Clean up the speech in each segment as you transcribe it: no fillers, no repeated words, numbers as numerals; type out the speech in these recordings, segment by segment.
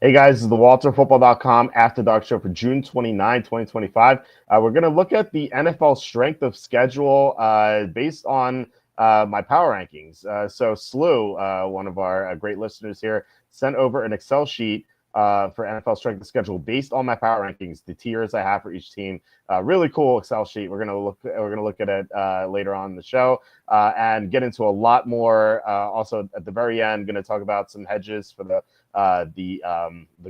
Hey guys, this is the WalterFootball.com After Dark Show for June 29, 2025. We're going to look at the NFL strength of schedule based on my power rankings. So Slew, one of our great listeners here, sent over an Excel sheet for NFL strength of schedule based on my power rankings, the tiers I have for each team. Really cool Excel sheet. We're gonna look at it later on in the show and get into a lot more. Also, at the very end, going to talk about some hedges for the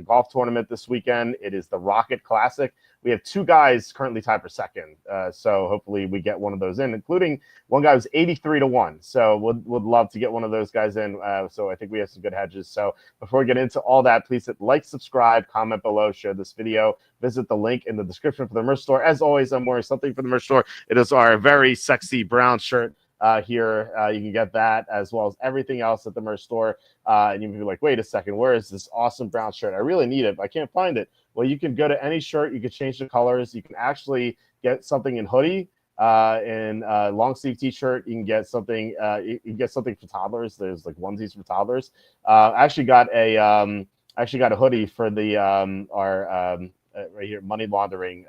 golf tournament this weekend. It is the Rocket Classic. We have two guys currently tied for second, so hopefully we get one of those in, including one guy who's 83-1. So would love to get one of those guys in. So I think we have some good hedges. So before we get into all that, please hit like, subscribe, comment below, share this video. Visit the link in the description for the merch store. As always, I'm wearing something for the merch store. It is our very sexy brown shirt. Here you can get that as well as everything else at the merch store. And you can be like, wait a second, where is this awesome brown shirt? I really need it, but I can't find it. Well, you can go to any shirt, you can change the colors, you can actually get something in hoodie, in long sleeve t-shirt. You can get something you can get something for toddlers. There's like onesies for toddlers. I actually got a hoodie for the our right here, money laundering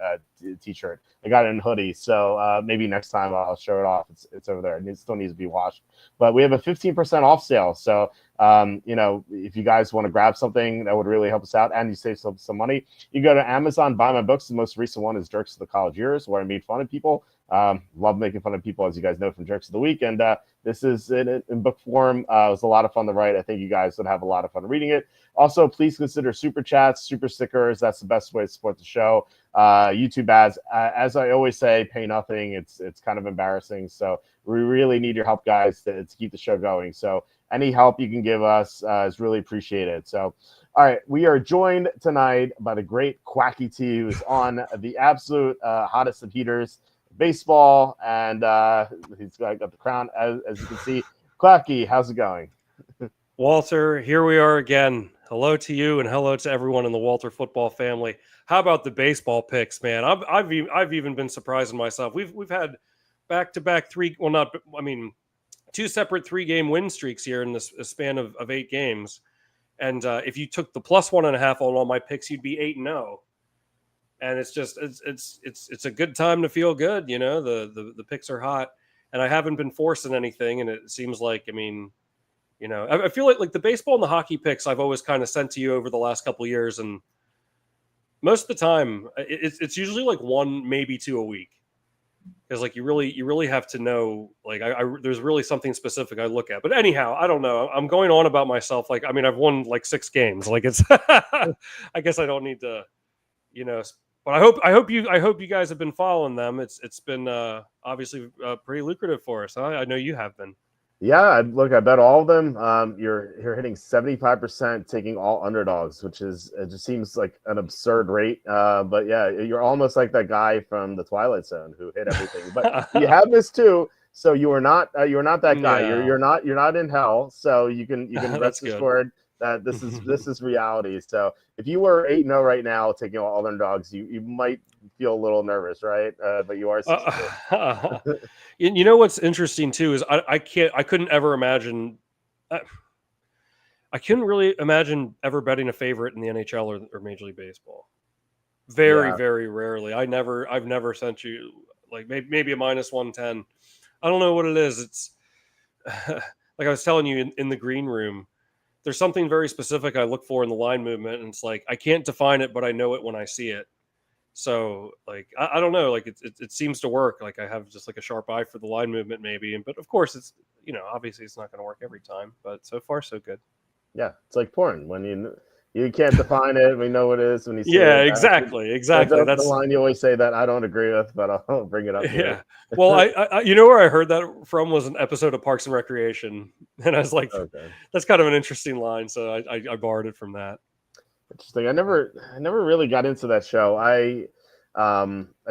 t-shirt. I got it in hoodie, so maybe next time I'll show it off. It's over there. It still needs to be washed, but we have a 15% off sale. So if you guys want to grab something that would really help us out and you save some money, you go to Amazon, buy my books. The most recent one is Jerks of the College Years, where I made fun of people. Love making fun of people, as you guys know from Jerks of the Week. And this is in book form. It was a lot of fun to write. I think you guys would have a lot of fun reading it. Also, please consider super chats, super stickers. That's the best way to support the show. YouTube ads, as I always say, pay nothing. It's kind of embarrassing. So we really need your help, guys, to keep the show going. So any help you can give us is really appreciated. So, all right, we are joined tonight by the great Quacky T, who's on the absolute hottest of heaters, baseball, and he's got the crown, as you can see. Quacky, how's it going? Walter, here we are again. Hello to you and hello to everyone in the Walter football family. How about the baseball picks, man? I've even been surprising myself. We've had back-to-back two separate 3-game win streaks here in this span of 8 games. And if you took the plus 1.5 on all my picks, you'd be 8-0. And it's just it's a good time to feel good, you know. The picks are hot, and I haven't been forcing anything, and it seems like, I feel like the baseball and the hockey picks I've always kind of sent to you over the last couple of years, and most of the time it's usually like 1, maybe 2 a week, because like you really have to know, like there's really something specific I look at. But anyhow, I don't know. I'm going on about myself. Like, I mean, I've won like 6 games. Like, it's I guess I don't need to, But I hope you guys have been following them. It's been obviously pretty lucrative for us. Huh? I know you have been. Yeah, look, I bet all of them. You're hitting 75%, taking all underdogs, which it just seems like an absurd rate. But yeah, you're almost like that guy from the Twilight Zone who hit everything. But you have this too, so you're not that guy. Yeah. You're not in hell. So you can rest good. assured that this is reality. So if you were 8-0 right now, taking all underdogs, you might feel a little nervous, right? But you are. You know what's interesting too is I couldn't ever imagine. I couldn't really imagine ever betting a favorite in the NHL or Major League Baseball. Very rarely. I've never sent you like maybe a -110. I don't know what it is. It's like I was telling you in the green room. There's something very specific I look for in the line movement, and it's like I can't define it, but I know it when I see it. So like I don't know, like it seems to work. Like I have just like a sharp eye for the line movement, maybe. But of course, it's obviously it's not going to work every time. But so far, so good. Yeah, it's like porn when you can't define it. We know what it is when you see yeah, it. exactly. That's the line you always say that I don't agree with, but I'll bring it up here. Yeah. Well, I where I heard that from was an episode of Parks and Recreation, and I was like, okay, that's kind of an interesting line, so I borrowed it from that. Interesting. I never really got into that show. I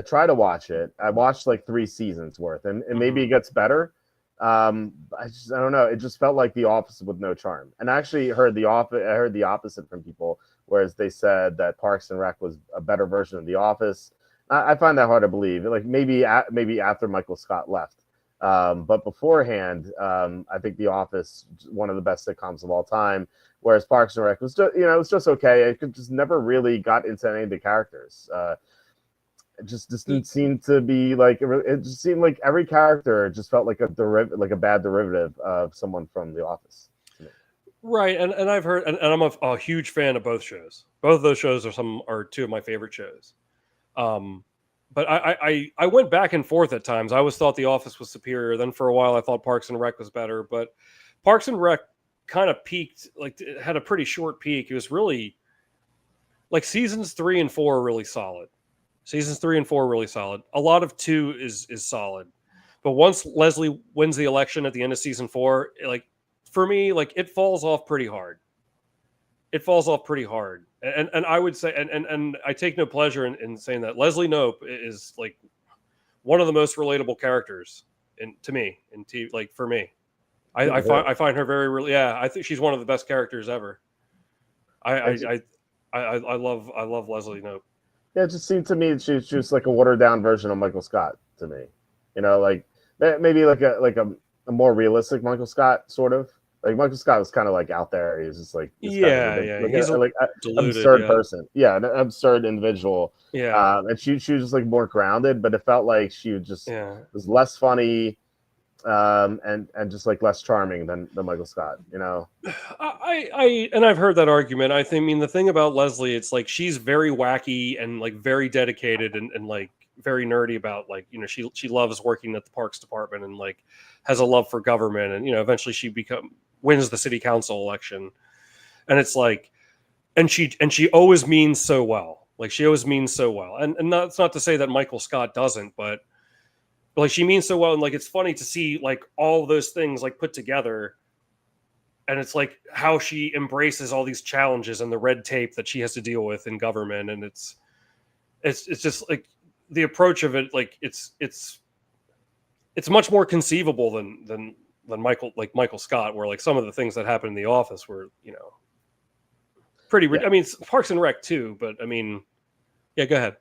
try to watch it. I watched like 3 seasons worth, and maybe it gets better. I don't know. It just felt like The Office with no charm. And I actually heard the opposite from people, whereas they said that Parks and Rec was a better version of The Office. I find that hard to believe. Like maybe after Michael Scott left. But beforehand, I think The Office, one of the best sitcoms of all time, Whereas Parks and Rec was just, it was just okay. It just never really got into any of the characters. It just didn't seem to be like it just seemed like every character just felt like a bad derivative of someone from The Office. Right, and I've heard, and I'm a huge fan of both shows. Both of those shows are two of my favorite shows. But I went back and forth at times. I always thought The Office was superior. Then for a while, I thought Parks and Rec was better. But Parks and Rec kind of peaked, like it had a pretty short peak. It was really like seasons 3 and 4 are really solid. Seasons 3 and 4 are really solid. A lot of 2 is solid. But once Leslie wins the election at the end of season 4, like for me, like it falls off pretty hard. It falls off pretty hard. And I would say, and I take no pleasure in saying that Leslie Knope is like one of the most relatable characters to me in TV. Like for me, I find her very real. Yeah, I think she's one of the best characters ever. I love Leslie Knope. Yeah, it just seemed to me she's just like a watered down version of Michael Scott to me. Like maybe like a more realistic Michael Scott sort of. Like Michael Scott was kind of like out there. He's just like he's an absurd person. Yeah, an absurd individual. Yeah, and she was just like more grounded, but it felt like she was less funny, and just like less charming than Michael Scott. I've heard that argument. I mean, the thing about Leslie, it's like she's very wacky and like very dedicated and like very nerdy about like she loves working at the parks department and like has a love for government, and eventually she wins the city council election, and it's like and she always means so well. Like she always means so well, and that's not to say that Michael Scott doesn't, but like she means so well, and like it's funny to see like all those things like put together, and it's like how she embraces all these challenges and the red tape that she has to deal with in government, and it's just like the approach of it, like it's much more conceivable than Michael Scott, where like some of the things that happened in The Office were pretty. Yeah. I mean, Parks and Rec too, but I mean, yeah, go ahead.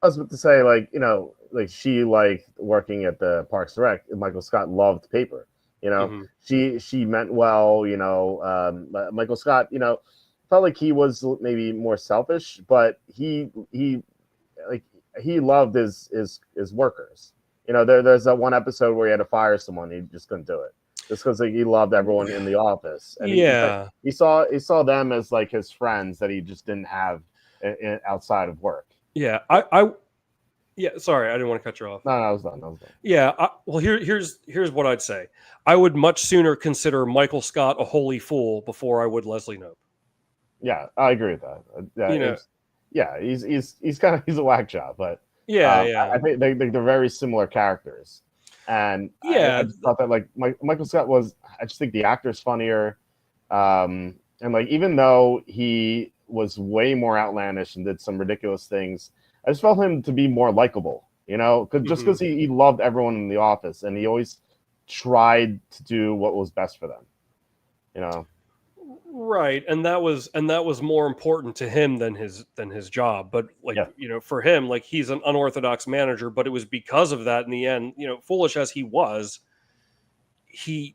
I was about to say like she liked working at the Parks and Rec. Michael Scott loved paper. She meant well. Michael Scott, felt like he was maybe more selfish, but he loved his workers. There's that one episode where he had to fire someone. He just couldn't do it just because he loved everyone in the office. And he saw them as like his friends that he just didn't have outside of work. Yeah, yeah. Sorry, I didn't want to cut you off. No, I was done. Yeah. Well, here's what I'd say. I would much sooner consider Michael Scott a holy fool before I would Leslie Knope. Yeah, I agree with that. He's a whack job, but I think they're very similar characters, and I just thought that like Michael Scott I just think the actor's funnier, and like even though he was way more outlandish and did some ridiculous things, I just felt him to be more likable, because he loved everyone in the office and he always tried to do what was best for them, Right, and that was more important to him than his job. But like for him, like he's an unorthodox manager, but it was because of that in the end. Foolish as he was, he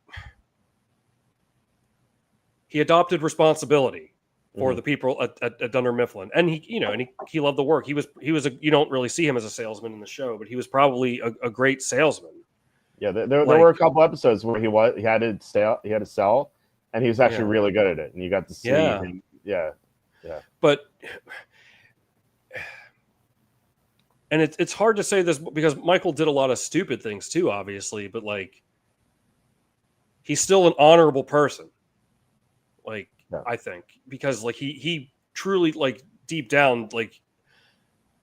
adopted responsibility for the people at Dunder Mifflin, and he loved the work. He was you don't really see him as a salesman in the show, but he was probably a great salesman. Yeah, there were a couple episodes where he had to sell. And he was actually really good at it, and you got to see him. Yeah. But, and it's hard to say this because Michael did a lot of stupid things too, obviously. But like, he's still an honorable person. Like I think because like he truly like deep down like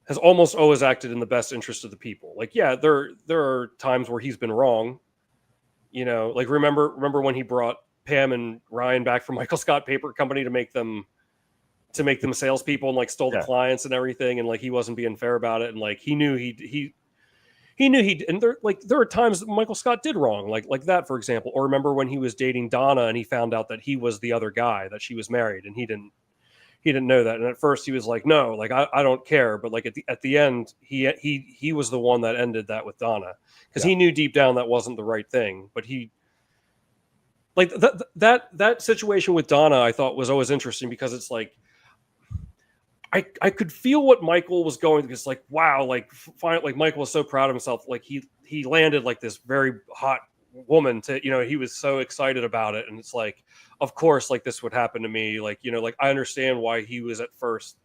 has almost always acted in the best interest of the people. Like there are times where he's been wrong. Like remember when he brought Pam and Ryan back from Michael Scott Paper Company to make them salespeople and like stole the clients and everything, and like he wasn't being fair about it, and like he knew and there are times that Michael Scott did wrong, like that for example. Or remember when he was dating Donna and he found out that he was the other guy, that she was married, and he didn't know that, and at first he was like, no, like I don't care, but like at the end he was the one that ended that with Donna because he knew deep down that wasn't the right thing, but he like that situation with Donna, I thought was always interesting because it's like I could feel what Michael was going, because like, wow, like like Michael was so proud of himself, like he landed like this very hot woman to, he was so excited about it, and it's like, of course, like this would happen to me, like, like I understand why he was at first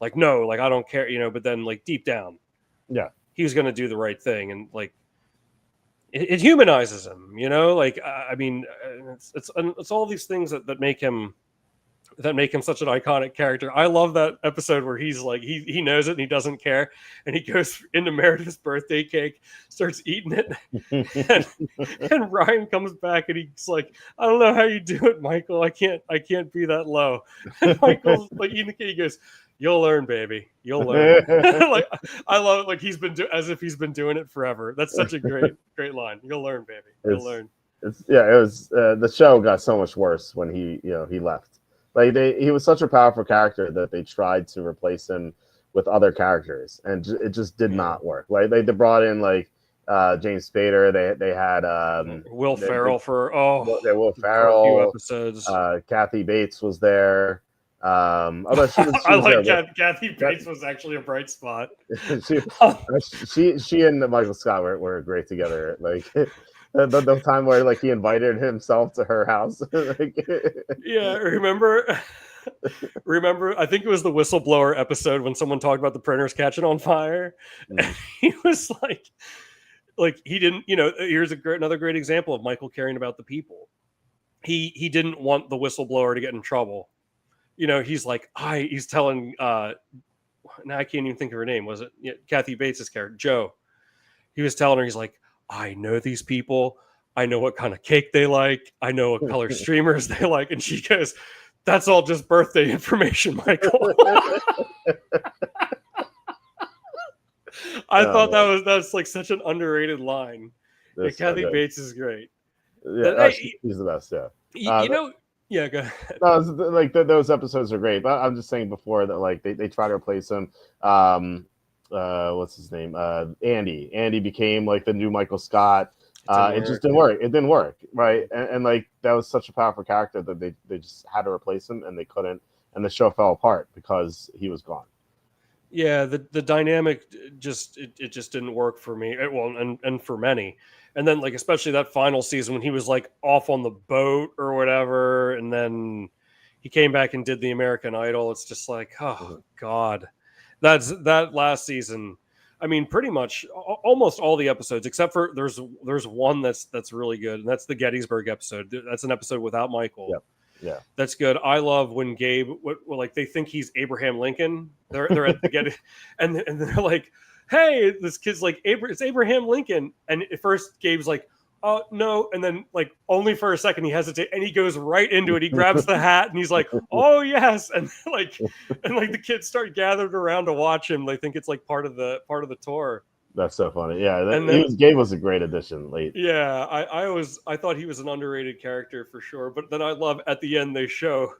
like, no, like I don't care, but then like deep down, Yeah, he was going to do the right thing, and like it humanizes him, like I mean, it's all these things that make him such an iconic character. I love that episode where he's like, he knows it and he doesn't care, and he goes into Meredith's birthday cake, starts eating it, and, and Ryan comes back and he's like, I don't know how you do it, Michael. I can't be that low. And Michael's like eating the cake. He goes, "You'll learn, baby. You'll learn." Like, I love it. Like he's been as if he's been doing it forever. That's such a great line. You'll learn, baby. You'll learn. Yeah, it was the show got so much worse when he left. Like he was such a powerful character that they tried to replace him with other characters, and it just did not work. Like they brought in like James Spader. They had Will Ferrell Will Ferrell, a few episodes. Kathy Bates was there. Although she was Kathy Bates was actually a bright spot. she and Michael Scott were great together. Like the time where like he invited himself to her house. Yeah, remember, I think it was the whistleblower episode when someone talked about the printers catching on fire. And he was like he didn't, here's another great example of Michael caring about the people. He didn't want the whistleblower to get in trouble. He's like, he's telling now I can't even think of her name. Was it Kathy Bates' character, Joe? He was telling her, he's like, I know these people. I know what kind of cake they like. I know what color streamers they like. And she goes, that's all just birthday information, Michael. I thought that's like such an underrated line. Kathy Bates is great. Yeah, she's the best. Yeah. Yeah, go ahead. No, like those episodes are great. But I'm just saying before that, like they try to replace him. What's his name? Andy. Andy became like the new Michael Scott. It just didn't work. It didn't work, right? And like that was such a powerful character that they just had to replace him, and they couldn't, and the show fell apart because he was gone. Yeah, the dynamic just it just didn't work for me. Well, and for many. And then like especially that final season when he was like off on the boat or whatever, and then he came back and did the American Idol. It's just like, oh God. That last season. I mean, pretty much almost all the episodes, except for there's one that's really good, and that's the Gettysburg episode. That's an episode without Michael. Yep. Yeah, that's good. I love when Gabe, like they think he's Abraham Lincoln. They're at the Getty, and they're like, "Hey, this kid's like it's Abraham Lincoln." And at first, Gabe's like, "Oh no," and then like only for a second he hesitates, and he goes right into it. He grabs the hat, and he's like, "Oh yes," and like the kids start gathered around to watch him. They think it's like part of the tour. That's so funny. Yeah, Gabe was a great addition late. Yeah, I thought he was an underrated character for sure. But then I love at the end they show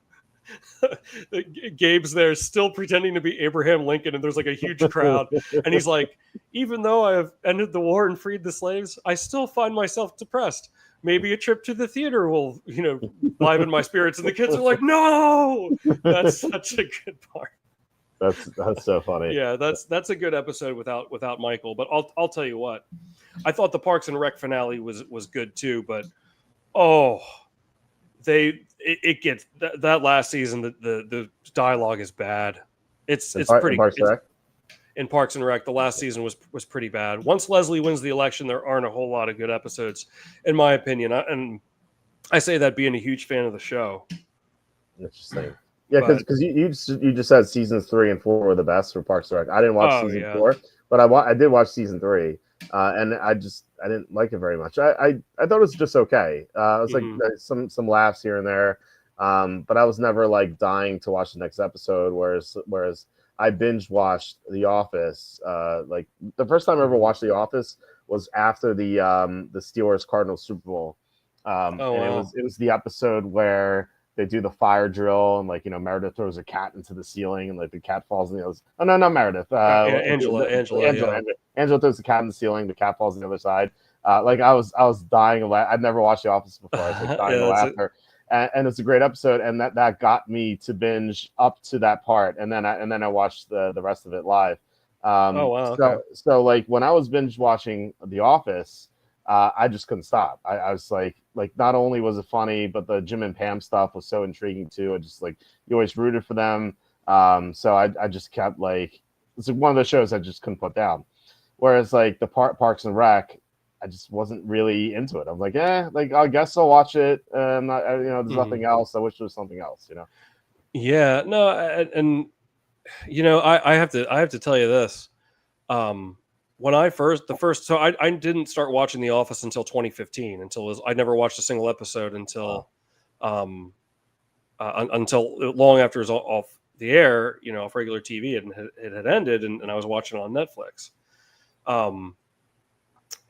Gabe's there still pretending to be Abraham Lincoln, and there's like a huge crowd, and he's like, even though I have ended the war and freed the slaves, I still find myself depressed. Maybe a trip to the theater will, liven my spirits. And the kids are like, no, that's such a good part. That's so funny. Yeah, that's a good episode without Michael. But I'll tell you what, I thought the Parks and Rec finale was good too. But it gets that last season. The dialogue is bad. It's pretty. In Parks and Rec, the last season was pretty bad. Once Leslie wins the election, there aren't a whole lot of good episodes, in my opinion. And I say that being a huge fan of the show. Interesting. Yeah, because you just said seasons 3 and 4 were the best for Parks and Rec. I didn't watch season 4, but I did watch season 3, and I didn't like it very much. I thought it was just okay. It was like some laughs here and there, but I was never like dying to watch the next episode. Whereas I binge watched The Office. Like the first time I ever watched The Office was after the Steelers Cardinals Super Bowl. And it was the episode where they do the fire drill, and like Meredith throws a cat into the ceiling, and like the cat falls in the other. Oh no, not Meredith. Angela throws the cat in the ceiling. The cat falls on the other side. Like I was dying of laughter. I'd never watched The Office before. I was like dying of Yeah, that's it. laughter, and it's a great episode, and that got me to binge up to that part, and then I watched the rest of it live. Oh wow, okay. So like when I was binge watching The Office, I just couldn't stop. I was like not only was it funny, but the Jim and Pam stuff was so intriguing too. I just like you always rooted for them. So I just kept like it's like one of those shows I just couldn't put down. Whereas like the Parks and Rec, I just wasn't really into it. I'm like, like I guess I'll watch it. There's Mhm. nothing else. I wish there was something else. Yeah, no, and I have to tell you this. When I so I didn't start watching The Office until 2015. I never watched a single episode until um until long after it was off the air, off regular TV, and it had ended, and I was watching it on Netflix.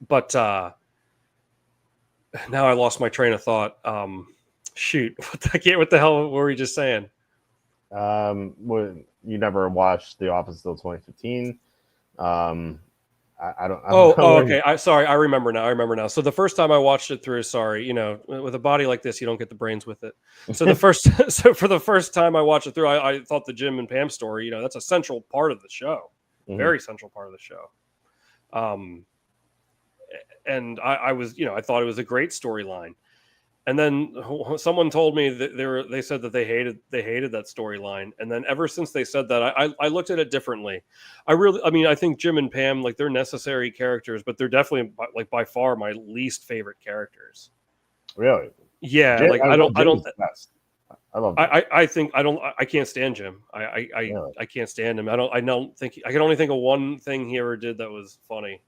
But now I lost my train of thought. Shoot, what the hell were we just saying? You never watched The Office until 2015. I don't Oh, know. okay. Sorry, I remember now. So the first time I watched it through, sorry, with a body like this, you don't get the brains with it. So for the first time I watched it through, I thought the Jim and Pam story, that's a central part of the show, very central part of the show. And I was, I thought it was a great storyline. And then someone told me that they said that they hated that storyline. And then ever since they said that, I looked at it differently. I think Jim and Pam, like, they're necessary characters, but they're definitely like by far my least favorite characters. Really? Yeah. Jim, Like I don't the best. I love Jim. I can't stand Jim. Really? I can't stand him. I can only think of one thing he ever did that was funny.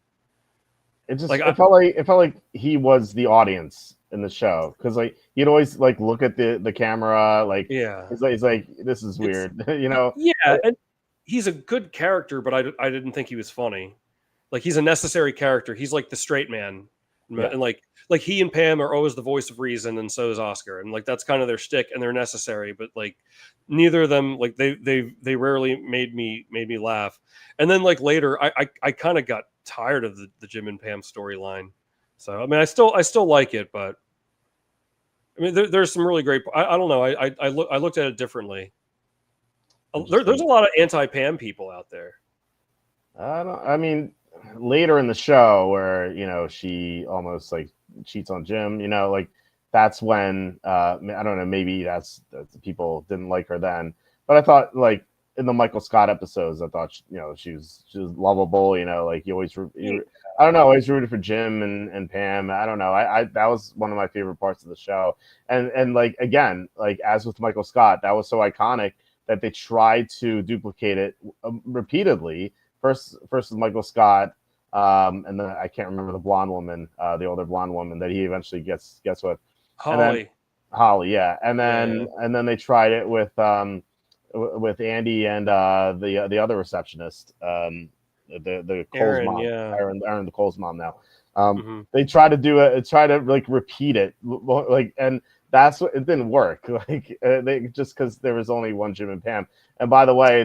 It just it felt like he was the audience in the show, because like he'd always like look at the camera, like Yeah, he's like this is weird, Yeah, and he's a good character, but I didn't think he was funny. Like, he's a necessary character. He's like the straight man, Yeah. and like he and Pam are always the voice of reason, and so is Oscar, and like that's kind of their shtick, and they're necessary. But like neither of them, like they rarely made me laugh. And then like later, I kind of got tired of the Jim and Pam storyline. So I mean, I still like it, but I mean, there's some really great. I don't know. I looked at it differently. There's a lot of anti-Pam people out there. I mean, later in the show where she almost like cheats on Jim, like that's when I don't know, maybe that's people didn't like her then. But I thought like in the Michael Scott episodes, I thought she was lovable. Like you always I don't know, I always rooted for Jim and Pam. I don't know. I that was one of my favorite parts of the show. And like again, like as with Michael Scott, that was so iconic that they tried to duplicate it repeatedly. First with Michael Scott, and then I can't remember the blonde woman, the older blonde woman that he eventually gets with. Holly. Holly, yeah. And then they tried it with Andy and the other receptionist, the Cole's Aaron, mom, yeah. Aaron, the Cole's mom now. They try to do it, try to like repeat it, like, and that's what it didn't work. Like they just because there was only one Jim and Pam. And by the way,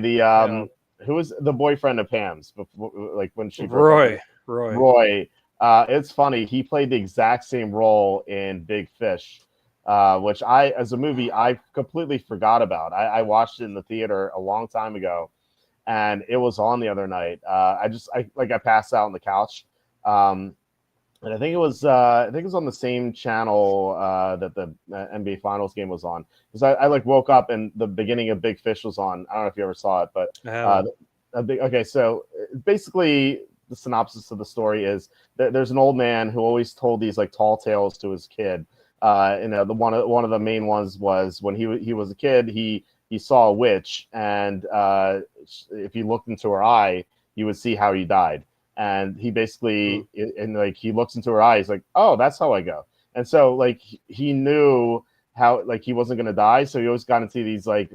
who was the boyfriend of Pam's before, like when she Roy. It's funny, he played the exact same role in Big Fish, which as a movie I completely forgot about. I watched it in the theater a long time ago, and it was on the other night. I passed out on the couch, and I think it was on the same channel that the NBA Finals game was on, because I like woke up and the beginning of Big Fish was on. I don't know if you ever saw it, but okay. So basically, the synopsis of the story is that there's an old man who always told these like tall tales to his kid. The one of the main ones was when he was a kid, he saw a witch, and if you looked into her eye, you would see how he died. And he basically, and like he looks into her eyes, like, oh, that's how I go. And so like he knew how like he wasn't gonna die, so he always got into these like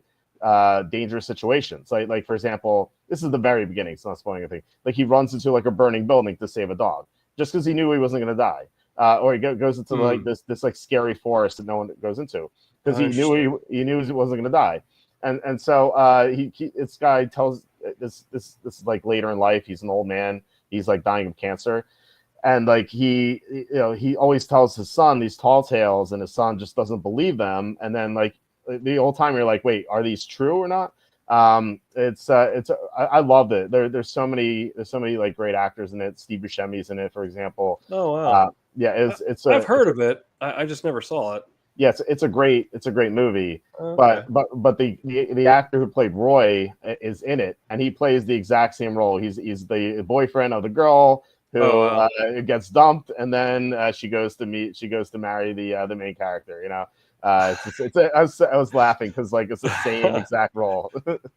dangerous situations. Like for example, this is the very beginning, so not spoiling anything. Like he runs into like a burning building to save a dog, just because he knew he wasn't gonna die. Or he goes into like this like scary forest that no one goes into because he knew he wasn't gonna die. And so this guy tells this like later in life, he's an old man. He's like dying of cancer, and like he always tells his son these tall tales, and his son just doesn't believe them. And then like the whole time you're like, wait, are these true or not? I loved it. There's so many like great actors in it. Steve Buscemi's in it, for example. Oh wow. Yeah, I've heard of it. I just never saw it. yeah, it's a great movie. Okay. But the actor who played Roy is in it, and he plays the exact same role. He's the boyfriend of the girl who Oh, wow. gets dumped, and then she goes to marry the main character. I was laughing because like it's the same exact role.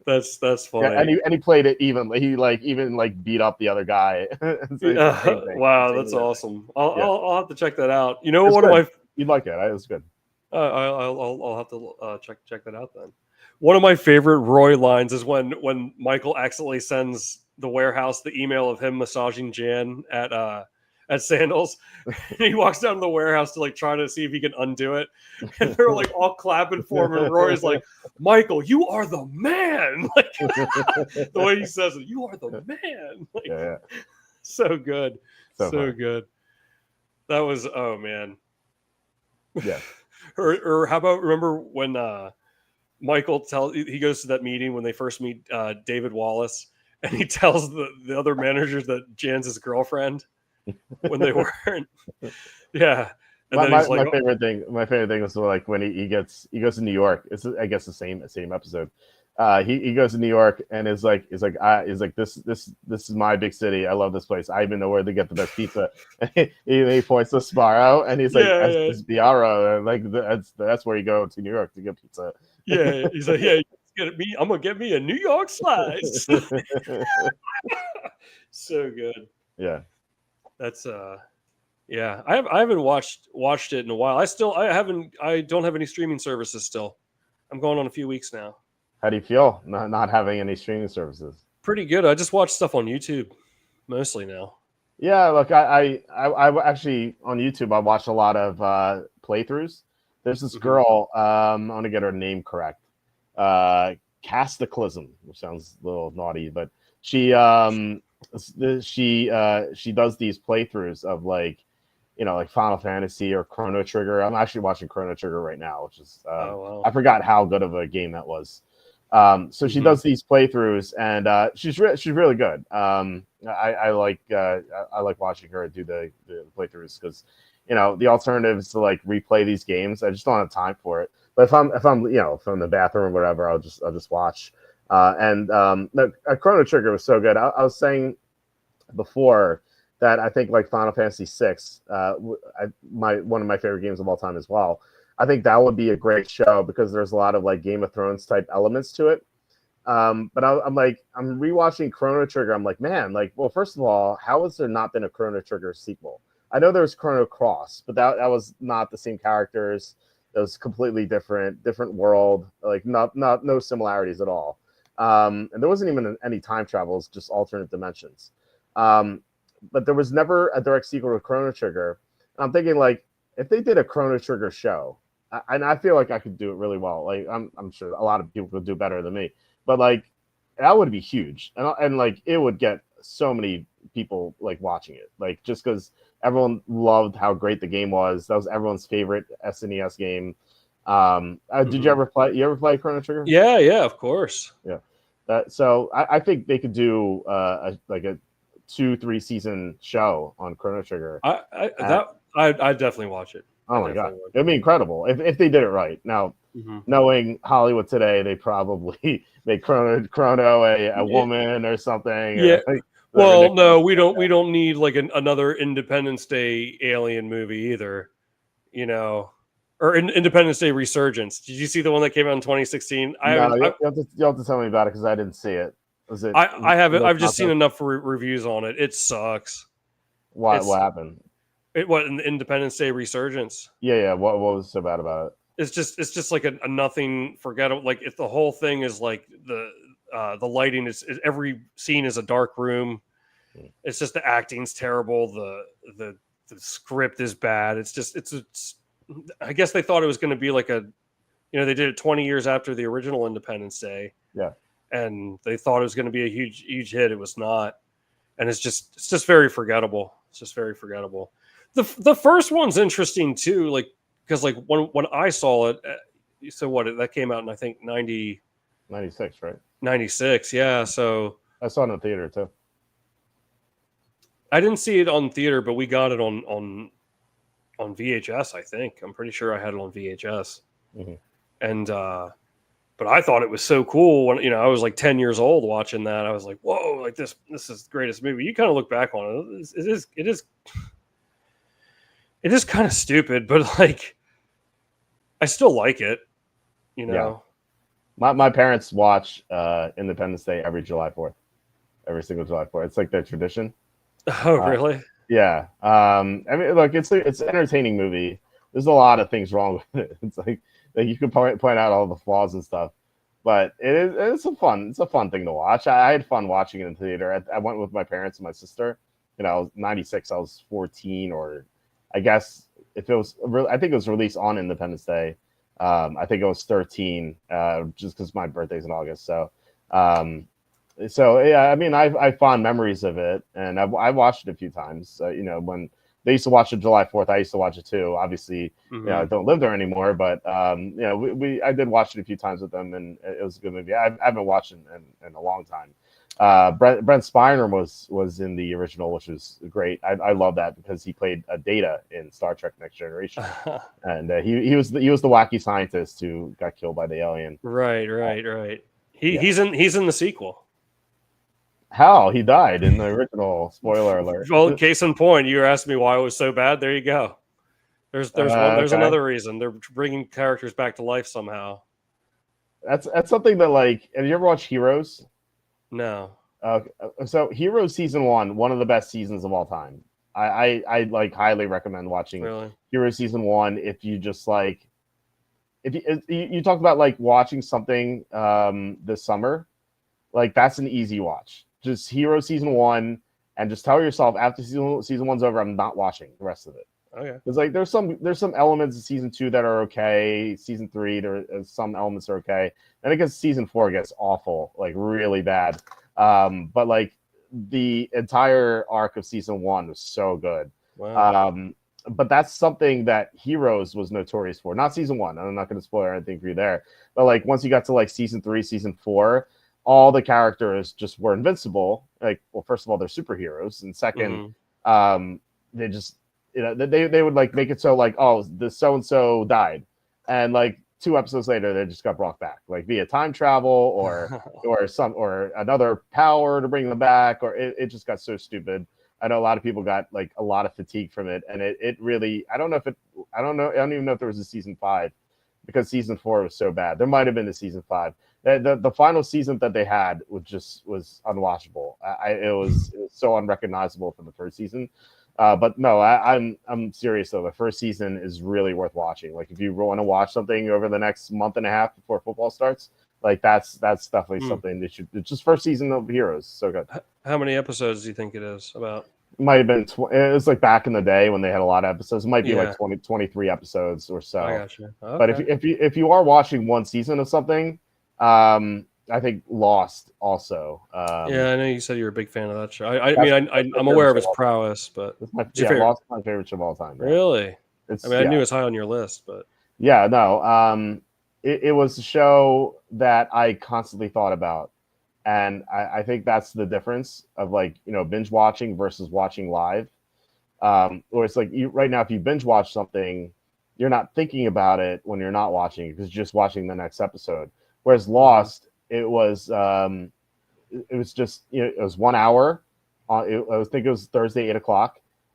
That's Yeah, funny. and he played it evenly. He like even like beat up the other guy. It's the same thing. Wow, that's awesome. I'll, Yeah, I'll I'll have to check that out. You know, it's one of good. my You'd like it. It was good. I'll have to check that out then. One of my favorite Roy lines is when Michael accidentally sends the warehouse the email of him massaging Jan at Sandals. And he walks down to the warehouse to like try to see if he can undo it, and they're like all clapping for him, and Roy's like, "Michael, you are the man!" Like the way he says it, "You are the man!" Like Yeah. so good, So funny. good. That was oh man. Yeah. Or how about remember when Michael he goes to that meeting when they first meet David Wallace, and he tells the other managers that Jan's his girlfriend when they weren't. Yeah, and then he's like, My favorite thing was like when he goes to New York. It's I guess the same episode. He goes to New York and is like this is my big city. I love this place. I even know where to get the best pizza. he points to Sparrow and he's like yeah, Sbarro, and like that's where you go to New York to get pizza. yeah. He's like, yeah, I'm gonna get me a New York slice. So good. Yeah. That's yeah. I haven't watched it in a while. I don't have any streaming services still. I'm going on a few weeks now. How do you feel not having any streaming services? Pretty good. I just watch stuff on YouTube mostly now. Yeah, look, I actually on YouTube I watch a lot of playthroughs. There's this girl, I want to get her name correct. Cataclysm, which sounds a little naughty, but she she does these playthroughs of like like Final Fantasy or Chrono Trigger. I'm actually watching Chrono Trigger right now, which is Wow. I forgot how good of a game that was. So she does these playthroughs, and she's really good. I like watching her do the playthroughs because the alternative is to like replay these games. I just don't have time for it. But if I'm from the bathroom or whatever, I'll just watch. The Chrono Trigger was so good. I was saying before that I think like Final Fantasy VI, one of my favorite games of all time as well. I think that would be a great show because there's a lot of like Game of Thrones type elements to it. But I'm rewatching Chrono Trigger. I'm like, man, like, well, first of all, how has there not been a Chrono Trigger sequel? I know there was Chrono Cross, but that was not the same characters. It was completely different world. Like no similarities at all. And there wasn't even any time travels, just alternate dimensions. But there was never a direct sequel to Chrono Trigger. And I'm thinking like, if they did a Chrono Trigger show, and I feel like I could do it really well. Like I'm sure a lot of people could do better than me, but like that would be huge, and like it would get so many people like watching it, like just because everyone loved how great the game was. That was everyone's favorite SNES game. Did you ever play? You ever play Chrono Trigger? Yeah, of course. Yeah. So I think they could do a 2-3 season show on Chrono Trigger. I'd definitely watch it. Oh my god, it'd be incredible if they did it right. Now, knowing Hollywood today, they probably make Chrono a woman or something. Yeah. Or, well, no, we don't need like another Independence Day alien movie either. Or Independence Day Resurgence. Did you see the one that came out in 2016? You have to tell me about it because I didn't see it. Was it? I haven't. I've just seen enough reviews on it. It sucks. What happened? What in the Independence Day Resurgence? Yeah. What was so bad about it? It's just like a nothing forgettable. Like if the whole thing is like the lighting is every scene is a dark room. It's just the acting's terrible. The script is bad. It's I guess they thought it was going to be like they did it 20 years after the original Independence Day. Yeah. And they thought it was going to be a huge hit. It was not. And it's just very forgettable. It's just very forgettable. The first one's interesting too, like because like when I saw it, so what that came out in I think 96, right? 96, yeah. So I saw it in the theater too. I didn't see it on theater, but we got it on VHS. I think I'm pretty sure I had it on VHS, Mm-hmm. and but I thought it was so cool when I was like 10 years old watching that. I was like, whoa, like this is the greatest movie. You kind of look back on it, it is kind of stupid, but like I still like it, Yeah. My parents watch Independence Day every July 4th, every single July 4th. It's like their tradition. Oh, really? Yeah. I mean, look, it's an entertaining movie. There's a lot of things wrong with it. It's like you could point out all the flaws and stuff, but it's a fun thing to watch. I had fun watching it in the theater. I went with my parents and my sister. I was 96. I was 14, or I guess if it was, I think it was released on Independence Day. I think it was 13, just because my birthday's in August. So yeah, I mean, I fond memories of it, and I watched it a few times. When they used to watch it July 4th, I used to watch it too. Obviously, I don't live there anymore, but I did watch it a few times with them, and it was a good movie. I haven't watched it in a long time. Brent Spiner was in the original, which was great. I love that because he played Data in Star Trek: Next Generation, and he was the wacky scientist who got killed by the alien. Right. He's in the sequel. How he died in the original. Spoiler alert. Well, case in point, you asked me why it was so bad. There you go. There's Okay. another reason. They're bringing characters back to life somehow. That's something that, like, have you ever watched Heroes? No. So Heroes season one of the best seasons of all time. I like highly recommend watching Heroes season 1 if you just like if you talk about like watching something this summer, like that's an easy watch. Just Heroes season 1, and just tell yourself after season 1's over, I'm not watching the rest of it. Okay. Because like there's some elements of season 2 that are okay. Season 3, there are some elements are okay. And I guess season 4 gets awful, like really bad. But like the entire arc of season 1 was so good. Wow. But that's something that Heroes was notorious for. Not season 1. I'm not going to spoil anything for you there. But like once you got to like season 3, season 4, all the characters just were invincible. Like, well, first of all, they're superheroes, and second, they just they would like make it so like, oh, the so and so died, and like 2 episodes later they just got brought back, like via time travel or another power to bring them back, or it just got so stupid. I know a lot of people got like a lot of fatigue from it, and it really I don't even know if there was a season 5, because season 4 was so bad. There might have been a season 5. The final season that they had was unwatchable. It was so unrecognizable from the first season. But no, I'm serious though. The first season is really worth watching. Like if you want to watch something over the next month and a half before football starts, like that's definitely something that it's just first season of Heroes. So good. How many episodes do you think it is about? It might have been it was like back in the day when they had a lot of episodes. It might be like 23 episodes or so. I gotcha. Okay. But if you are watching one season of something, I think Lost also. Yeah, I know you said you were a big fan of that show. I'm aware of his prowess, but Lost is my favorite show of all time. Really? I knew it was high on your list, but yeah, no. It was a show that I constantly thought about, and I think that's the difference of like binge watching versus watching live. Or it's like right now, if you binge watch something, you're not thinking about it when you're not watching it because you're just watching the next episode. Whereas Lost, it was just it was 1 hour. I think it was Thursday 8:00,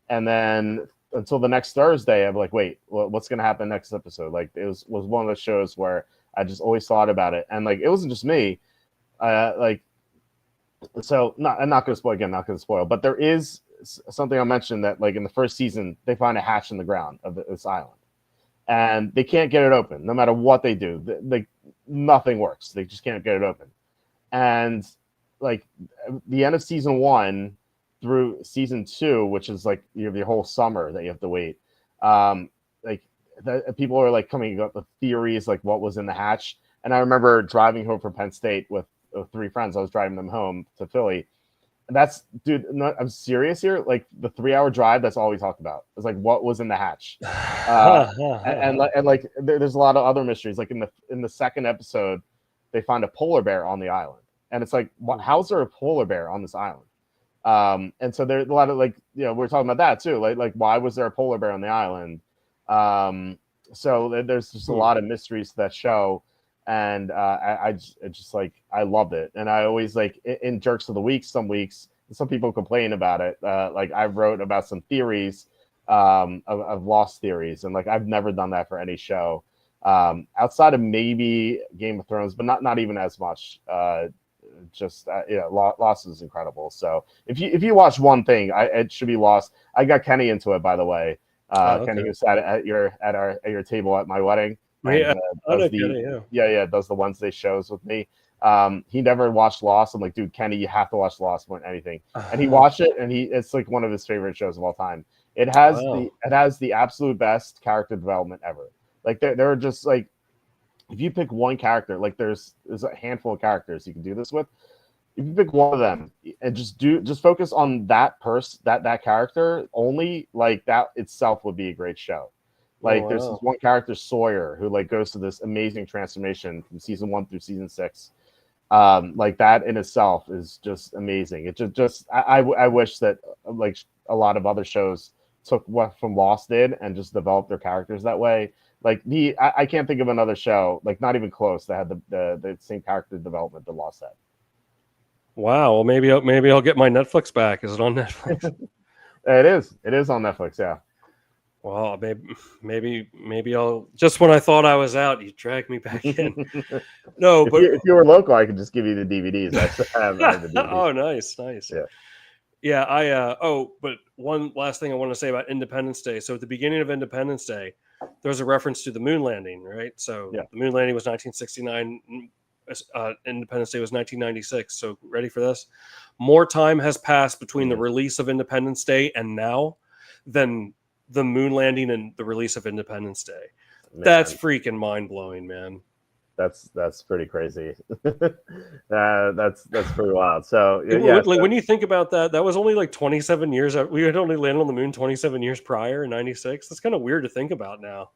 and then until the next Thursday, I'm like, wait, what's gonna happen next episode? Like it was one of those shows where I just always thought about it, and like it wasn't just me. I'm not gonna spoil again, not gonna spoil, but there is something I mentioned that like in the first season they find a hatch in the ground of this island, and they can't get it open no matter what they do. Nothing works. They just can't get it open. And like the end of season 1 through season 2, which is like the whole summer that you have to wait. People are like coming up with theories like what was in the hatch. And I remember driving home from Penn State with 3 friends. I was driving them home to Philly, That's dude. No, I'm serious here. Like the 3 hour drive. That's all we talked about. It's like what was in the hatch, uh, and like there's a lot of other mysteries. Like in the second episode, they find a polar bear on the island, and it's like, how's there a polar bear on this island? And so there's a lot of like, we're talking about that too. Like why was there a polar bear on the island? So there's just a lot of mysteries to that show. And I just like, I loved it. And I always like in Jerks of the Week, some weeks, some people complain about it. Like I wrote about some theories of lost theories. And like, I've never done that for any show outside of maybe Game of Thrones, but not even as much. Lost is incredible. So if you watch one thing, it should be Lost. I got Kenny into it, by the way. Okay. Kenny, who sat at your table at my wedding. And, does the Wednesday shows with me. He never watched Lost. I'm like, dude, Kenny, you have to watch Lost more than anything. And he watched it, and it's like one of his favorite shows of all time. It has the absolute best character development ever. Like there are just like, if you pick one character, like there's a handful of characters you can do this with. If you pick one of them and just focus on that that character only, like that itself would be a great show. Like there's this one character, Sawyer, who like goes to this amazing transformation from season 1 through season 6. Like that in itself is just amazing. It just I wish that like a lot of other shows took what from Lost did and just developed their characters that way. Like I can't think of another show, like not even close, that had the same character development that Lost had. Wow. Well, maybe I'll get my Netflix back. Is it on Netflix? It is on Netflix. Yeah. Well, maybe I'll. Just when I thought I was out, you dragged me back in. No, but if you were local, I could just give you the DVDs. I have the DVDs. Oh, nice. Yeah. But one last thing I want to say about Independence Day. So at the beginning of Independence Day, there's a reference to the moon landing, right? So the moon landing was 1969. Independence Day was 1996. So ready for this? More time has passed between the release of Independence Day and now than the moon landing and the release of Independence Day. Man. That's freaking mind-blowing, man. That's pretty crazy. That's pretty wild. So when you think about that, that was only like 27 years. We had only landed on the moon 27 years prior in 96. That's kind of weird to think about now.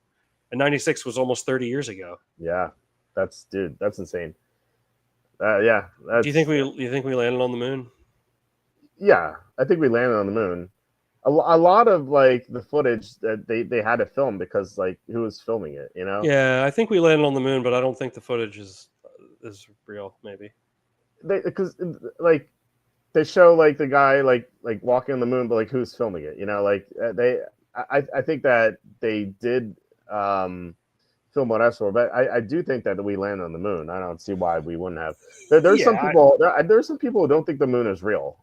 And 96 was almost 30 years ago. Yeah, that's insane. Do you think we landed on the moon? Yeah, I think we landed on the moon. A lot of like the footage that they had to film because like who was filming it, you know? Yeah, I think we landed on the moon, but I don't think the footage is real. Maybe because like they show like the guy like walking on the moon, but like who's filming it? You know, like I think that they did film what I saw, but I do think that we landed on the moon. I don't see why we wouldn't have. There's some people who don't think the moon is real.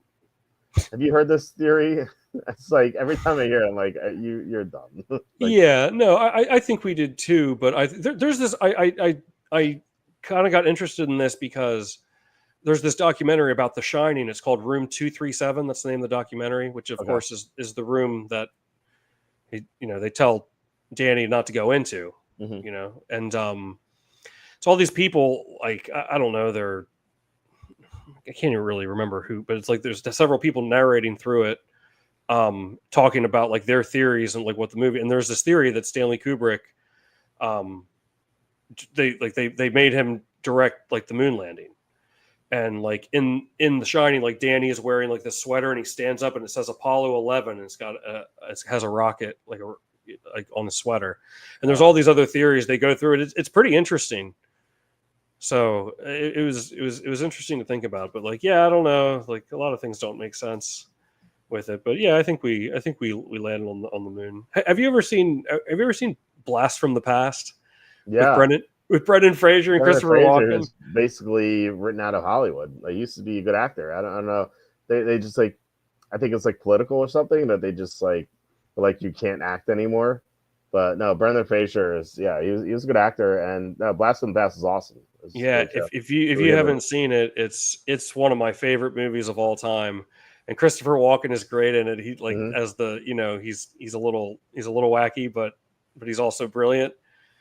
Have you heard this theory? It's like every time I hear it, I'm like, you're dumb. Like, yeah, no, I think we did too. But there's this. I kind of got interested in this because there's this documentary about The Shining. It's called Room 237. That's the name of the documentary, which of course is the room that they tell Danny not to go into. Mm-hmm. And so all these people, like I don't know, I can't even really remember who, but it's like there's several people narrating through it, talking about like their theories and like what the movie. And there's this theory that Stanley Kubrick, they made him direct like the moon landing, and like in The Shining, like Danny is wearing like this sweater and he stands up and it says Apollo 11 and it has a rocket like on the sweater, and there's all these other theories they go through it. It's pretty interesting. So it was interesting to think about, but like, I don't know, like a lot of things don't make sense with it, but I think we landed on the moon. Have you ever seen Blast from the Past? Yeah, with Brendan Fraser and Christopher Walken. Is basically written out of Hollywood. He used to be a good actor. I don't know. They just like, I think it's like political or something that they just like you can't act anymore. But no, Brendan Fraser is he was a good actor, and Blast from the Past is awesome. If you haven't seen it, it's one of my favorite movies of all time, and Christopher Walken is great in it. He like as the he's a little wacky, but he's also brilliant.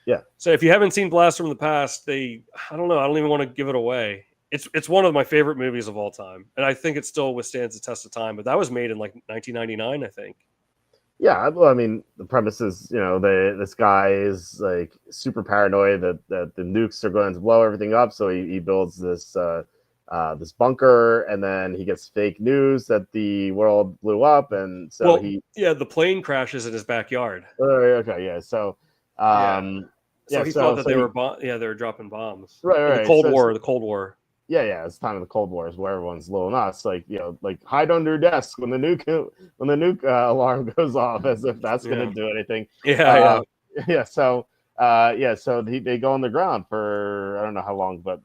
Yeah. So if you haven't seen Blast from the Past, I don't know, I don't even want to give it away. it's one of my favorite movies of all time, and I think it still withstands the test of time. But that was made in like 1999, I think. Yeah, well, I mean, the premise is, this guy is like super paranoid that the nukes are going to blow everything up, so he builds this bunker, and then he gets fake news that the world blew up, and so the plane crashes in his backyard. okay, yeah, so Yeah, so yeah, he thought that so they were dropping bombs. right, In the right, Cold War. The Cold War. yeah, it's time of the Cold War is where everyone's low nuts, like like hide under your desk when the nuke alarm goes off, as if that's going to do anything. Yeah. So they go on the ground for I don't know how long, but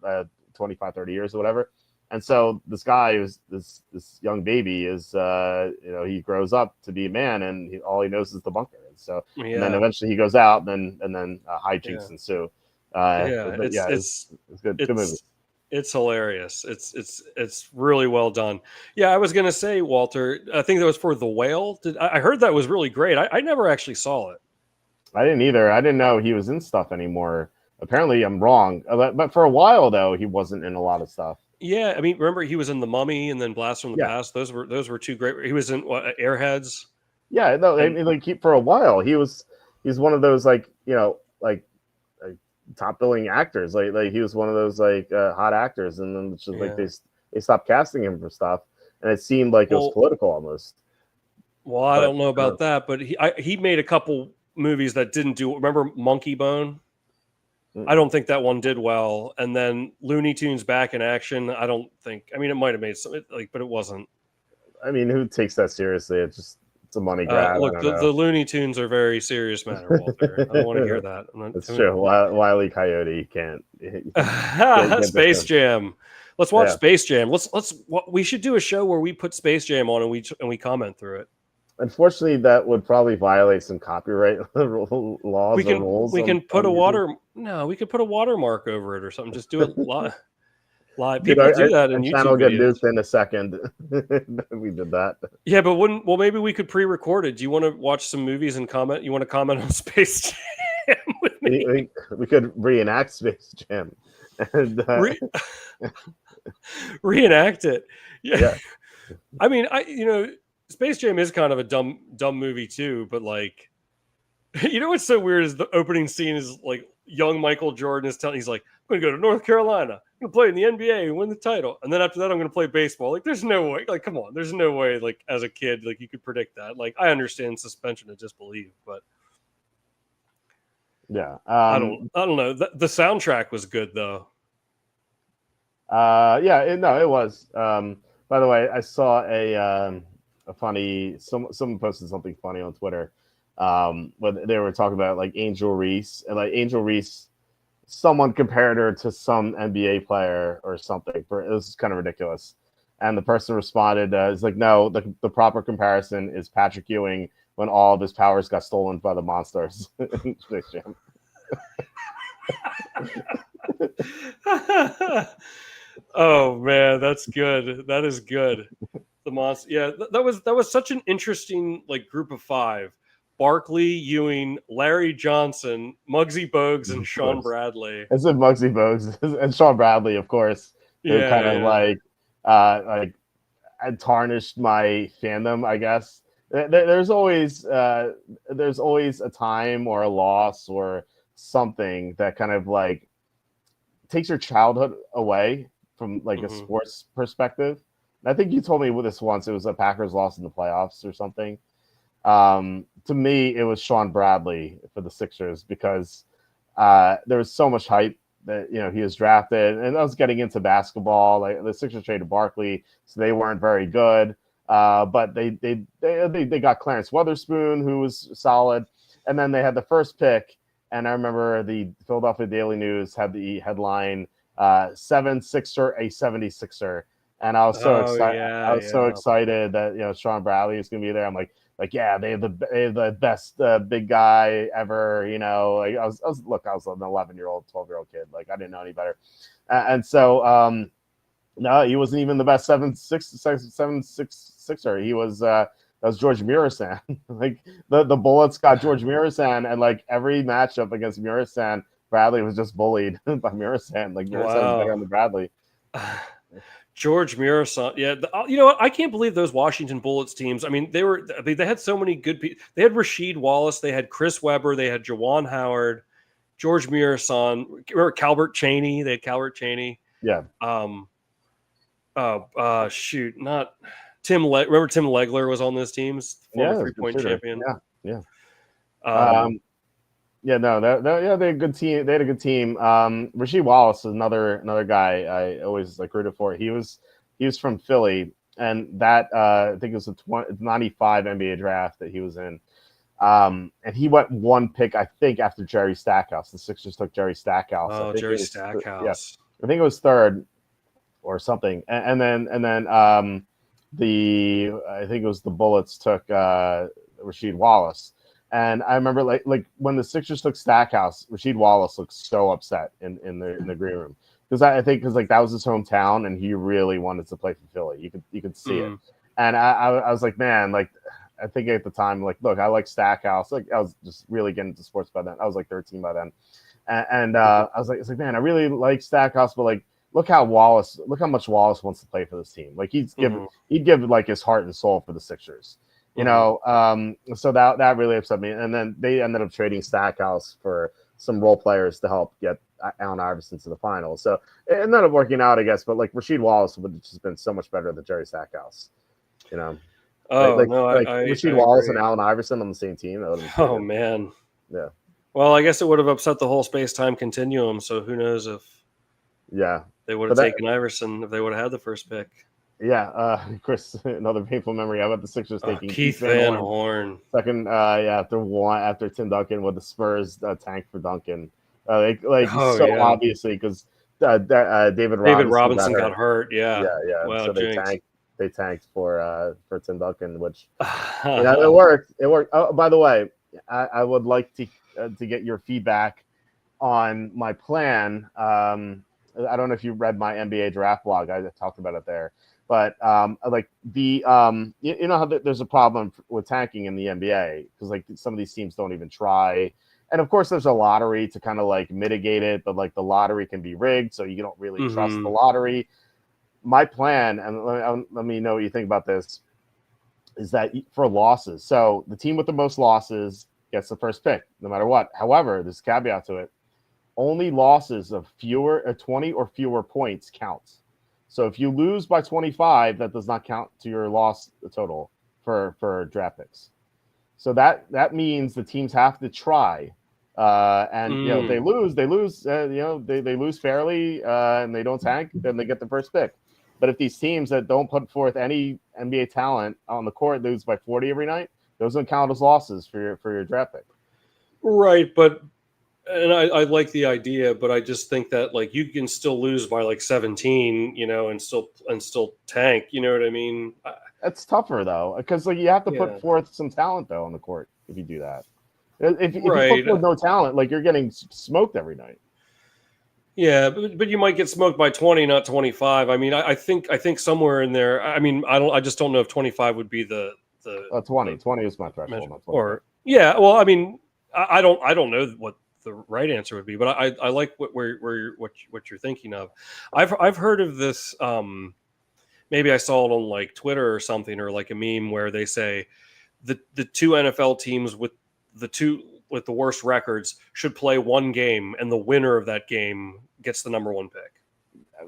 25, 30 years or whatever. And so this guy who's this young baby is he grows up to be a man, and all he knows is the bunker. And so and then eventually he goes out, and then hijinks ensue. It's good. Good movie. It's hilarious. It's really well done. Yeah, I was gonna say, Walter, I think that was for The Whale. I heard that was really great. I never actually saw it. I didn't either. I didn't know he was in stuff anymore. Apparently, I'm wrong. But for a while though, he wasn't in a lot of stuff. Yeah, I mean, remember he was in The Mummy and then Blast from the Past. Those were two great. He was in Airheads. Yeah, no, I mean, like for a while he's one of those like top billing actors. Like he was one of those hot actors, and then it's just like they stopped casting him for stuff, and it seemed like it was political almost. Well, I don't know about that, but he made a couple movies that didn't do. Remember Monkey Bone? I don't think that one did well. And then Looney Tunes Back in Action. I don't think. I mean, it might have made some but it wasn't. I mean, who takes that seriously? It's a money grab. Look, the Looney Tunes are very serious matter, Walter. I don't want to hear that. That's true. Wile E. Coyote can't. Space Jam. Let's watch Space Jam. We should do a show where we put Space Jam on and we comment through it. Unfortunately, that would probably violate some copyright laws. We can rules. We can put a watermark over it or something. Just do it live. People do that in YouTube channel videos. Get nuked in a second. We did that. Yeah, but maybe we could pre-record it. Do you want to watch some movies and comment? You want to comment on Space Jam with me? We could reenact Space Jam. And, reenact it. Yeah. I mean, Space Jam is kind of a dumb movie too, but like, what's so weird is the opening scene is like young Michael Jordan is he's like, I'm going to go to North Carolina, I'm going to play in the NBA and win the title. And then after that, I'm going to play baseball. Like, there's no way, like, come on, there's no way, like, as a kid, like, you could predict that. Like, I understand suspension of disbelief, but yeah, I don't know. The soundtrack was good though. It was. By the way, I saw a funny. Someone posted something funny on Twitter. When they were talking about like Angel Reese, and like Angel Reese, someone compared her to some NBA player or something. It was kind of ridiculous. And the person responded, "It's like no, the proper comparison is Patrick Ewing when all of his powers got stolen by the monsters." Oh man, that's good. That is good. The monster. Yeah, that was such an interesting like group of five. Barkley, Ewing, Larry Johnson, Muggsy Bogues, and Sean Bradley. I said Muggsy Bogues and Sean Bradley, of course. They're kind of like I tarnished my fandom, I guess. There's always a time or a loss or something that kind of like takes your childhood away from like a sports perspective. And I think you told me with this once. It was a Packers loss in the playoffs or something. To me, it was Sean Bradley for the Sixers because there was so much hype that he was drafted, and I was getting into basketball. Like the Sixers traded Barkley, so they weren't very good. But they got Clarence Weatherspoon, who was solid, and then they had the first pick. And I remember the Philadelphia Daily News had the headline 7-6er, a 76er. And I was so excited. I was so excited that Sean Bradley is going to be there. I'm like yeah, they have the best big guy ever. I was an 11-year-old, 12-year-old kid. Like I didn't know any better. And so no, he wasn't even the best 7-6er. He was that was George Murasan. Like the Bullets got George Murasan, and like every matchup against Murasan, Bradley was just bullied by Murasan. Like Murasan was better than Bradley. George Mirasan. Yeah, you know what? I can't believe those Washington Bullets teams. I mean, they had so many good people. They had Rasheed Wallace, they had Chris Webber, they had Jawan Howard, George Mirasan, remember Calbert Cheney. They had Calbert Cheney. Yeah. Shoot, not Tim. Remember Tim Legler was on those teams, former Yeah, it was a good 3-point shooter. champion. Yeah. Um, Yeah, no, they had a good team. They had a good team. Rasheed Wallace is another guy I always like rooted for. He was from Philly, and that I think it was the 95 NBA draft that he was in. And he went one pick, I think, after Jerry Stackhouse. The Sixers took Jerry Stackhouse. oh, I think Jerry it was, Stackhouse. I think it was third or something. And then I think it was the Bullets took Rasheed Wallace. And I remember like when the Sixers took Stackhouse, Rasheed Wallace looked so upset in the green room because because like that was his hometown and he really wanted to play for Philly. You could see it, and I was like, man, like I think at the time, like, look, I like Stackhouse. Like I was just really getting into sports by then. I was like 13 by then, and I was like, man, I really like Stackhouse, but like look how much Wallace wants to play for this team. Like he'd give like his heart and soul for the Sixers. You know, so that really upset me. And then they ended up trading Stackhouse for some role players to help get Allen Iverson to the finals. So it ended up working out, I guess. But like Rasheed Wallace would have just been so much better than Jerry Stackhouse. You know, Rasheed Wallace agree. and Allen Iverson on the same team. Oh man, yeah. Well, I guess it would have upset the whole space-time continuum. So who knows if they would have taken Iverson if they would have had the first pick. Yeah, Chris, another painful memery. How about the Sixers taking Keith Van Horn second? After Tim Duncan with the Spurs tank for Duncan, obviously because David Robinson got hurt. Yeah. Wow, so they tanked for Tim Duncan, which it worked. It worked. Oh, by the way, I would like to get your feedback on my plan. I don't know if you read my NBA draft blog. I talked about it there. But how there's a problem with tanking in the NBA because like some of these teams don't even try, and of course there's a lottery to kind of like mitigate it, but like the lottery can be rigged, so you don't really trust the lottery. My plan, and let me know what you think about this, is that for losses, so the team with the most losses gets the first pick, no matter what. However, there's a caveat to it: only losses of 20 or fewer points counts. So if you lose by 25, that does not count to your loss total for draft picks. So that means the teams have to try, and if they lose, they lose. They lose fairly, and they don't tank, then they get the first pick. But if these teams that don't put forth any NBA talent on the court lose by 40 every night, those don't count as losses for your draft pick. Right, but. And I like the idea, but I just think that like you can still lose by like 17, and still tank. You know what I mean? That's tougher though, because like you have to put forth some talent though on the court if you do that. If you put forth no talent, like you're getting smoked every night. Yeah, but you might get smoked by 20, not 25. I mean, I think somewhere in there. I mean, I just don't know if 25 would be the 20. 20 is my threshold. Well, I mean, I don't know what the right answer would be, but I like what you're thinking of. I've heard of this. Maybe I saw it on like Twitter or something, or like a meme where they say the two NFL teams with the worst records should play one game, and the winner of that game gets the number one pick.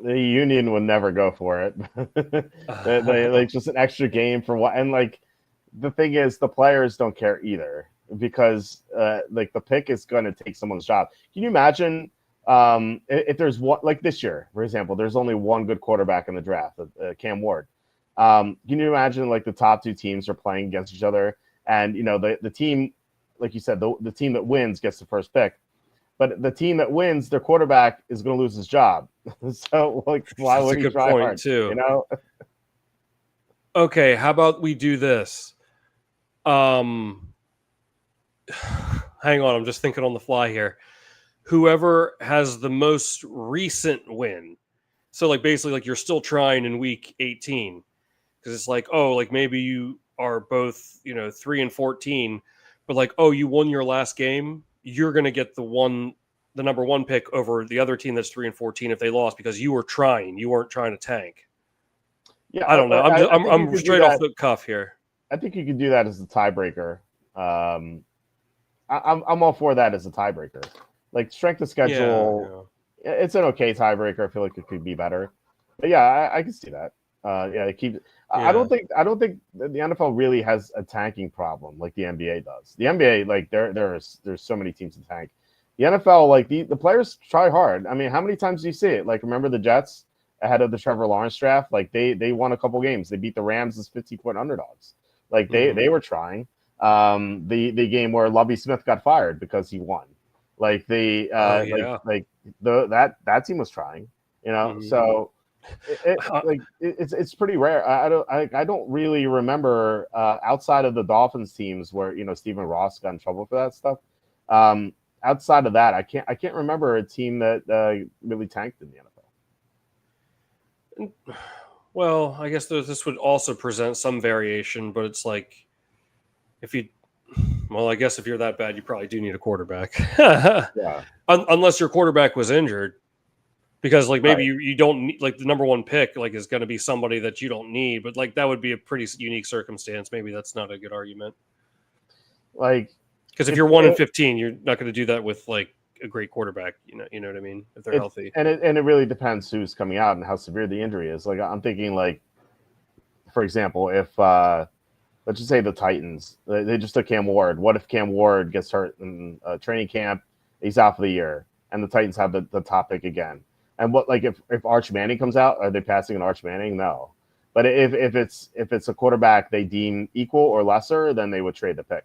The union would never go for it. they like just an extra game for what? And like the thing is, the players don't care either. Because like the pick is going to take someone's job. Can you imagine if there's one, like this year, for example, there's only one good quarterback in the draft, Cam Ward. Can you imagine like the top two teams are playing against each other, and the team, like you said, the team that wins gets the first pick, but the team that wins, their quarterback is going to lose his job. So like, why would he try hard? Too. Okay, how about we do this? Hang on, I'm just thinking on the fly here. Whoever has the most recent win. So like basically like you're still trying in week 18 because it's like, oh, like maybe you are both, 3 and 14, but like, oh, you won your last game. You're going to get the one the number 1 pick over the other team that's 3-14 if they lost because you weren't trying to tank. Yeah, I don't know. I'm straight off the cuff here. I think you could do that as a tiebreaker. I'm all for that as a tiebreaker. Like strength of schedule, it's an okay tiebreaker. I feel like it could be better, but yeah, I can see that. I don't think the NFL really has a tanking problem like the NBA does. The NBA, like there's so many teams to tank. The NFL, like the players try hard. I mean, how many times do you see it? Like, remember the Jets ahead of the Trevor Lawrence draft? Like they won a couple games. They beat the Rams as 50-point underdogs. Like they were trying. The game where Lovie Smith got fired because he won. Like that team was trying. So it's pretty rare. I don't really remember outside of the Dolphins teams where Stephen Ross got in trouble for that stuff. Outside of that, I can't remember a team that really tanked in the NFL. Well, I guess this would also present some variation, but it's like if you're that bad, you probably do need a quarterback. Yeah. Unless your quarterback was injured. Because like maybe you don't need like the number 1 pick like is going to be somebody that you don't need, but like that would be a pretty unique circumstance. Maybe that's not a good argument. Like because if you're 1-15, you're not going to do that with like a great quarterback. You know what I mean? If they're healthy, and it really depends who's coming out and how severe the injury is. Like I'm thinking like, for example, if let's just say the Titans they just took Cam Ward. What if Cam Ward gets hurt in training camp? He's out for the year, and the Titans have the top pick again. And what like if Arch Manning comes out, are they passing an Arch Manning? No. But if it's a quarterback they deem equal or lesser, then they would trade the pick.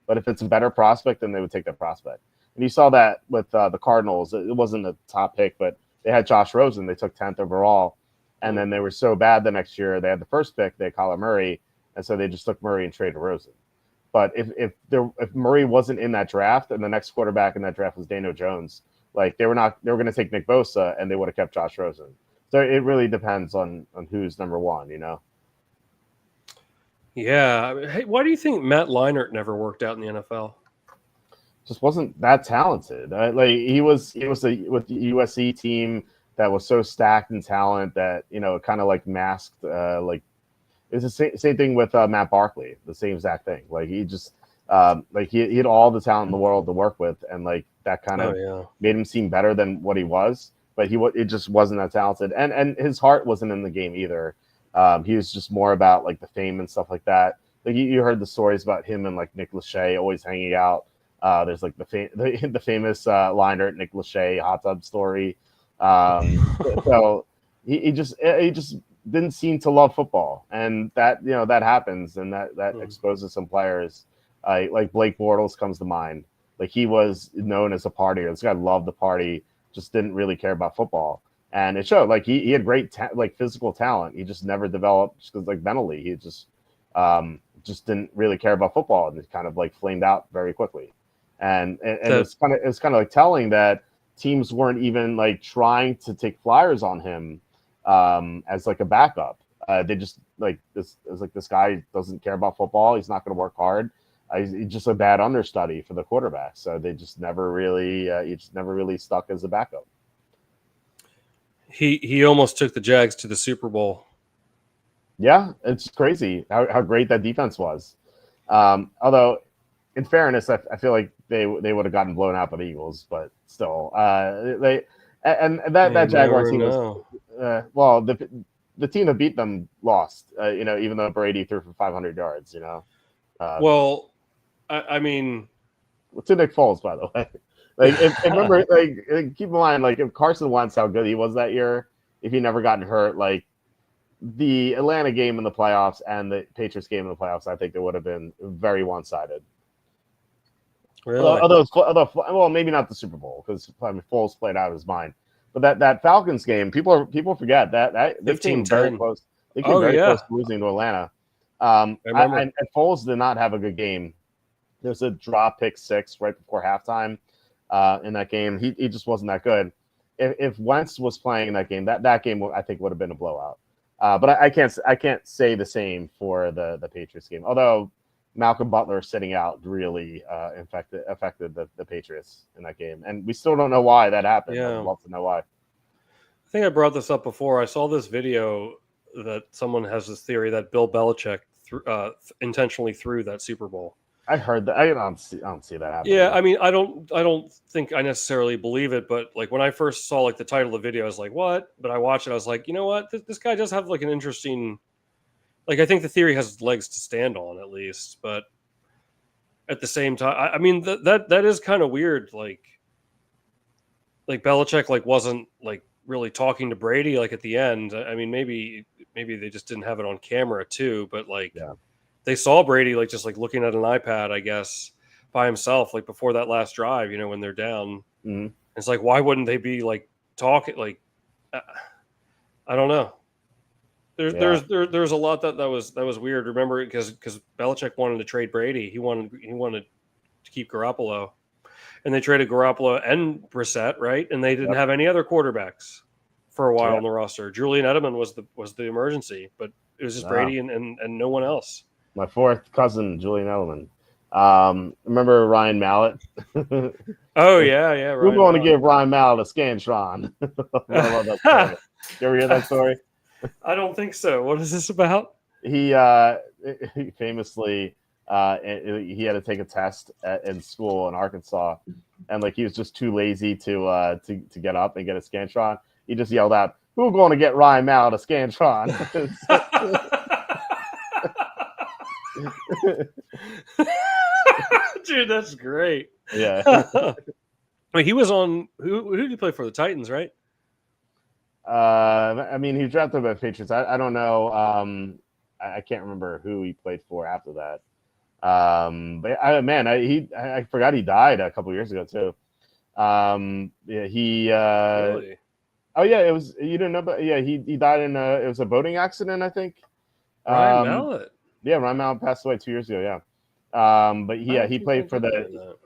But if it's a better prospect, then they would take that prospect. And you saw that with the Cardinals. It wasn't a top pick, but they had Josh Rosen. They took 10th overall, and then they were so bad the next year. They had the first pick. They had Kyler Murray, and so they just took Murray and traded Rosen. But if Murray wasn't in that draft, and the next quarterback in that draft was Daniel Jones. Like they were going to take Nick Bosa, and they would have kept Josh Rosen. So it really depends on who's number 1, Yeah. Hey, why do you think Matt Leinart never worked out in the NFL? Just wasn't that talented. Like he was with the USC team that was so stacked in talent that it kind of like masked. Like it's the same thing with Matt Barkley. The same exact thing. Like he just. He had all the talent in the world to work with, and like that kind of made him seem better than what he was. But it just wasn't that talented, and his heart wasn't in the game either. He was just more about like the fame and stuff like that. Like you heard the stories about him and like Nick Lachey always hanging out. There's like the famous Leinart Nick Lachey hot tub story. So he just didn't seem to love football, and that that happens, and that exposes some players. Like Blake Bortles comes to mind. Like he was known as a partier. This guy loved the party, just didn't really care about football, and it showed. Like he had great physical talent. He just never developed just because like mentally he just didn't really care about football, and it kind of like flamed out very quickly. And it's kind of like telling that teams weren't even like trying to take flyers on him as like a backup. They just like this guy doesn't care about football. He's not going to work hard. He's just a bad understudy for the quarterback. So they just never really stuck as a backup. He almost took the Jags to the Super Bowl. Yeah, it's crazy how great that defense was. Although, in fairness, I feel like they would have gotten blown out by the Eagles, but still, that Jaguar team was the team that beat them lost. Even though Brady threw for 500 yards. I mean, to Nick Foles, by the way. Like, remember, like, keep in mind, like, if Carson Wentz, how good he was that year, if he never gotten hurt, like, the Atlanta game in the playoffs and the Patriots game in the playoffs, I think it would have been very one-sided. Really? Although, maybe not the Super Bowl, because Foles played out of his mind. But that Falcons game, people forget that they came very close. They came very close to losing to Atlanta. And Foles did not have a good game. There's a drop pick 6 right before halftime in that game. He just wasn't that good. If Wentz was playing in that game, that game I think would have been a blowout. But I can't say the same for the Patriots game. Although Malcolm Butler sitting out really affected the Patriots in that game, and we still don't know why that happened. Yeah. I would love to know why. I think I brought this up before. I saw this video that someone has this theory that Bill Belichick intentionally threw that Super Bowl. I heard that. I don't see that happening. Yeah, I mean, I don't think I necessarily believe it, but like when I first saw like the title of the video, I was like, "What?" But I watched it, I was like, you know what? This guy does have like an interesting. Like, I think the theory has legs to stand on, at least. But at the same time, I mean that is kind of weird. Like Belichick like wasn't like really talking to Brady like at the end. I mean, maybe they just didn't have it on camera too. But like they saw Brady like just like looking at an iPad, I guess, by himself, like before that last drive. When they're down, it's like, why wouldn't they be like talking? Like, I don't know. There's a lot that was weird. Remember, because Belichick wanted to trade Brady, he wanted to keep Garoppolo, and they traded Garoppolo and Brissett, right? And they didn't have any other quarterbacks for a while on the roster. Julian Edelman was the emergency, but it was just Brady and no one else. My fourth cousin, Julian Edelman. Remember Ryan Mallett? Oh yeah. We're going to give Ryan Mallett a Scantron. I love that story. You ever hear that story? I don't think so. What is this about? He famously he had to take a test in school in Arkansas, and like he was just too lazy to get up and get a Scantron. He just yelled out, "Who's going to get Ryan Mallett a Scantron?" Dude, that's great. Yeah. I mean, he was on who did he play for? The Titans, right? I mean, he was drafted by the Patriots. I don't know. I can't remember who he played for after that. But I forgot he died a couple years ago too. He. Really? Oh yeah, it was. You didn't know, but yeah, he died in it was a boating accident, I think. Ryan Mallett. Yeah, Ryan Mallett passed away 2 years ago. Yeah. But he played for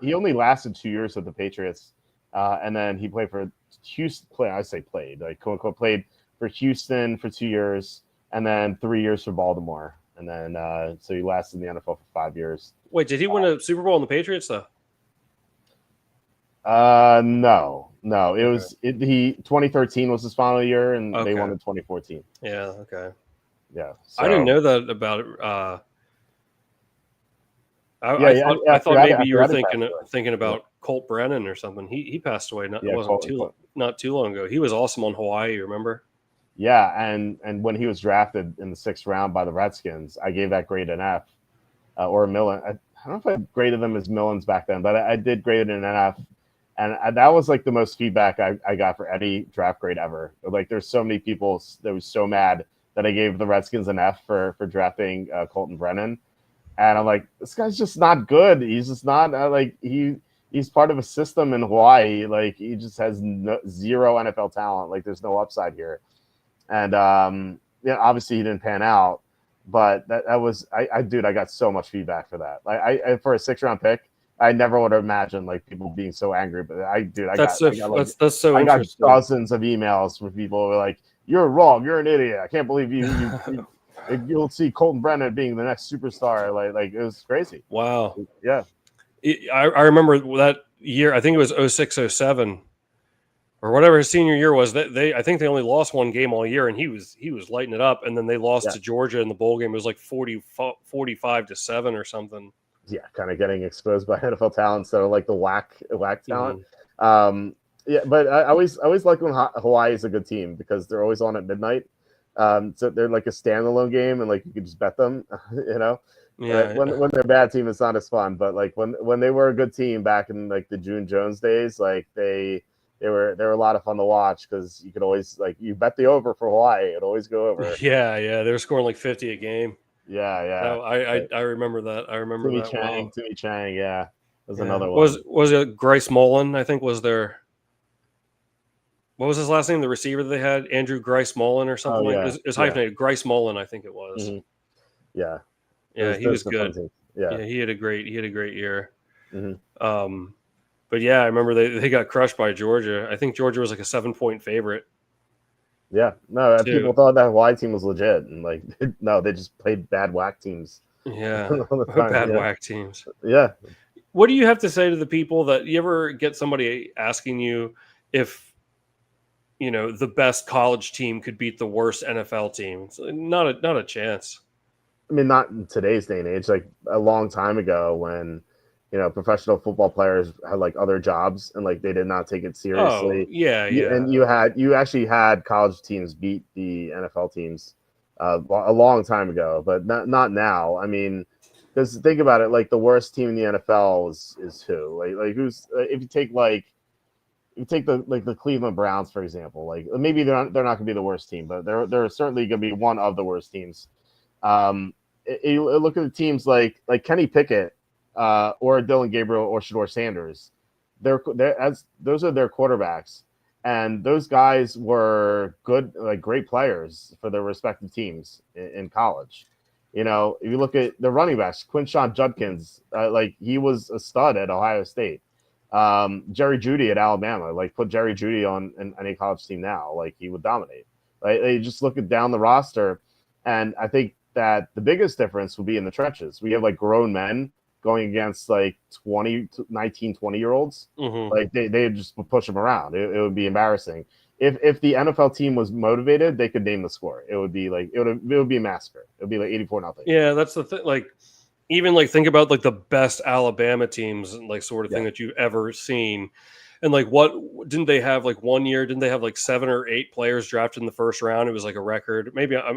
he only lasted 2 years with the Patriots. And then he played for Houston. I say played, like quote unquote, played for Houston for 2 years, and then 3 years for Baltimore, and then so he lasted in the NFL for 5 years. Wait, did he win a Super Bowl in the Patriots though? No. It was 2013 was his final year, and they won in 2014. Yeah. Okay. Yeah. So, I didn't know that about it. I thought maybe you were thinking about Colt Brennan or something. He passed away. Not too long ago. He was awesome on Hawaii. Remember? Yeah, and when he was drafted in the 6th round by the Redskins, I gave that grade an F or a Millen. I don't know if I graded them as Millens back then, but I did grade it an F, and that was like the most feedback I got for any draft grade ever. Like, there's so many people that was so mad that I gave the Redskins an F for drafting Colton Brennan. And I'm like, this guy's just not good. He's just not he's part of a system in Hawaii. Like, he just has zero NFL talent. Like, there's no upside here. And obviously he didn't pan out. But that was I got so much feedback for that. Like, I for a 6th round pick, I never would have imagined like people being so angry. But I got dozens of emails from people who were like, "You're wrong. You're an idiot. I can't believe you." You'll see Colton Brennan being the next superstar. Like it was crazy. Wow. Yeah. I remember that year. I think it was 06-07 or whatever his senior year was. I think they only lost one game all year, and he was lighting it up. And then they lost to Georgia in the bowl game. It was like 45-7 or something. Yeah, kind of getting exposed by NFL talent, so like the whack talent. Yeah, but I always like when Hawaii is a good team because they're always on at midnight. So they're like a standalone game, and like you can just bet them, Yeah. When they're a bad team, it's not as fun. But like when they were a good team back in like the June Jones days, like they were a lot of fun to watch because you could always like you bet the over for Hawaii, it'd always go over. Yeah, they were scoring like 50 a game. Yeah. No, I remember that. I remember Timmy that. Chang, yeah, was another one. Was it Grace Mullen? I think was their. What was his last name? The receiver that they had, Andrew Grice Mullen or something like this. It was hyphenated. Grice Mullen, I think it was. Mm-hmm. Yeah. He was good. Yeah, he had a great year. Mm-hmm. But yeah, I remember they got crushed by Georgia. I think Georgia was like a 7-point favorite. Yeah, no, people thought that Hawaii team was legit, and like no, they just played bad whack teams. Yeah, all the time. bad Yeah, whack teams. yeah. What do you have to say to the people that you ever get somebody asking you if the best college team could beat the worst NFL team? It's like, not a chance. I mean, not in today's day and age. Like a long time ago, when professional football players had like other jobs and like they did not take it Oh seriously. yeah, And yeah. you actually had college teams beat the NFL teams a long time ago, but not now. I mean, because think about it, like the worst team in the NFL is who? Like who's if you take the Cleveland Browns for example, like maybe they're not going to be the worst team, but they're certainly going to be one of the worst teams. You look at the teams like Kenny Pickett, or Dylan Gabriel or Shador Sanders. Those are their quarterbacks, and those guys were good, like great players for their respective teams in college. If you look at the running backs, Quinshon Judkins, like he was a stud at Ohio State. Jerry Jeudy at Alabama, like put Jerry Jeudy on any college team now, like he would dominate. Right? They just look at down the roster, and I think that the biggest difference would be in the trenches. We have like grown men going against like 19, 20 year olds. Hmm. Like they just push them around. It would be embarrassing. If the NFL team was motivated, they could name the score. It would be like it would be a massacre. It would be like 84-0. Yeah, that's the thing. Like even like think about like the best Alabama teams and like sort of thing Yeah. that you've ever seen. And like what didn't they have like one year? Didn't they have like 7 or 8 players drafted in the first round? It was like a record. Maybe I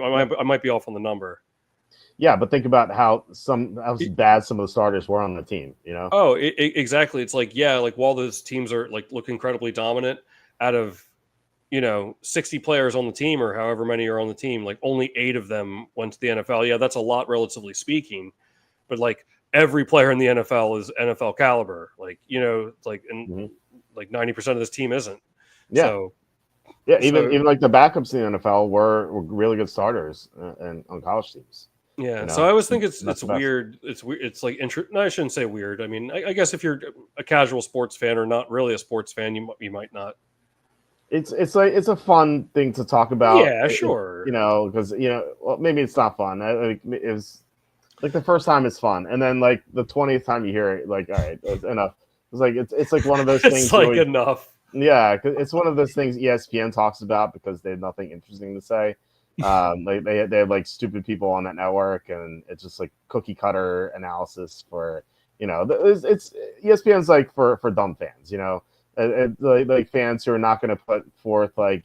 might be off on the number. Yeah, but think about how bad some of the starters were on the team. Oh, exactly. It's like, yeah, like while those teams are like look incredibly dominant, out of 60 players on the team or however many are on the team, like only 8 of them went to the NFL. Yeah, that's a lot relatively speaking, but like every player in the NFL is NFL caliber. Like, like and Mm-hmm. like 90% of this team isn't. Yeah, So yeah. Even so even like the backups in the NFL were really good starters and on college teams. yeah, so I always think That's it's the best. weird. It's weird. It's like no, I shouldn't say weird. I mean, I guess if you're a casual sports fan or not really a sports fan, you might not. It's like it's a fun thing to talk about, Yeah, sure. because well, maybe it's not fun. It was like the first time it's fun, and then like the 20th time you hear it, like all right, it's enough. It's like it's like one of those It's things. You like always, enough. yeah, 'cause it's one of those things ESPN talks about because they have nothing interesting to say. Like they have like stupid people on that network, and it's just like cookie cutter analysis for it's ESPN's like for dumb fans, like fans who are not going to put forth like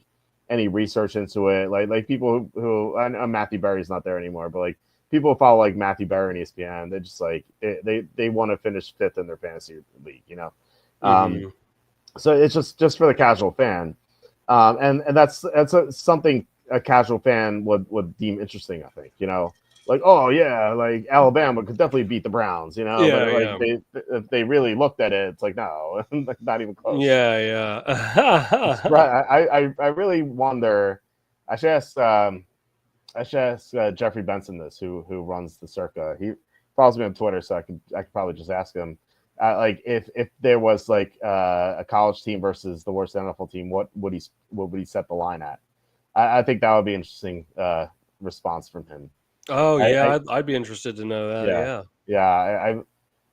any research into it, like people who I know Matthew Berry's not there anymore, but like people who follow like Matthew Berry and ESPN, they just like they want to finish fifth in their fantasy league. Um, Hmm. so it's just for the casual fan, and that's something a casual fan would deem interesting. I think like oh yeah, like Alabama could definitely beat the Browns, Yeah, but like yeah, if they really looked at it, it's like no, like, not even close. yeah, It's yeah. right. I really wonder. I should ask Jeffrey Benson this, who runs the Circa. He follows me on Twitter, so I could probably just ask him, like if there was like a college team versus the worst NFL team, what would he set the line at? I think that would be an interesting response from him. Oh yeah, I I'd be interested to know that. yeah Yeah. yeah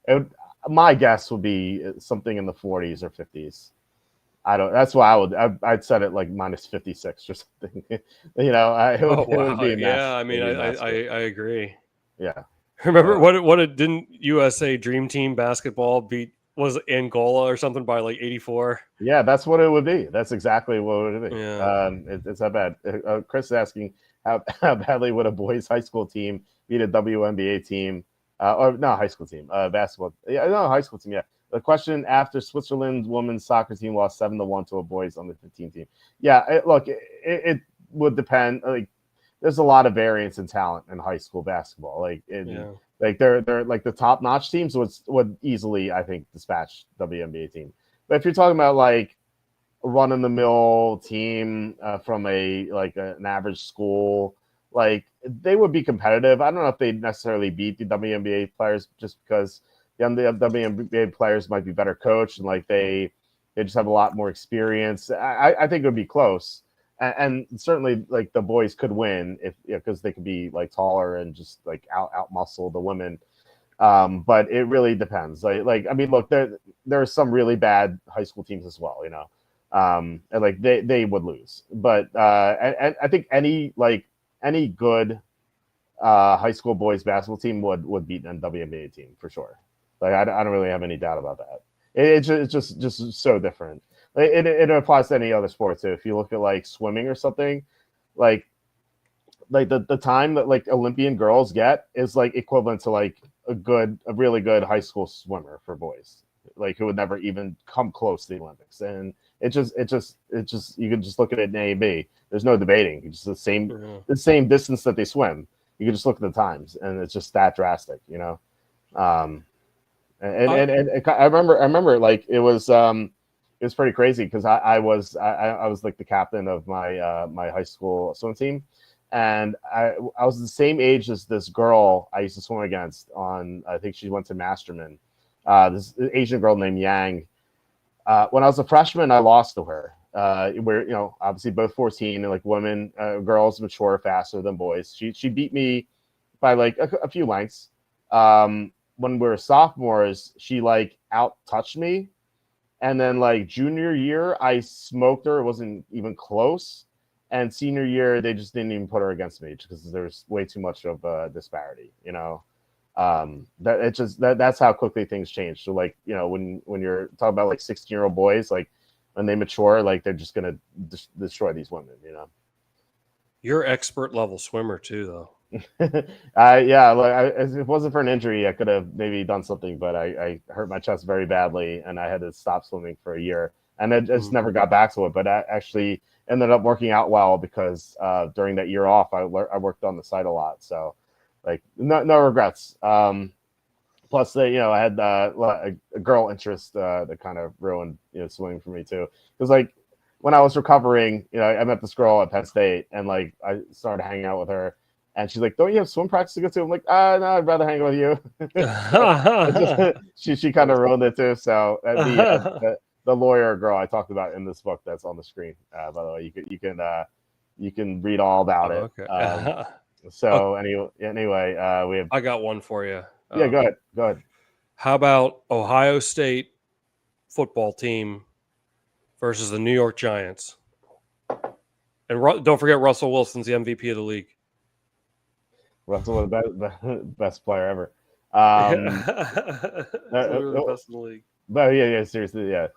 it would, my guess would be something in the 40s or 50s. I don't. That's why I'd set it like -56 or something. It Oh would wow. be a Yeah. mess. I It would mean, be a I massacre. agree. Yeah. Remember Uh, what it didn't USA Dream Team basketball beat was Angola or something by like 84? yeah, that's what it would be. That's exactly what it would be. Yeah. It's that bad. Chris is asking how badly would a boys high school team beat a WNBA team, or no high school team, basketball. Yeah, no high school team. Yeah. The question after Switzerland's women's soccer team lost 7-1 to a boys under 15 team. Yeah, look, it would depend. Like, there's a lot of variance in talent in high school basketball. Yeah. Like they're like the top notch teams would easily, I think, dispatch WNBA team. But if you're talking about like a run in the mill team from an average school, like they would be competitive. I don't know if they'd necessarily beat the WNBA players just because the WNBA players might be better coached and like they just have a lot more experience. I think it would be close. and certainly like the boys could win if because they could be like taller and just like out muscle the women. But it really depends. Like I mean, look, there are some really bad high school teams as well, and like they would lose. But and I think any good high school boys basketball team would beat an WNBA team for sure. Like I don't really have any doubt about that. It's just so different. It applies to any other sport too. If you look at like swimming or something, like the time that like Olympian girls get is like equivalent to like a really good high school swimmer for boys, like who would never even come close to the Olympics. And it just you can just look at it in A and B. There's no debating. It's the same distance that they swim. You can just look at the times, and it's just that drastic, Um, and I remember like it was pretty crazy because I was like the captain of my my high school swim team, and I was the same age as this girl I used to swim against on, I think she went to Masterman, this Asian girl named Yang. When I was a freshman, I lost to her. We're obviously both 14 and like women, girls mature faster than boys. She beat me by like a few lengths. When we were sophomores, she like out touched me, and then like junior year, I smoked her. It wasn't even close. And senior year, they just didn't even put her against me because there's way too much of a disparity, that's how quickly things change. So like, when you're talking about like 16-year-old boys, like when they mature, like they're just going to destroy these women, You're expert level swimmer too, though. Yeah, like if it wasn't for an injury, I could have maybe done something, but I hurt my chest very badly and I had to stop swimming for a year, and I just never got back to it. But I actually ended up working out well because during that year off, I worked on the site a lot. So like no regrets. Plus, I had a girl interest that kind of ruined swimming for me too. Because like when I was recovering, I met this girl at Penn State, and like I started hanging out with her, and she's like, "Don't you have swim practice to go to?" I'm like, no, I'd rather hang with you." She kind of ruined it too. So the lawyer girl I talked about in this book that's on the screen, by the way, you can read all about it. Okay. So anyway, we have. I got one for you. Yeah, go ahead. How about Ohio State football team versus the New York Giants? And don't forget, Russell Wilson's the MVP of the league. Russell, the best player ever. Literally the best in the league. But yeah, seriously, yeah.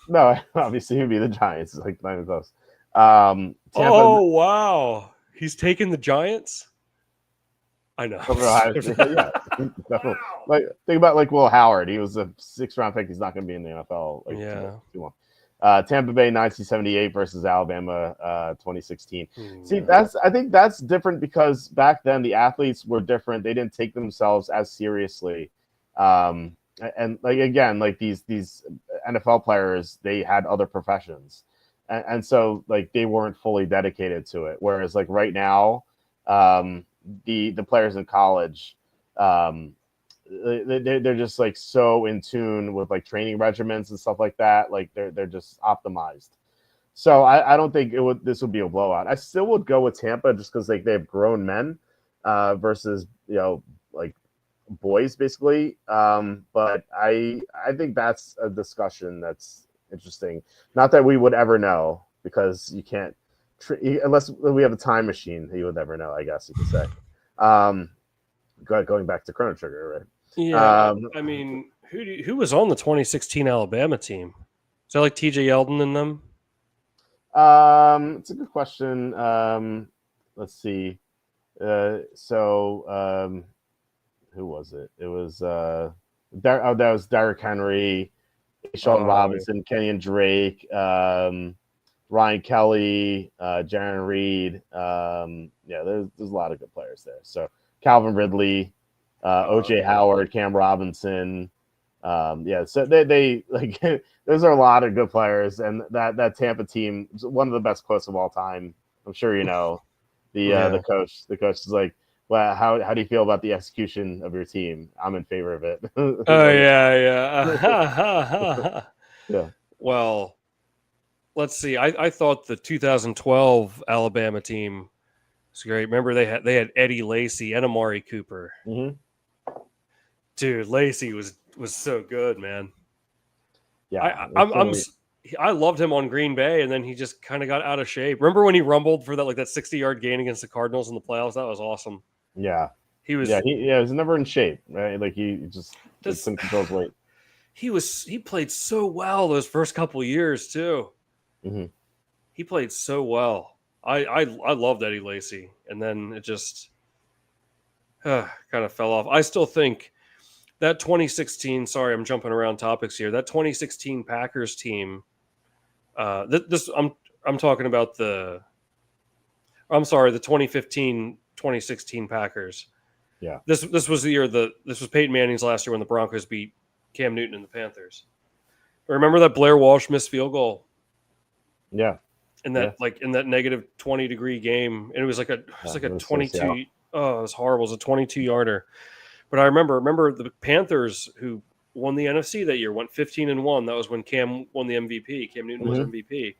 No, obviously he'd be the Giants. It's like not even close. Tampa, wow, he's taking the Giants. I know. Yeah, definitely. Like think about like Will Howard. He was a 6th round pick. He's not going to be in the NFL. Like, too long. Tampa Bay 1978 versus Alabama 2016. See, I think that's different because back then the athletes were different. They didn't take themselves as seriously. And like again, like these NFL players, they had other professions, and so like they weren't fully dedicated to it. Whereas like right now, the players in college, they're just like so in tune with like training regimens and stuff like that. Like they're just optimized. So I don't think this would be a blowout. I still would go with Tampa just because like they have grown men versus like boys basically. But I think that's a discussion that's interesting. Not that we would ever know because you can't unless we have a time machine. You would never know, I guess you could say. Going back to Chrono Trigger, right? Yeah, I mean, who was on the 2016 Alabama team? Is that like TJ Yeldon in them? It's a good question. Let's see. So who was it? It was that was Derrick Henry, Sean Robinson, Kenyon Drake, Ryan Kelly, Jaron Reed. There's a lot of good players there. So Calvin Ridley, OJ Howard, Cam Robinson. So they like those are a lot of good players, and that Tampa team is one of the best quotes of all time. I'm sure you know. The coach is like, well, how do you feel about the execution of your team? I'm in favor of it. Yeah. Yeah. Well, let's see. I thought the 2012 Alabama team was great. Remember they had Eddie Lacy and Amari Cooper. Mm-hmm. Dude, Lacy was so good, man. Yeah, I loved him on Green Bay, and then he just kind of got out of shape. Remember when he rumbled for that 60-yard gain against the Cardinals in the playoffs? That was awesome. yeah, He was he was never in shape, right? Like he just couldn't control his weight. He played so well those first couple of years too. Mm-hmm. He played so well. I loved Eddie Lacy, and then it just kind of fell off. I still think that 2016. Sorry, I'm jumping around topics here. That 2016 Packers team. I'm talking about the 2015-2016 Packers. Yeah. This was the year this was Peyton Manning's last year when the Broncos beat Cam Newton and the Panthers. Remember that Blair Walsh missed field goal? Yeah. In that in that negative 20-degree game, and it was like a 22. Oh, it was horrible. It was a 22-yarder. But I remember the Panthers, who won the NFC that year, went 15-1. That was when Cam won the MVP. Cam Newton was MVP.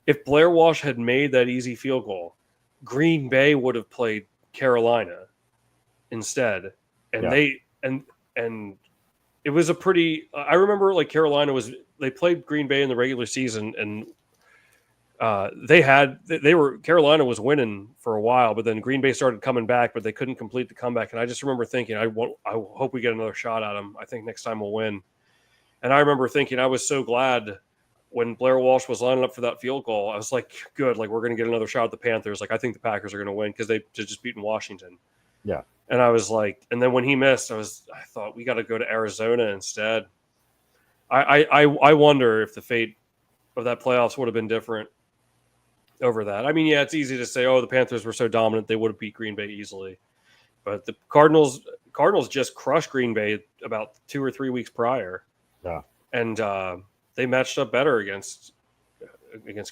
If Blair Walsh had made that easy field goal, Green Bay would have played Carolina instead, and it was a pretty. I remember Carolina they played Green Bay in the regular season, and Carolina was winning for a while, but then Green Bay started coming back, but they couldn't complete the comeback. And I just remember thinking, I hope we get another shot at them. I think next time we'll win. And I remember thinking, I was so glad when Blair Walsh was lining up for that field goal. I was like, good, we're going to get another shot at the Panthers. I think the Packers are going to win because they just beaten Washington. Yeah. And I was like, and then when he missed, I thought we got to go to Arizona instead. I wonder if the fate of that playoffs would have been different over that. I mean, yeah, it's easy to say, oh, the Panthers were so dominant they would have beat Green Bay easily, but the Cardinals just crushed Green Bay about 2 or 3 weeks prior. Yeah, and they matched up better against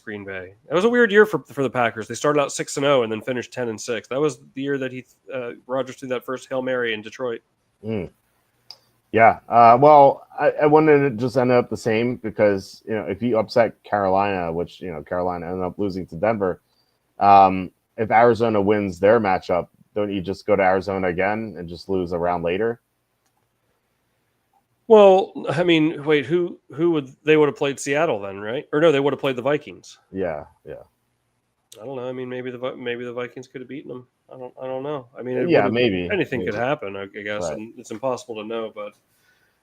Green Bay. It was a weird year for the Packers. They started out 6-0 and then finished 10-6. That was the year that Rodgers threw that first Hail Mary in Detroit. Yeah. Well, I wanted to just end up the same because if you upset Carolina, which Carolina ended up losing to Denver, if Arizona wins their matchup, don't you just go to Arizona again and just lose a round later? Well, I mean, wait, who would have played Seattle then, right? Or no, they would have played the Vikings. Yeah. I don't know. I mean, maybe the Vikings could have beaten them. I don't know. I mean, maybe anything could happen, I guess, right. And it's impossible to know. But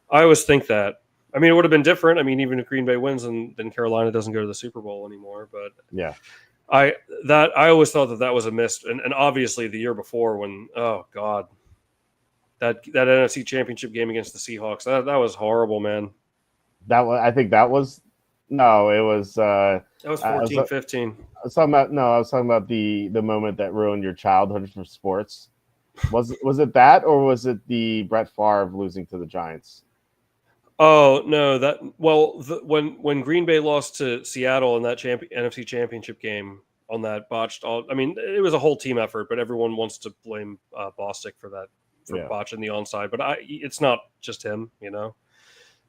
I always think that. I mean, it would have been different. I mean, even if Green Bay wins, and then Carolina doesn't go to the Super Bowl anymore. But yeah, I always thought that was a miss, and obviously the year before when that NFC Championship game against the Seahawks, that was horrible, man. That was 14-15. I was talking about the moment that ruined your childhood for sports. Was it that, or was it the Brett Favre losing to the Giants? Oh no, when Green Bay lost to Seattle in that NFC Championship game on that botched. I mean, it was a whole team effort, but everyone wants to blame Bostic for that botching the onside. But it's not just him, It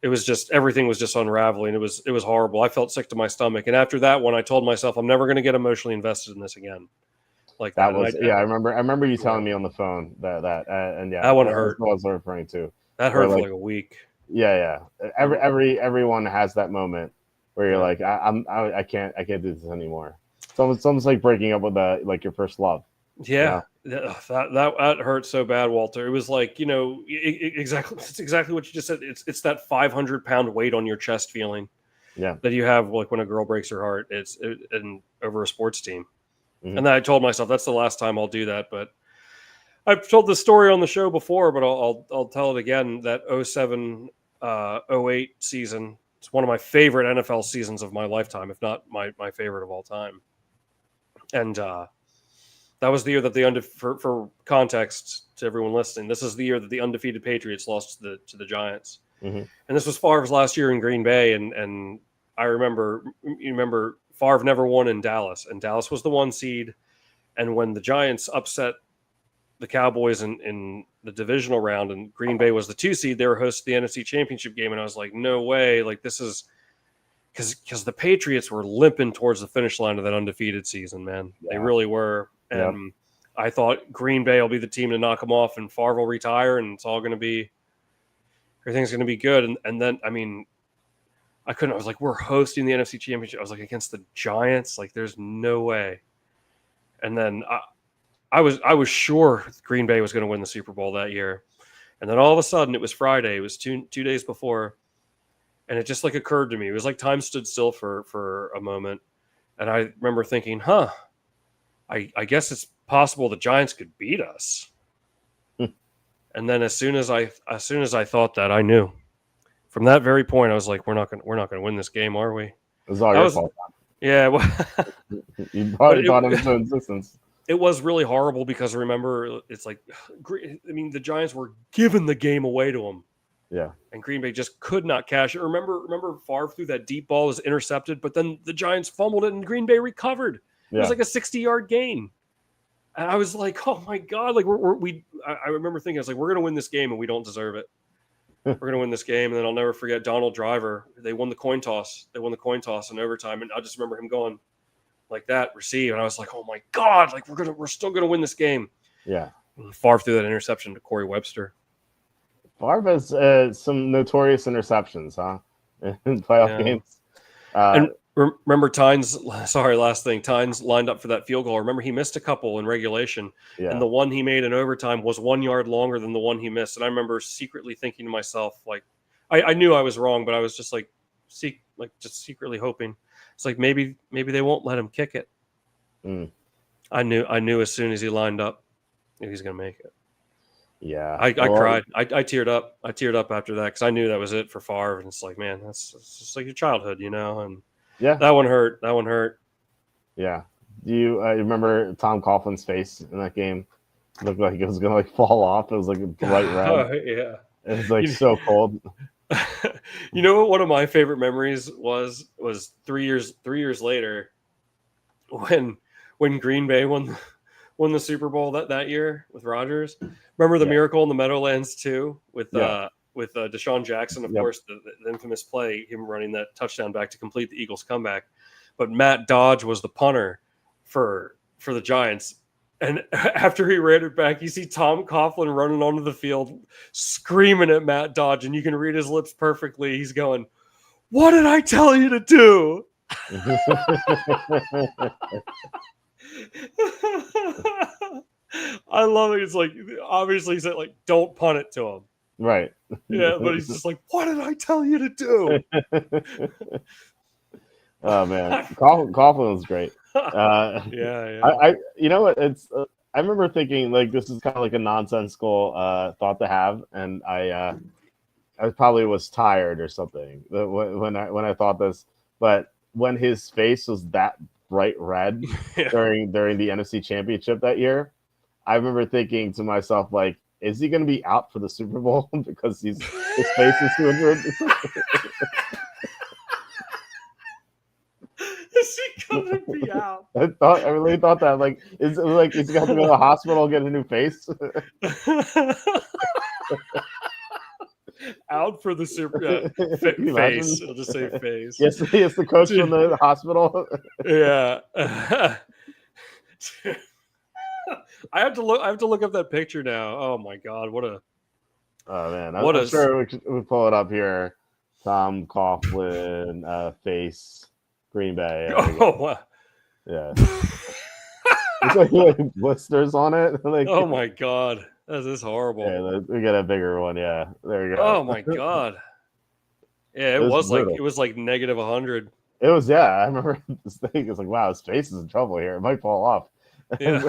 was just everything was just unraveling. It was horrible. I felt sick to my stomach, and after that one, I told myself I'm never going to get emotionally invested in this again. Like that was I remember you telling me on the phone that that one hurt. That's what I was referring to. That hurt for a week. Yeah. Everyone has that moment where you're like, I can't do this anymore. It's almost like breaking up with your first love. Yeah, that hurt so bad, Walter. It was like exactly. It's exactly what you just said. It's that 500-pound weight on your chest feeling. Yeah, that you have when a girl breaks her heart. And over a sports team. Mm-hmm. And then I told myself that's the last time I'll do that. But I've told the story on the show before, but I'll tell it again. That 07-08 season, it's one of my favorite NFL seasons of my lifetime, if not my favorite of all time. And that was the year that for context to everyone listening, this is the year that the undefeated Patriots lost to the Giants. Mm-hmm. And this was Favre's last year in Green Bay, and I remember Favre never won in Dallas, and Dallas was the 1 seed. And when the Giants upset the Cowboys in the divisional round, and Green Bay was the 2 seed, they were hosting the NFC Championship game, and I was like, no way, this is because the Patriots were limping towards the finish line of that undefeated season, man. Yeah. They really were. And I thought Green Bay will be the team to knock them off, and Favre will retire, and everything's going to be good. And then, I mean, I was like, we're hosting the NFC Championship. I was like, against the Giants? Like, there's no way. And then I was sure Green Bay was going to win the Super Bowl that year. And then all of a sudden, it was Friday. It was two days before. And it just like occurred to me. It was like time stood still for a moment. And I remember thinking, I guess it's possible the Giants could beat us. And then as soon as I thought that, I knew. From that very point, I was like, we're not going to win this game, are we? It was all your fault. Yeah. Well, you brought him into existence. It was really horrible because remember, it's like, I mean, the Giants were giving the game away to them. Yeah. And Green Bay just could not cash it. Remember Favre threw that deep ball, was intercepted, but then the Giants fumbled it and Green Bay recovered. It was like a 60-yard gain. And I was like, oh my God. Like I remember thinking, I was like, we're going to win this game and we don't deserve it. We're going to win this game. And then I'll never forget Donald Driver. They won the coin toss. They won the coin toss in overtime. And I just remember him going like that, receive. And I was like, oh my God, like we're still going to win this game. Yeah. And Favre threw that interception to Corey Webster. Favre has some notorious interceptions, in playoff games. And remember Tynes lined up for that field goal. Remember he missed a couple in regulation, and the one he made in overtime was 1 yard longer than the one he missed. And I remember secretly thinking to myself, like, I knew I was wrong, but I was just like, just secretly hoping. It's like maybe they won't let him kick it. I knew as soon as he lined up, he's going to make it. Yeah, I cried. I teared up. I teared up after that because I knew that was it for Favre. And it's like, man, that's just like your childhood, And that one hurt. Yeah. Do you remember Tom Coughlin's face in that game? It looked like it was gonna fall off. It was like bright red. Oh, yeah. It was like so cold. You know what? One of my favorite memories was 3 years later when Green Bay won the Super Bowl that year with Rodgers. Remember the miracle in the Meadowlands too with Deshaun Jackson, of course, the infamous play, him running that touchdown back to complete the Eagles' comeback. But Matt Dodge was the punter for the Giants. And after he ran it back, you see Tom Coughlin running onto the field, screaming at Matt Dodge, and you can read his lips perfectly. He's going, "What did I tell you to do?" I love it. It's like, obviously he said, like, don't punt it to him. Right. Yeah, but he's just like, what did I tell you to do? Oh man, Coughlin was great. Yeah. I you know what? It's I remember thinking like this is kind of like a nonsensical thought to have, and I probably was tired or something when I thought this, but when his face was that bright red during the NFC Championship that year, I remember thinking to myself, like, is he going to be out for the Super Bowl because his face is too red? Is he going to be out? I really thought that. Like, is he going to have to go to the hospital and get a new face? Out for the Super face. I'll just say face. Yes, the coach from the hospital. Yeah. I have to look up that picture now. Oh my God, what a! Oh man, I'm sure we pull it up here. Tom Coughlin face, Green Bay. Oh wow. Yeah. It's like he had blisters on it. Like, oh my God, this is horrible. Yeah, we got a bigger one. Yeah, there you go. Oh my God. Yeah, it was like negative 100. It was, yeah. I remember this thing. It's like, wow, his face is in trouble here. It might fall off. Yeah.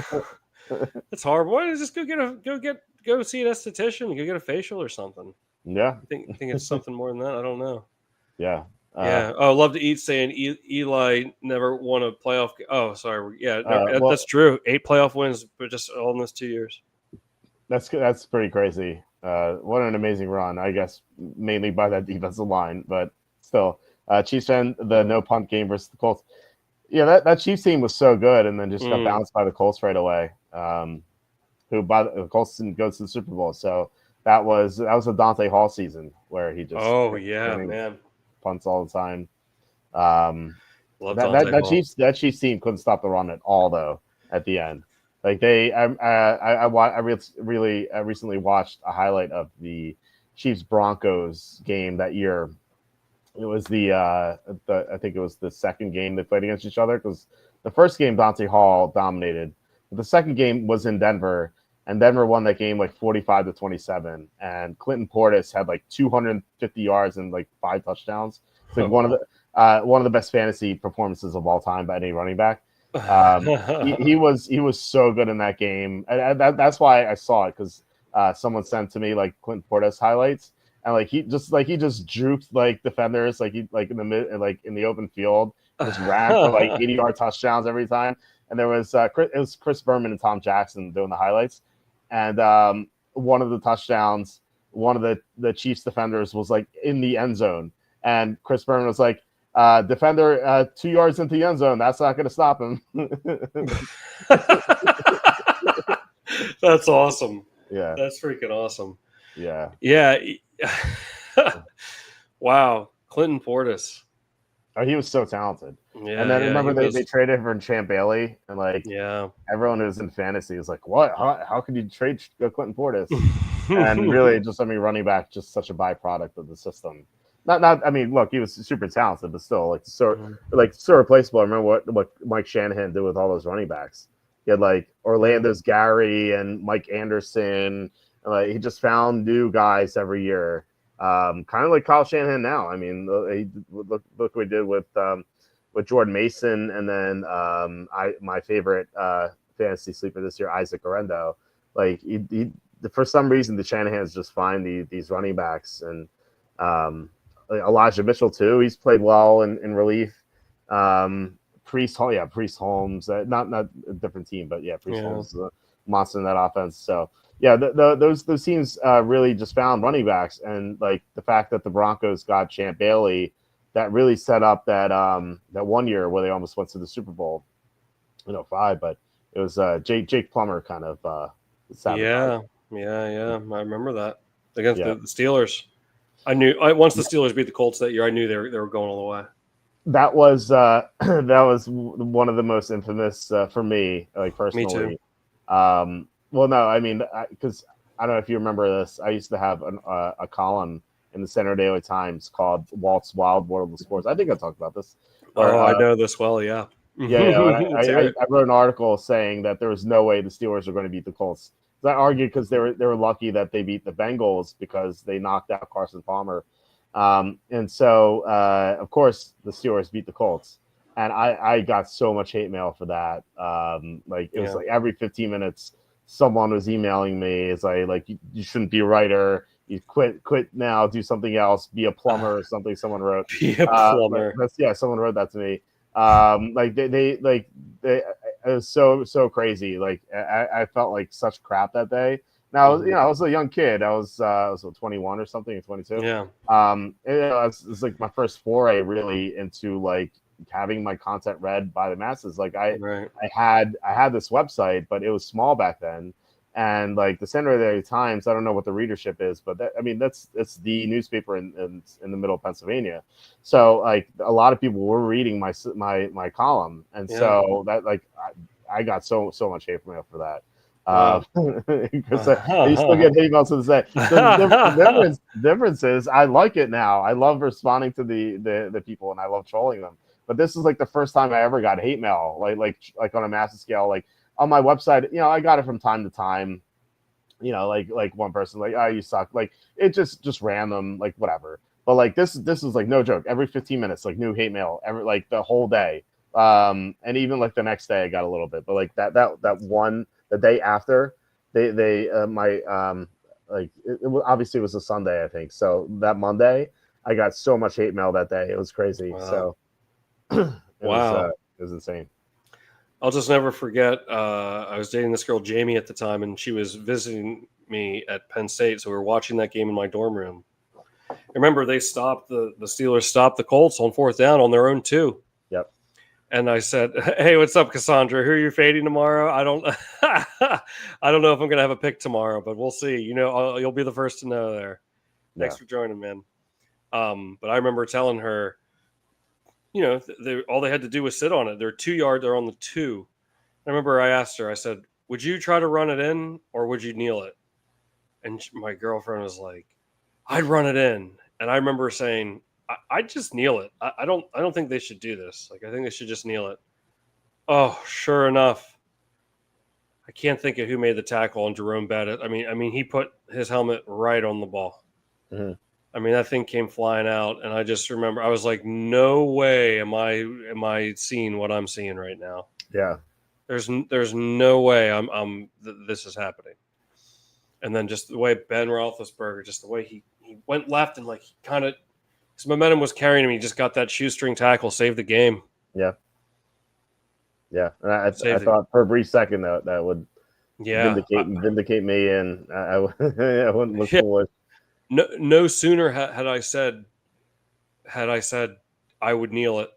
It's horrible. Why don't you just go see an esthetician, go get a facial or something? Yeah. I think it's something more than that. I don't know. Yeah. Yeah. Oh, love to eat saying Eli never won a playoff. Oh, sorry. Yeah, that's true. 8 playoff wins, but just all in those 2 years. That's pretty crazy. What an amazing run, I guess, mainly by that defensive line, but still. Chiefs fan, the no punt game versus the Colts. Yeah, that Chiefs team was so good, and then just got bounced by the Colts right away. Who by the Colts didn't go to the Super Bowl, so that was a Dante Hall season where he just man, punts all the time. Love That Dante Hall. Chiefs team couldn't stop the run at all though. At the end, like I recently watched a highlight of the Chiefs Broncos game that year. It was I think it was the second game they played against each other, because the first game Dante Hall dominated, but the second game was in Denver, and Denver won that game like 45-27. And Clinton Portis had like 250 yards and like 5 touchdowns. It's like one of the best fantasy performances of all time by any running back. He was so good in that game, and that's why I saw it, because someone sent to me like Clinton Portis highlights, and like he just juked like defenders, like he like in the mid, like in the open field, just ran for like 80-yard touchdowns every time. And there was it was Chris Berman and Tom Jackson doing the highlights, and one of the touchdowns, one of the Chiefs defenders was like in the end zone, and Chris Berman was like, defender 2 yards into the end zone, that's not going to stop him. That's awesome. Yeah, that's freaking awesome. Yeah. Wow, Clinton Portis. Oh, he was so talented. Yeah, and then remember they traded for Champ Bailey, and like everyone who was in fantasy was like, what? How could you trade Clinton Portis? And really, just running back, just such a byproduct of the system. Not. I mean, look, he was super talented, but still, like so replaceable. I remember what Mike Shanahan did with all those running backs. He had like Orlando's Gary and Mike Anderson. And, like, he just found new guys every year. Kind of like Kyle Shanahan now. I mean, look what we did with Jordan Mason, and then my favorite fantasy sleeper this year, Isaac Orendo. Like for some reason, the Shanahans just find these running backs, and Elijah Mitchell too. He's played well in relief. Priest Holmes, not a different team, but Priest Holmes is a monster in that offense. So those teams really just found running backs, and like the fact that the Broncos got Champ Bailey, that really set up that 1 year where they almost went to the Super Bowl, 5. But it was Jake Plummer kind of sabotaged. Yeah. I remember that against the Steelers. I knew once the Steelers beat the Colts that year, I knew they were going all the way. That was one of the most infamous for me, like personally. Me too. Well, no, I mean, because I don't know if you remember this. I used to have a column in the Center Daily Times called Walt's Wild World of Sports. I think I talked about this. I know this well, yeah. I wrote an article saying that there was no way the Steelers were going to beat the Colts. I argued because they were lucky that they beat the Bengals because they knocked out Carson Palmer. And so, of course, the Steelers beat the Colts. And I got so much hate mail for that. It was like every 15 minutes, someone was emailing me. It's like you shouldn't be a writer. You quit now, do something else, be a plumber or something. Someone wrote. Be a plumber. Someone wrote that to me. It was so crazy. Like I felt like such crap that day. Now, I was a young kid. I was 21 or something, or 22. Yeah. It's like my first foray really into like having my content read by the masses. Like I had this website, but it was small back then. And like the Center Daily Times, I don't know what the readership is, but it's the newspaper in the middle of Pennsylvania. So like a lot of people were reading my column, and so that like I got so much hate mail for that. Because I still get hate mail to this day. The difference is I like it now. I love responding to the people, and I love trolling them. But this is like the first time I ever got hate mail, like on a massive scale, like. On my website, I got it from time to time, like one person like, oh, you suck. Like it just random, like whatever. But like this is like no joke. Every 15 minutes, like new hate mail, like the whole day. And even like the next day I got a little bit, but like that the day after they obviously it was a Sunday, I think. So that Monday I got so much hate mail that day. It was crazy. Wow. So it was insane. I'll just never forget. I was dating this girl, Jamie, at the time, and she was visiting me at Penn State. So we were watching that game in my dorm room. I remember they stopped the Steelers stopped the Colts on 4th down on their own 2. Yep. And I said, "Hey, what's up, Cassandra? Who are you fading tomorrow? I don't know if I'm gonna have a pick tomorrow, but we'll see. You'll be the first to know there. Thanks for joining, man." But I remember telling her, all they had to do was sit on it. They're 2 yards. They're on the 2. I remember I asked her. I said, "Would you try to run it in, or would you kneel it?" And my girlfriend was like, "I'd run it in." And I remember saying, "I'd just kneel it. I don't think they should do this. Like, I think they should just kneel it." Oh, sure enough, I can't think of who made the tackle on Jerome Bettis. I mean, he put his helmet right on the ball. Mm-hmm. I mean, that thing came flying out, and I just remember I was like, "No way am I seeing what I'm seeing right now." Yeah. There's no way this is happening. And then just the way Ben Roethlisberger, just the way he went left and like he kind of his momentum was carrying him. He just got that shoestring tackle, saved the game. Yeah. Yeah. And I thought for a brief second that would vindicate me, and I wouldn't look forward. No sooner had I said I would kneel it.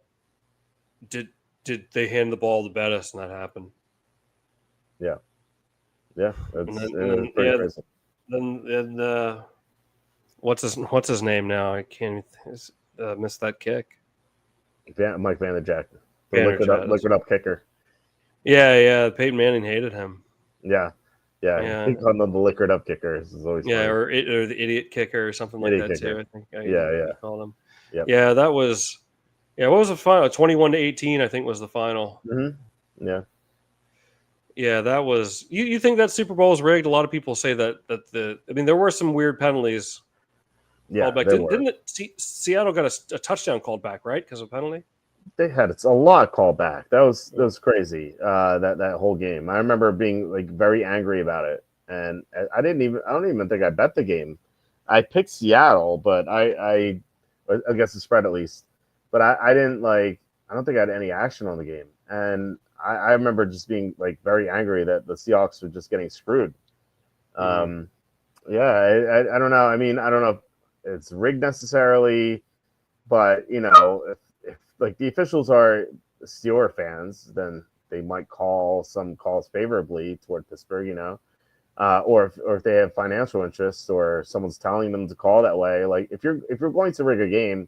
Did they hand the ball to Bettis, and that happened? Yeah. Yeah. Then what's his name now? I can't miss that kick. Mike Vanderjagt, liquid up kicker. Yeah. Peyton Manning hated him. Yeah. He called him the liquored up kicker. This is always funny. or the idiot kicker or something like that kicker. Too. I think. Yeah. Called him. Yep. Yeah, that was. Yeah, what was the final? 21-18, I think was the final. Mm-hmm. Yeah. Yeah, that was. You think that Super Bowl is rigged? A lot of people say that there were some weird penalties. Yeah, back. Didn't Seattle got a touchdown called back, right? Because of penalty. They had a lot called back. That was crazy. That whole game. I remember being like very angry about it, and I don't even think I bet the game. I picked Seattle, but I guess the spread at least. But I didn't I don't think I had any action on the game, and I remember just being like very angry that the Seahawks were just getting screwed. Mm-hmm. Yeah, I don't know. I mean, I don't know if it's rigged necessarily, but if like the officials are Steeler fans, then they might call some calls favorably toward Pittsburgh, or if they have financial interests or someone's telling them to call that way. Like if you're going to rig a game,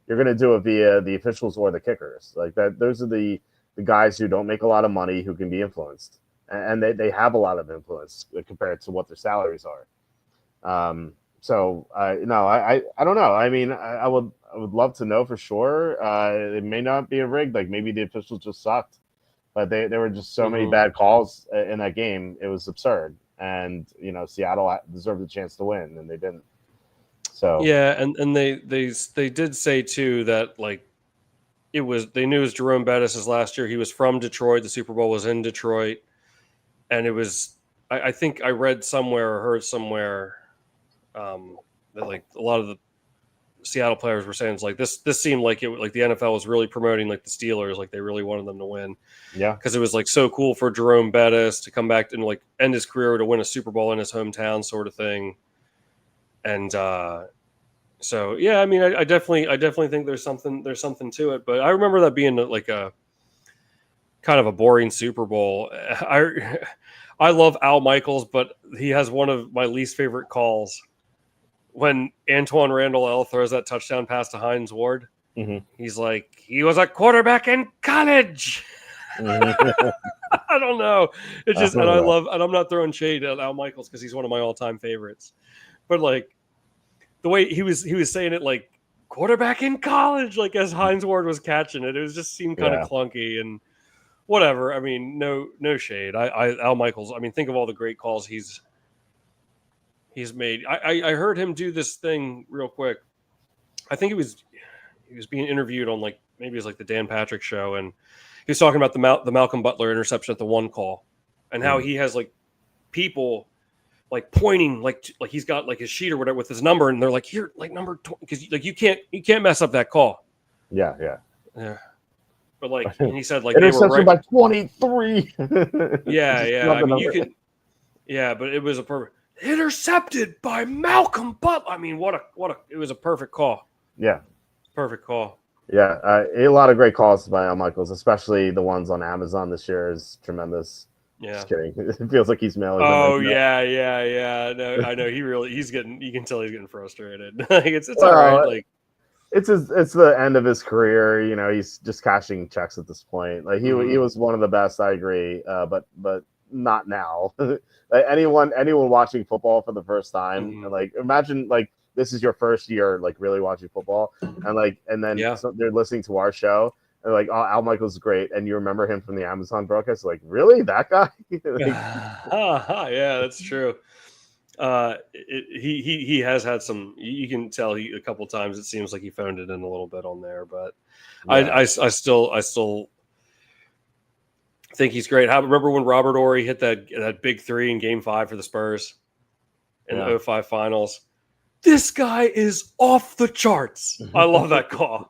you're going to do it via the officials or the kickers. Like that, those are the guys who don't make a lot of money who can be influenced, and they have a lot of influence compared to what their salaries are. So I don't know. I mean, I would love to know for sure. It may not be a rig. Like maybe the officials just sucked, but there were just so many bad calls in that game. It was absurd, and Seattle deserved a chance to win, and they didn't. So yeah, and they did say too that like they knew it was Jerome Bettis' last year. He was from Detroit. The Super Bowl was in Detroit, and it was. I think I read somewhere or heard somewhere that like a lot of the Seattle players were saying it's like this seemed like the NFL was really promoting like the Steelers, like they really wanted them to win. Yeah, because it was like so cool for Jerome Bettis to come back and like end his career to win a Super Bowl in his hometown, sort of thing. And so yeah, I mean, I definitely think there's something to it. But I remember that being like a kind of a boring Super Bowl. I love Al Michaels, but he has one of my least favorite calls. When Antoine Randall throws that touchdown pass to Hines Ward, he's like, he was a quarterback in college. I don't know. It just, and I love, and I'm not throwing shade at Al Michaels because he's one of my all-time favorites. But like the way he was saying it, like quarterback in college, like as Hines Ward was catching it, just seemed kind of clunky and whatever. I mean, no shade. Al Michaels. I mean, think of all the great calls he's made. I heard him do this thing real quick. I think he was being interviewed on like maybe it was like the Dan Patrick show, and he was talking about the Malcolm Butler interception at the one call, and how he has like people like pointing like he's got like his sheet or whatever with his number, and they're like, here, like number 20, because like you can't mess up that call. Yeah. But like, and he said like interception they were right by 23. Yeah. I mean, you can. Yeah, but it was a perfect. Intercepted by Malcolm Butler. I mean, it was a perfect call. Yeah. Perfect call. Yeah. A lot of great calls by Al Michaels, especially the ones on Amazon this year is tremendous. Yeah. Just kidding. It feels like he's mailing. Oh, yeah. No, I know. You can tell he's getting frustrated. Like it's all right. Like, it's the end of his career. You know, he's just cashing checks at this point. Like he was one of the best. I agree, but not now. Like anyone watching football for the first time, and like imagine like this is your first year like really watching football, and then they're listening to our show. And like, oh, Al Michaels is great, and you remember him from the Amazon broadcast. Like, really, that guy? Yeah, that's true. He has had some. You can tell a couple times. It seems like he phoned it in a little bit on there, but I still think he's great. Remember when Robert Horry hit that big three in Game 5 for the Spurs in the 05 Finals? This guy is off the charts. I love that call.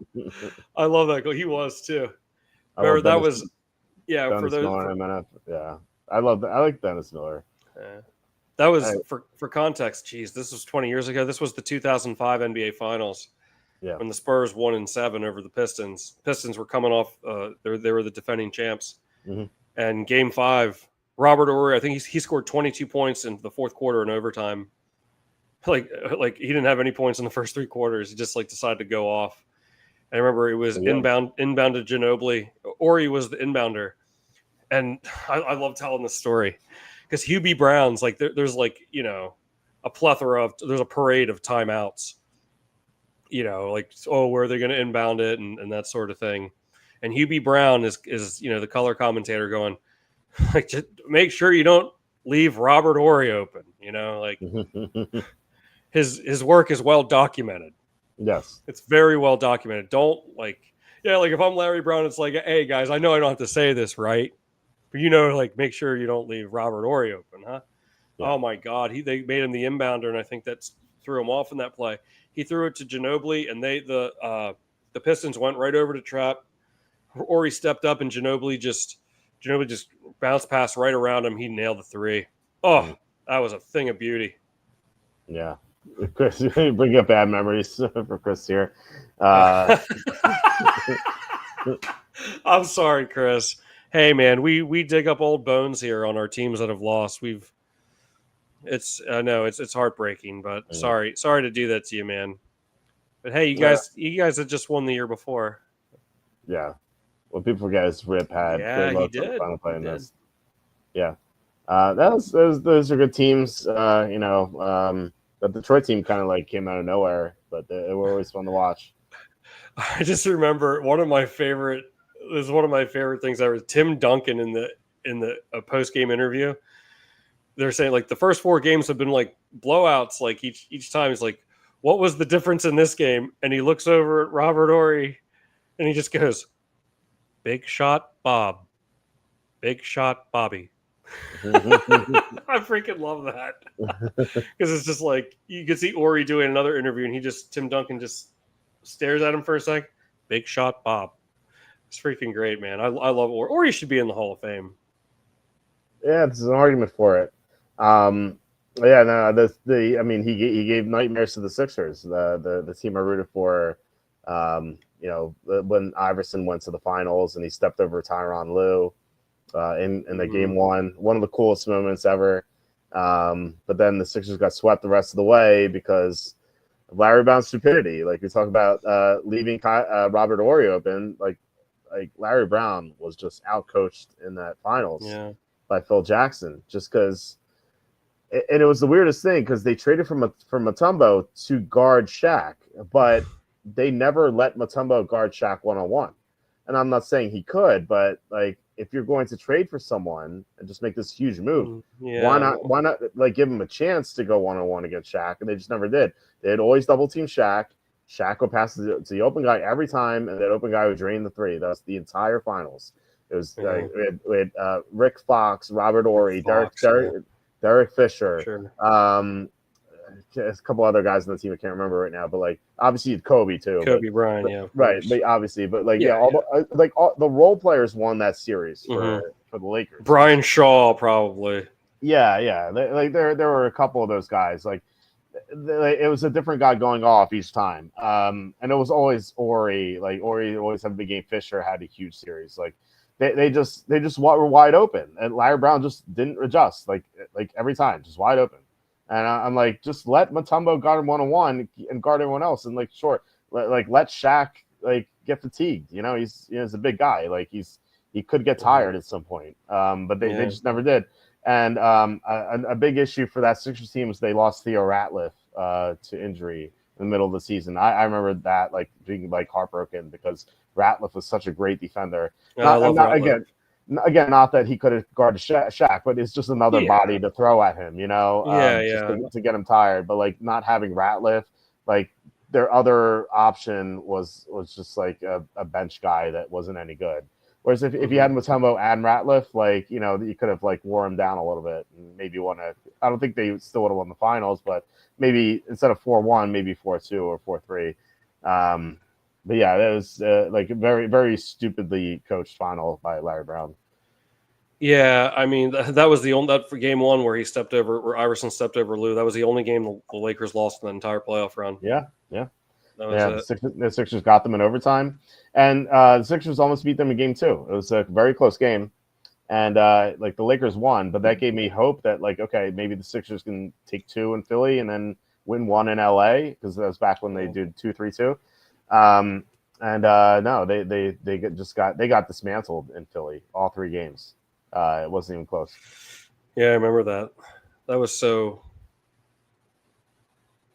I love that goal. He was too. Remember that was Dennis for those. I like Dennis Miller. That was for context. Geez, this was 20 years ago. This was the 2005 NBA Finals. Yeah, when the Spurs 1-7 over the Pistons. Pistons were coming off. They were the defending champs. And Game 5, Robert Horry, I think he scored 22 points in the fourth quarter in overtime. Like he didn't have any points in the first three quarters. He just decided to go off. I remember it was inbound to Ginobili. Horry was the inbounder, and I love telling this story because Hubie Brown's there's a plethora of there's a parade of timeouts. Where are they going to inbound it and that sort of thing. And Hubie Brown is the color commentator going just make sure you don't leave Robert Horry open. His work is well documented. Yes. It's very well documented. Don't if I'm Larry Brown, it's like, hey guys, I know I don't have to say this, right? But make sure you don't leave Robert Horry open, huh? Yeah. Oh my God. They made him the inbounder, and I think that threw him off in that play. He threw it to Ginobili, and the Pistons went right over to trap. Horry stepped up, and Ginobili just bounced past right around him. He nailed the three. Oh, that was a thing of beauty. Yeah. Chris, you bring up bad memories for Chris here. I'm sorry, Chris. Hey, man, we dig up old bones here on our teams that have lost. I know it's heartbreaking, but sorry to do that to you, man. But hey, you guys had just won the year before. Yeah. What people forget is Rip had he did. Final play in this. Yeah. Those are good teams. The Detroit team kind of came out of nowhere, but they were always fun to watch. I just remember one of my favorite things ever. Tim Duncan in the post game interview. They're saying the first four games have been blowouts. Each time he's like, "What was the difference in this game?" And he looks over at Robert Horry, and he just goes, "Big shot, Bob. Big shot, Bobby." I freaking love that because it's just you can see Horry doing another interview, and Tim Duncan just stares at him for a sec. Big shot, Bob. It's freaking great, man. I love Horry. Horry should be in the Hall of Fame. Yeah, there's an argument for it. He gave nightmares to the Sixers, the team I rooted for. When Iverson went to the finals and he stepped over Tyronn Lue. In the game one of the coolest moments ever. But then the Sixers got swept the rest of the way because of Larry Brown's stupidity. We talk about leaving Robert Horry open. Larry Brown was just outcoached in that finals by Phil Jackson, just because. And it was the weirdest thing because they traded from Mutombo to guard Shaq, but they never let Mutombo guard Shaq one-on-one. And I'm not saying he could, but if you're going to trade for someone and just make this huge move, why not give him a chance to go one-on-one against Shaq? And they just never did. They'd always double team Shaq. Shaq would pass to the open guy every time, and that open guy would drain the three. That's the entire finals. It was we had Rick Fox, Robert Horry, Derek Fisher, sure. A couple other guys on the team I can't remember right now, but obviously Kobe too. Kobe Bryant, yeah, right. But obviously, but all the role players won that series for the Lakers. Brian Shaw probably. Yeah. There were a couple of those guys. It was a different guy going off each time. And it was always Horry. Horry always had a big game. Fisher had a huge series. They just were wide open, and Larry Brown just didn't adjust. Every time, just wide open. And I'm just let Mutombo guard him one-on-one and guard everyone else. And sure, let Shaq like get fatigued. You know, he's a big guy. Like he could get tired at some point. But they just never did. And a big issue for that Sixers team was they lost Theo Ratliff to injury in the middle of the season. I remember that like being like heartbroken because Ratliff was such a great defender. I love Ratliff. Again, not that he could have guarded Shaq, but it's just another body to throw at him, you know, just to get him tired. But like not having Ratliff, like their other option was just like a bench guy that wasn't any good. Whereas if you had Mutombo and Ratliff, like, you know, you could have like wore him down a little bit and maybe won a. I don't think they still would have won the finals, but maybe instead of 4-1, maybe 4-2 or 4-3. But yeah, that was like a very, very stupidly coached final by Larry Brown. Yeah, I mean that was the only that for game one where Iverson stepped over Lou. That was the only game the Lakers lost in the entire playoff run. Yeah. That was the Sixers got them in overtime, and the Sixers almost beat them in game two. It was a very close game, and like the Lakers won, but that gave me hope that like okay, maybe the Sixers can take two in Philly and then win one in LA because that was back when they did 2-3-2. No, they got dismantled in Philly all three games. It wasn't even close. Yeah, I remember that. That was so.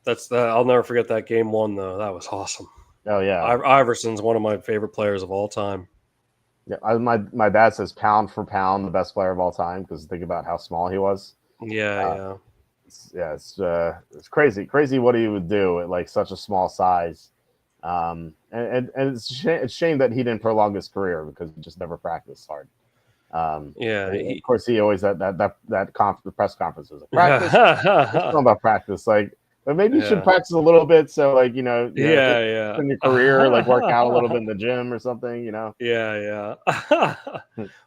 I'll never forget that game one though. That was awesome. Oh yeah, Iverson's one of my favorite players of all time. Yeah, my dad says pound for pound the best player of all time because think about how small he was. It's crazy what he would do at like such a small size. And it's a shame that he didn't prolong his career because he just never practiced hard. Of course, he always the press conference was like, practice. It's not about practice, like, but maybe you should practice a little bit, so like in your career, like work out a little bit in the gym or something, you know.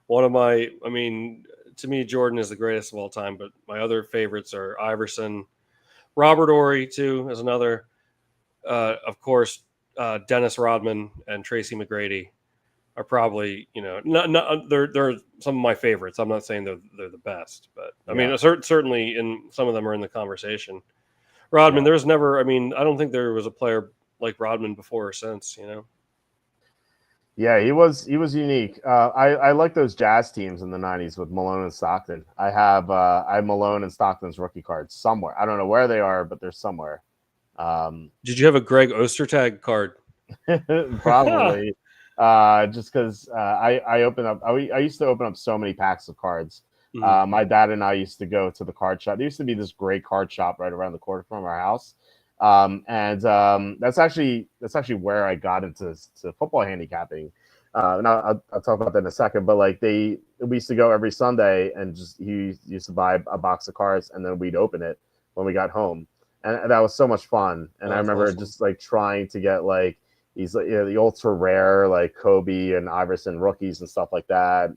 One of my, I mean, to me, Jordan is the greatest of all time, but my other favorites are Iverson, Robert Horry too, is another, of course. Dennis Rodman and Tracy McGrady are probably, you know, they're some of my favorites. I'm not saying they're the best, but I mean, certainly some of them are in the conversation. Rodman, there's never, I mean, I don't think there was a player like Rodman before or since, you know. Yeah, he was unique. I like those Jazz teams in the 90s with Malone and Stockton. I have Malone and Stockton's rookie cards somewhere. I don't know where they are, but they're somewhere. Did you have a Greg Ostertag card? Probably. Just because I used to open up so many packs of cards. My dad and I used to go to the card shop. There used to be this great card shop right around the corner from our house. That's actually where I got into football handicapping. And I'll talk about that in a second. But like we used to go every Sunday and he used to buy a box of cards and then we'd open it when we got home. And that was so much fun. And I remember just like trying to get like these, you know, the ultra rare like Kobe and Iverson rookies and stuff like that.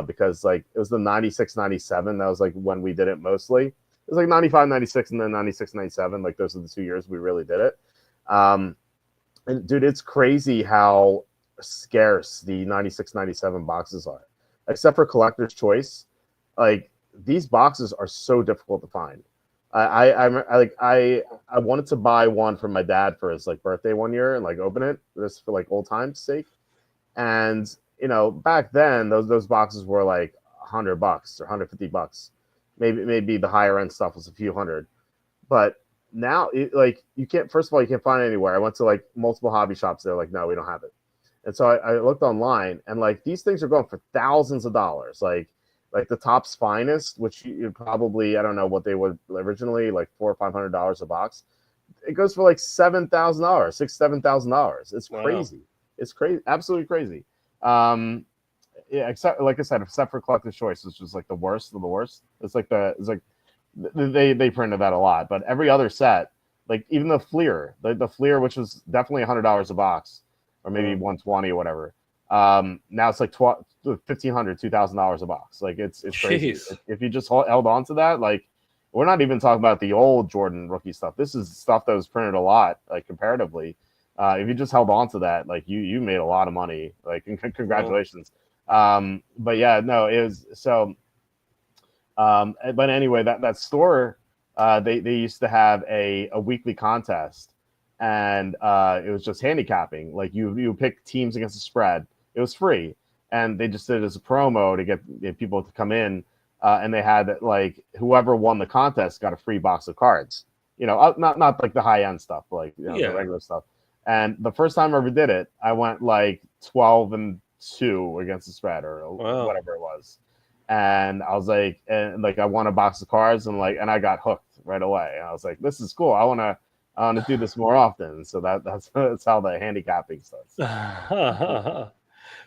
Because like it was the 96-97. That was like when we did it mostly. It was like 95-96 and then 96-97. Like those are the 2 years we really did it. And dude, it's crazy how scarce the 96-97 boxes are. Except for Collector's Choice. Like these boxes are so difficult to find. I wanted to buy one for my dad for his like birthday one year and like open it just for like old times sake. And you know, back then those boxes were like $100 or $150. Maybe the higher end stuff was a few hundred. But now you can't, first of all, you can't find it anywhere. I went to like multiple hobby shops. They're like, no, we don't have it. And so I looked online and like these things are going for thousands of dollars. Like the Topps Finest, which you probably, I don't know what they would originally, like $400 or $500 a box. It goes for like $7,000, $7,000. It's crazy. Wow. It's crazy, absolutely crazy. Except like I said, except for Collector's Choice, which is like the worst of the worst. It's like they printed that a lot, but every other set, like even the Fleer, the Fleer, which was definitely $100 a box, or maybe $120 or whatever. Now it's like $1,500, $2,000 a box. Like it's crazy. If you just held on to that, like we're not even talking about the old Jordan rookie stuff. This is stuff that was printed a lot, like comparatively. If you just held on to that, like you made a lot of money. Like congratulations. But yeah, no, it was so. But anyway, that store, they used to have a weekly contest, and it was just handicapping. Like you pick teams against the spread. It was free, and they just did it as a promo to get people to come in, and they had like whoever won the contest got a free box of cards. Not like the high end stuff, like the regular stuff. And the first time I ever did it, I went like 12-2 against the spread or whatever it was. And I was like, I won a box of cards and I got hooked right away. And I was like, this is cool. I want to do this more often. So that's how the handicapping starts.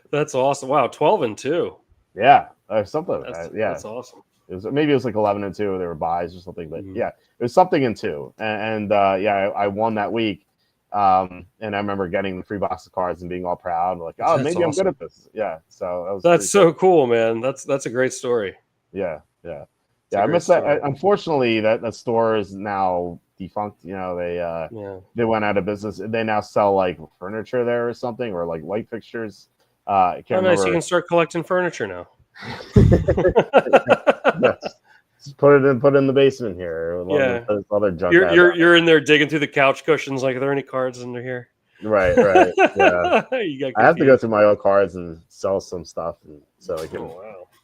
That's awesome. Wow. 12-2. Yeah. Something like that. Yeah. That's awesome. Maybe it was like 11-2. There were buys or something, but yeah, it was something in 2. And I won that week. And I remember getting the free box of cards and being all proud, like, oh, that's maybe awesome. I'm good at this. Yeah. So that's so cool, man. That's a great story. Yeah. I miss that. Unfortunately, that store is now defunct. They went out of business. They now sell like furniture there or something, or like light fixtures. I can't remember. Nice. You can start collecting furniture now. Just put it in the basement here. Yeah. Other junk. You're in there digging through the couch cushions. Like, are there any cards under here? Right. Yeah. I have to go through my old cards and sell some stuff, and so I can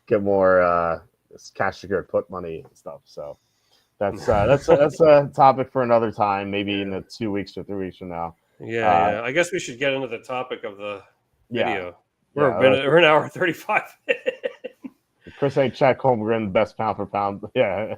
get more cash secured put money and stuff. So that's a topic for another time, maybe in 2 weeks or 3 weeks from now. Yeah. I guess we should get into the topic of the video. We're an hour 35. Chris ain't Chet Holmgren best pound for pound. Yeah.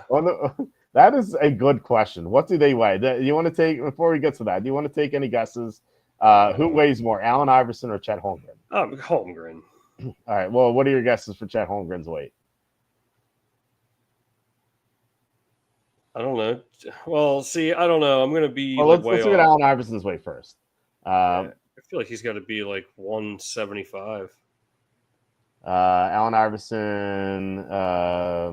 Well, that is a good question. What do they weigh? Do you want to take, before we get to that, do you want to take any guesses? Who weighs more, Allen Iverson or Chet Holmgren? Holmgren. All right. Well, what are your guesses for Chet Holmgren's weight? I don't know. Well, see, I don't know. I'm going to be. Well, let's look at Allen Iverson's weight first. I feel like he's got to be like 175. Allen Iverson. I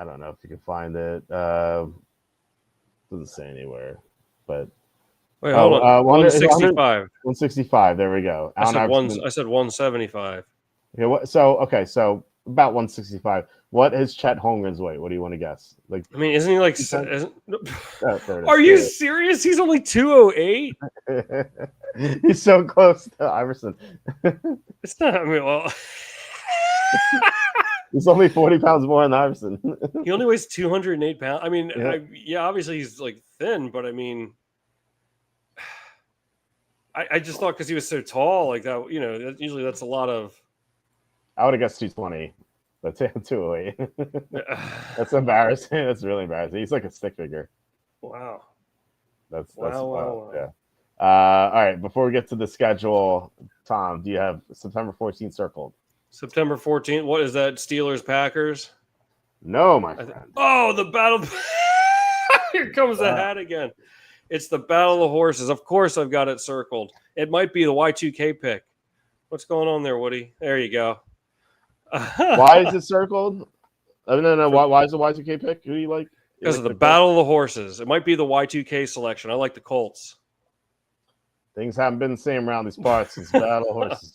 don't know if you can find it. Doesn't say anywhere, but wait, hold on. 165. 165. There we go. I said 175. Okay. So about 165. What is Chet Holmgren's weight? What do you want to guess? Like, I mean, isn't he like? Are you serious? He's only 208. He's so close to Iverson. It's not. I mean, well, he's only 40 pounds more than Iverson. He only weighs 208 pounds. I mean, obviously he's like thin, but I mean, I just thought because he was so tall, like that. Usually that's a lot of. I would have guessed 220. That's 208. That's embarrassing. That's really embarrassing. He's like a stick figure. Wow. That's wow. Yeah. All right. Before we get to the schedule, Tom, do you have September 14th circled? September 14th. What is that? Steelers Packers? No, my friend. The battle. Here comes the hat again. It's the Battle of the Horses. Of course, I've got it circled. It might be the Y2K pick. What's going on there, Woody? There you go. Why is it circled? No. Why is the Y2K pick? Who do you like? Because of the Battle of the Horses. It might be the Y2K selection. I like the Colts. Things haven't been the same around these parts since Battle of Horses.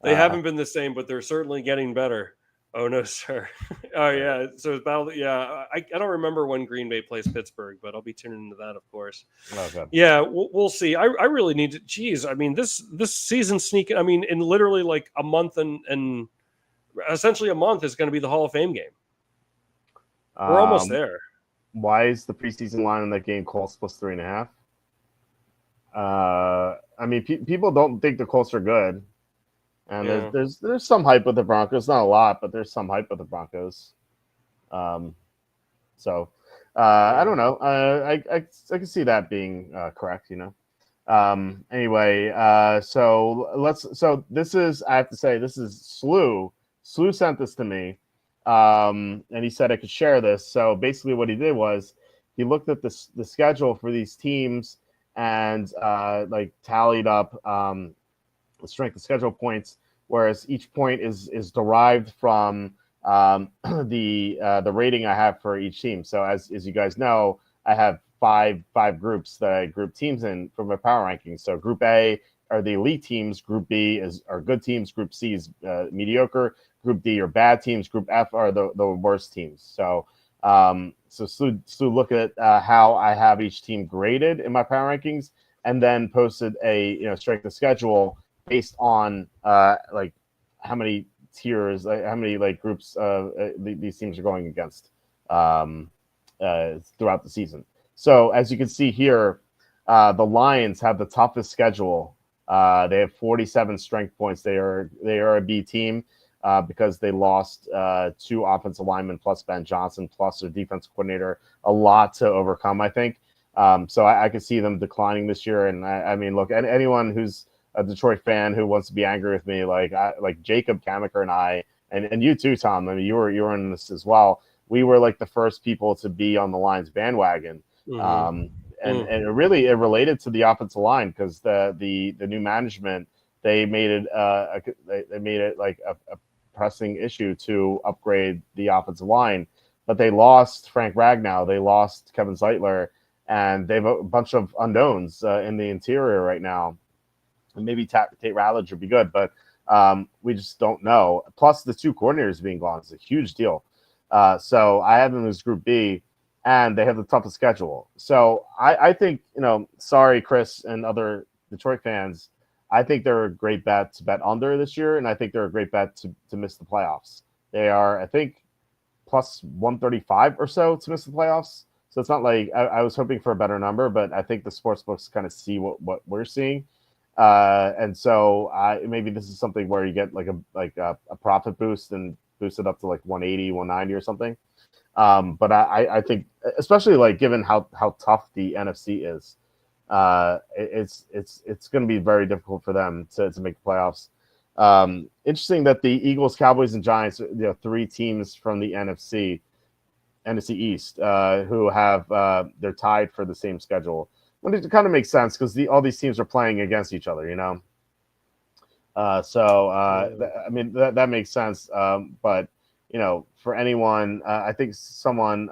They haven't been the same, but they're certainly getting better. Oh, no, sir. Oh, yeah. So it's Battle. Yeah. I don't remember when Green Bay plays Pittsburgh, but I'll be tuning into that, of course. Okay. Yeah, we'll see. I really need to. Geez, I mean, this season sneaking. I mean, in literally like a month and essentially a month is going to be the Hall of Fame game. We're almost there. Why is the preseason line in that game Colts plus 3.5? I mean, people don't think the Colts are good, and there's some hype with the Broncos. Not a lot, but there's some hype with the Broncos. So I don't know. I can see that being correct. Anyway, so this is, I have to say, this is Slew. Slew sent this to me, and he said I could share this. So basically what he did was he looked at the schedule for these teams and tallied up the strength of schedule points, whereas each point is derived from the rating I have for each team. So as you guys know, I have five groups that I group teams in from my power rankings. So Group A are the elite teams. Group B are good teams. Group C is mediocre. Group D are bad teams. Group F are the worst teams. So So Stu look at how I have each team graded in my power rankings, and then posted a strength of schedule based on like how many tiers, like how many like groups these teams are going against um, throughout the season. So as you can see here, the Lions have the toughest schedule. They have 47 strength points. They are a B team because they lost two offensive linemen plus Ben Johnson plus their defensive coordinator. A lot to overcome, I think. So I could see them declining this year. And I mean, look, anyone who's a Detroit fan who wants to be angry with me, like Jacob Kamaker and I, and you too, Tom. I mean, you were in this as well. We were like the first people to be on the Lions bandwagon. Mm-hmm. And it really related to the offensive line because the new management, they made it they made it like a pressing issue to upgrade the offensive line, but they lost Frank Ragnow, they lost Kevin Zeitler, and they have a bunch of unknowns in the interior right now. And maybe Tate Ratledge would be good, but we just don't know. Plus, the two coordinators being gone is a huge deal. So I have them as Group B, and they have the toughest schedule. So I think, sorry, Chris and other Detroit fans, I think they're a great bet to bet under this year, and I think they're a great bet to miss the playoffs. They are, I think, plus 135 or so to miss the playoffs. So it's not like I was hoping for a better number, but I think the sports books kind of see what we're seeing. And so maybe this is something where you get like a profit boost and boost it up to like 180, 190 or something. But I think, especially like given how tough the NFC is, it's going to be very difficult for them to make the playoffs. Interesting that the Eagles, Cowboys, and Giants, three teams from the NFC East, who have they're tied for the same schedule. Well, it kind of makes sense because all these teams are playing against each other, I mean that makes sense. But for anyone, I think someone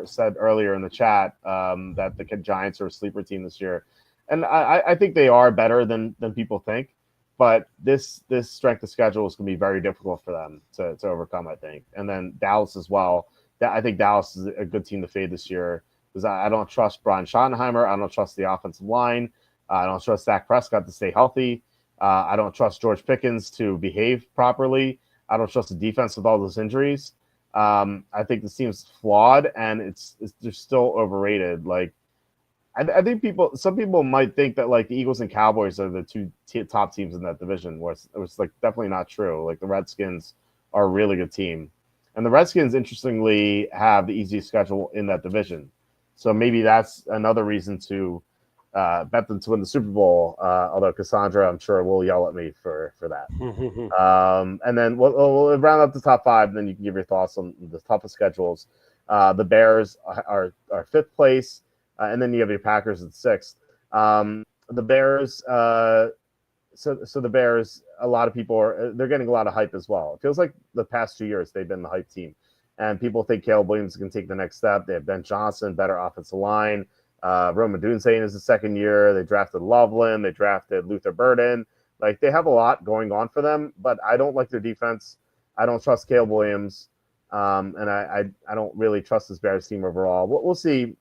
said earlier in the chat that the Giants are a sleeper team this year, and I think they are better than people think. But this strength of schedule is going to be very difficult for them to overcome, I think. And then Dallas as well. I think Dallas is a good team to fade this year because I don't trust Brian Schottenheimer. I don't trust the offensive line. I don't trust Dak Prescott to stay healthy. I don't trust George Pickens to behave properly. I don't trust the defense with all those injuries. I think this team's flawed, and they're still overrated. Like, I think some people might think that like the Eagles and Cowboys are the two top teams in that division, where it was like definitely not true. Like the Redskins are a really good team, and the Redskins, interestingly, have the easiest schedule in that division. So maybe that's another reason to bet them to win the Super Bowl. Although Cassandra, I'm sure, will yell at me for that. And then we'll round up the top five, and then you can give your thoughts on the toughest schedules. The Bears are fifth place, and then you have your Packers at sixth. The Bears, so the Bears, a lot of people they're getting a lot of hype as well. It feels like the past 2 years they've been the hype team, and people think Caleb Williams can take the next step. They have Ben Johnson, better offensive line. Rome Odunze is the second year. They drafted Loveland. They drafted Luther Burden. Like, they have a lot going on for them, but I don't like their defense. I don't trust Caleb Williams, and I don't really trust this Bears team overall. We'll see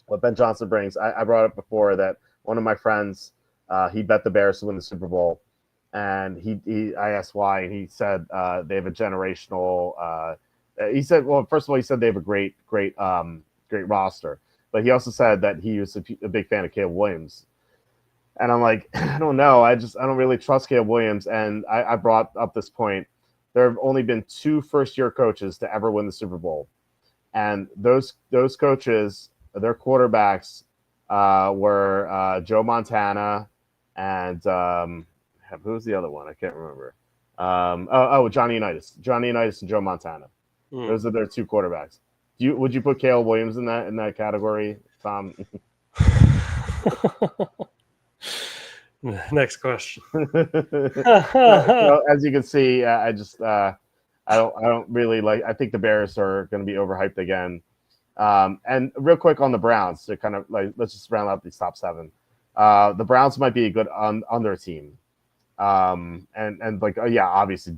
what Ben Johnson brings. I brought up before that one of my friends, he bet the Bears to win the Super Bowl, and I asked why, and he said they have a generational. He said, well, first of all, he said they have a great roster. But he also said that he was a big fan of Caleb Williams. And I'm like, I don't know. I don't really trust Caleb Williams. And I brought up this point. There have only been 2 first-year coaches to ever win the Super Bowl. And those coaches, their quarterbacks were Joe Montana and who was the other one? I can't remember. Johnny Unitas. Johnny Unitas and Joe Montana. Those are their 2 quarterbacks. Would you put Caleb Williams in that category, Tom? Next question. So, as you can see, I don't really like. I think the Bears are going to be overhyped again. And real quick on the Browns, to kind of like, let's just round out these top 7. The Browns might be a good under team. And like, yeah, obviously,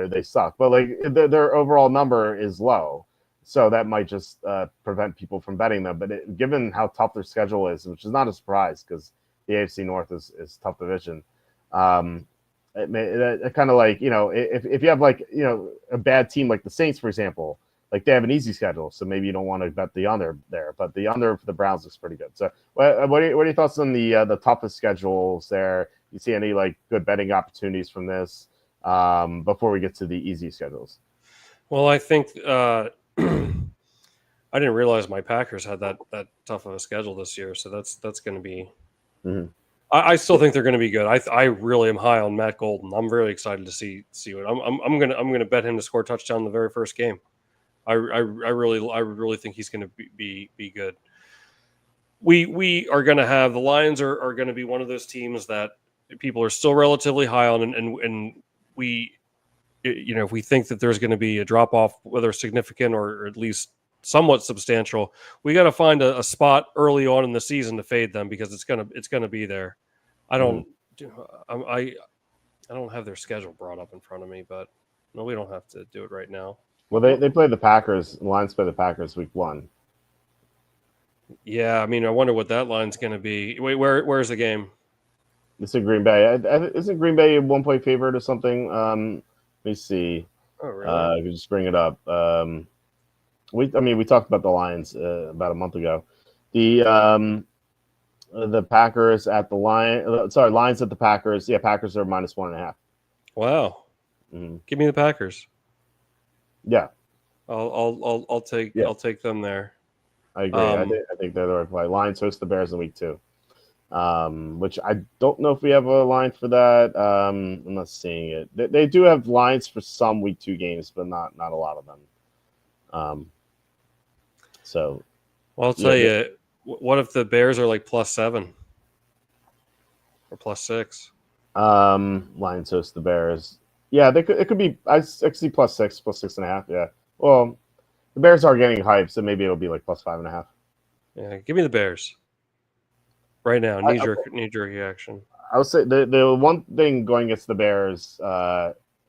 they suck, but like their overall number is low. So that might just prevent people from betting them. But given how tough their schedule is, which is not a surprise because the AFC North is tough division. It kind of like, if you have like, a bad team like the Saints, for example, like they have an easy schedule, so maybe you don't want to bet the under there, but the under for the Browns looks pretty good. So what are your thoughts on the toughest schedules there? You see any like good betting opportunities from this before we get to the easy schedules? Well, I think I didn't realize my Packers had that tough of a schedule this year, so that's going to be. Mm-hmm. I still think they're going to be good. I really am high on Matt Golden. I'm very excited to see what I'm gonna bet him to score a touchdown in the very first game. I really think he's going to be good. We are going to have the Lions are going to be one of those teams that people are still relatively high on, and we, if we think that there's going to be a drop off, whether significant or at least somewhat substantial, we got to find a spot early on in the season to fade them because it's gonna be there. I don't have their schedule brought up in front of me, but no, we don't have to do it right now. Well, they play the Packers. The Lions play the Packers week 1. Yeah, I mean, I wonder what that line's going to be. Wait, where's the game? It's in Green Bay. Isn't Green Bay a 1-point favorite or something? Let me see. Oh, really? I could just bring it up. We talked about the Lions about a month ago. The Packers at the Lions at the Packers. Yeah, Packers are -1.5. Wow. Mm-hmm. Give me the Packers. Yeah, I'll take them there. I agree. I think they're the right play. Lions host the Bears in week 2, which I don't know if we have a line for that. I'm not seeing it. They do have lines for some week 2 games, but not a lot of them. So, well, I'll tell you. What if the Bears are like +7 or +6? Lions host the Bears. Yeah, they could. It could be. I see +6, +6.5. Yeah. Well, the Bears are getting hyped, so maybe it'll be like +5.5. Yeah, give me the Bears right now. Knee jerk reaction. I would say the one thing going against the Bears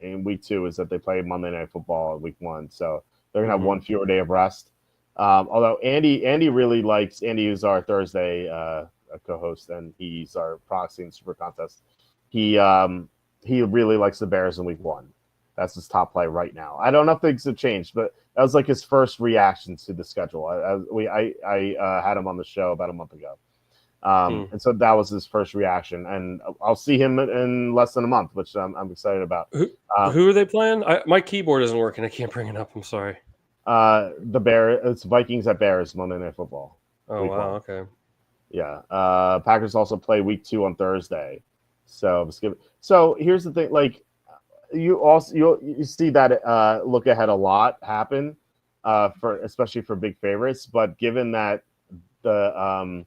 in week 2 is that they play Monday Night Football in week 1, so they're gonna have one fewer day of rest. Although Andy really likes Andy, who's our Thursday co-host, and he's our proxy in Super Contest. He really likes the Bears in week 1. That's his top play right now. I don't know if things have changed, but that was like his first reaction to the schedule. I had him on the show about a month ago. And so that was his first reaction, and I'll see him in less than a month, which I'm excited about. Who are they playing? My keyboard isn't working. I can't bring it up. I'm sorry. The Bears. It's Vikings at Bears Monday Night Football. Oh wow, okay. Yeah. Packers also play week 2 on Thursday. So here's the thing, like you see that look ahead a lot happen especially for big favorites, but given that the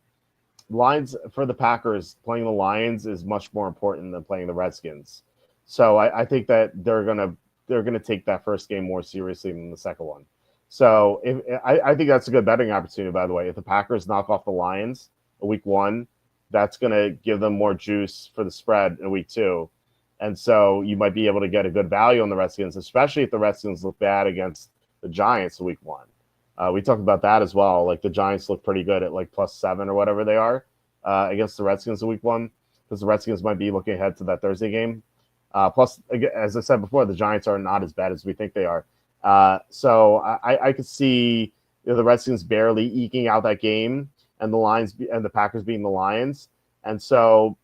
Lions for the Packers, playing the Lions is much more important than playing the Redskins. So I think that they're gonna take that first game more seriously than the second one. So I think that's a good betting opportunity, by the way. If the Packers knock off the Lions in week 1, that's gonna give them more juice for the spread in week 2. And so you might be able to get a good value on the Redskins, especially if the Redskins look bad against the Giants in week 1. We talked about that as well. Like the Giants look pretty good at like +7 or whatever they are against the Redskins in week 1, because the Redskins might be looking ahead to that Thursday game. Plus, as I said before, the Giants are not as bad as we think they are. So I could see the Redskins barely eking out that game, and the Lions and the Packers beating the Lions. And so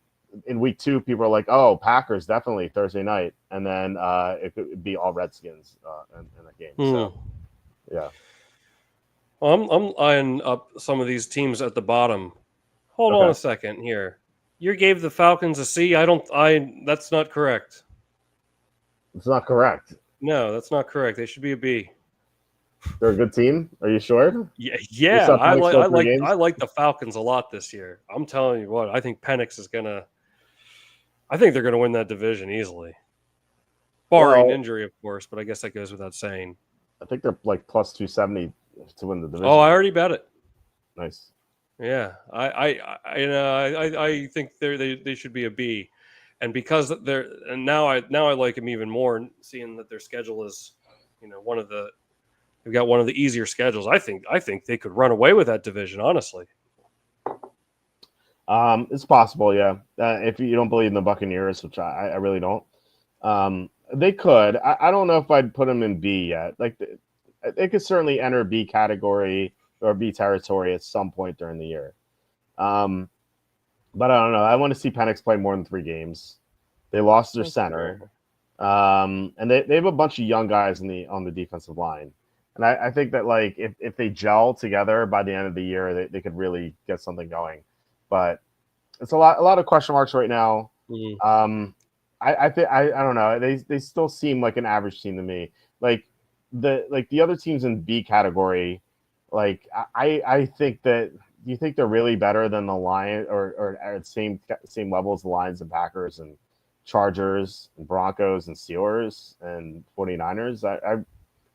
in week 2, people are like, "Oh, Packers definitely Thursday night," and then it could be all Redskins in that game. So yeah. Well, I'm eyeing up some of these teams at the bottom. Hold on a second here. You gave the Falcons a C. That's not correct. It's not correct. No, that's not correct. They should be a B. They're a good team. Are you sure? Yeah. I like the Falcons a lot this year. I'm telling you what. I think Penix is gonna. I think they're gonna win that division easily, barring injury, of course. But I guess that goes without saying. I think they're like +270 to win the division. Oh, I already bet it. Nice. Yeah, I think they should be a B, and because now I like them even more, seeing that their schedule is, one of the They've got one of the easier schedules. I think they could run away with that division, honestly. It's possible, yeah. If you don't believe in the Buccaneers, which I really don't, they could. I don't know if I'd put them in B yet. Like they could certainly enter B category or B territory at some point during the year. But I don't know. I want to see Penix play more than 3 games. They lost their center, and they have a bunch of young guys on the defensive line. And I think that like if they gel together by the end of the year, they could really get something going. But it's a lot of question marks right now. Mm-hmm. I think I don't know. They still seem like an average team to me. Like the other teams in B category, like I think that. Do you think they're really better than the Lions or at same level as the Lions and Packers and Chargers and Broncos and Steelers and 49ers?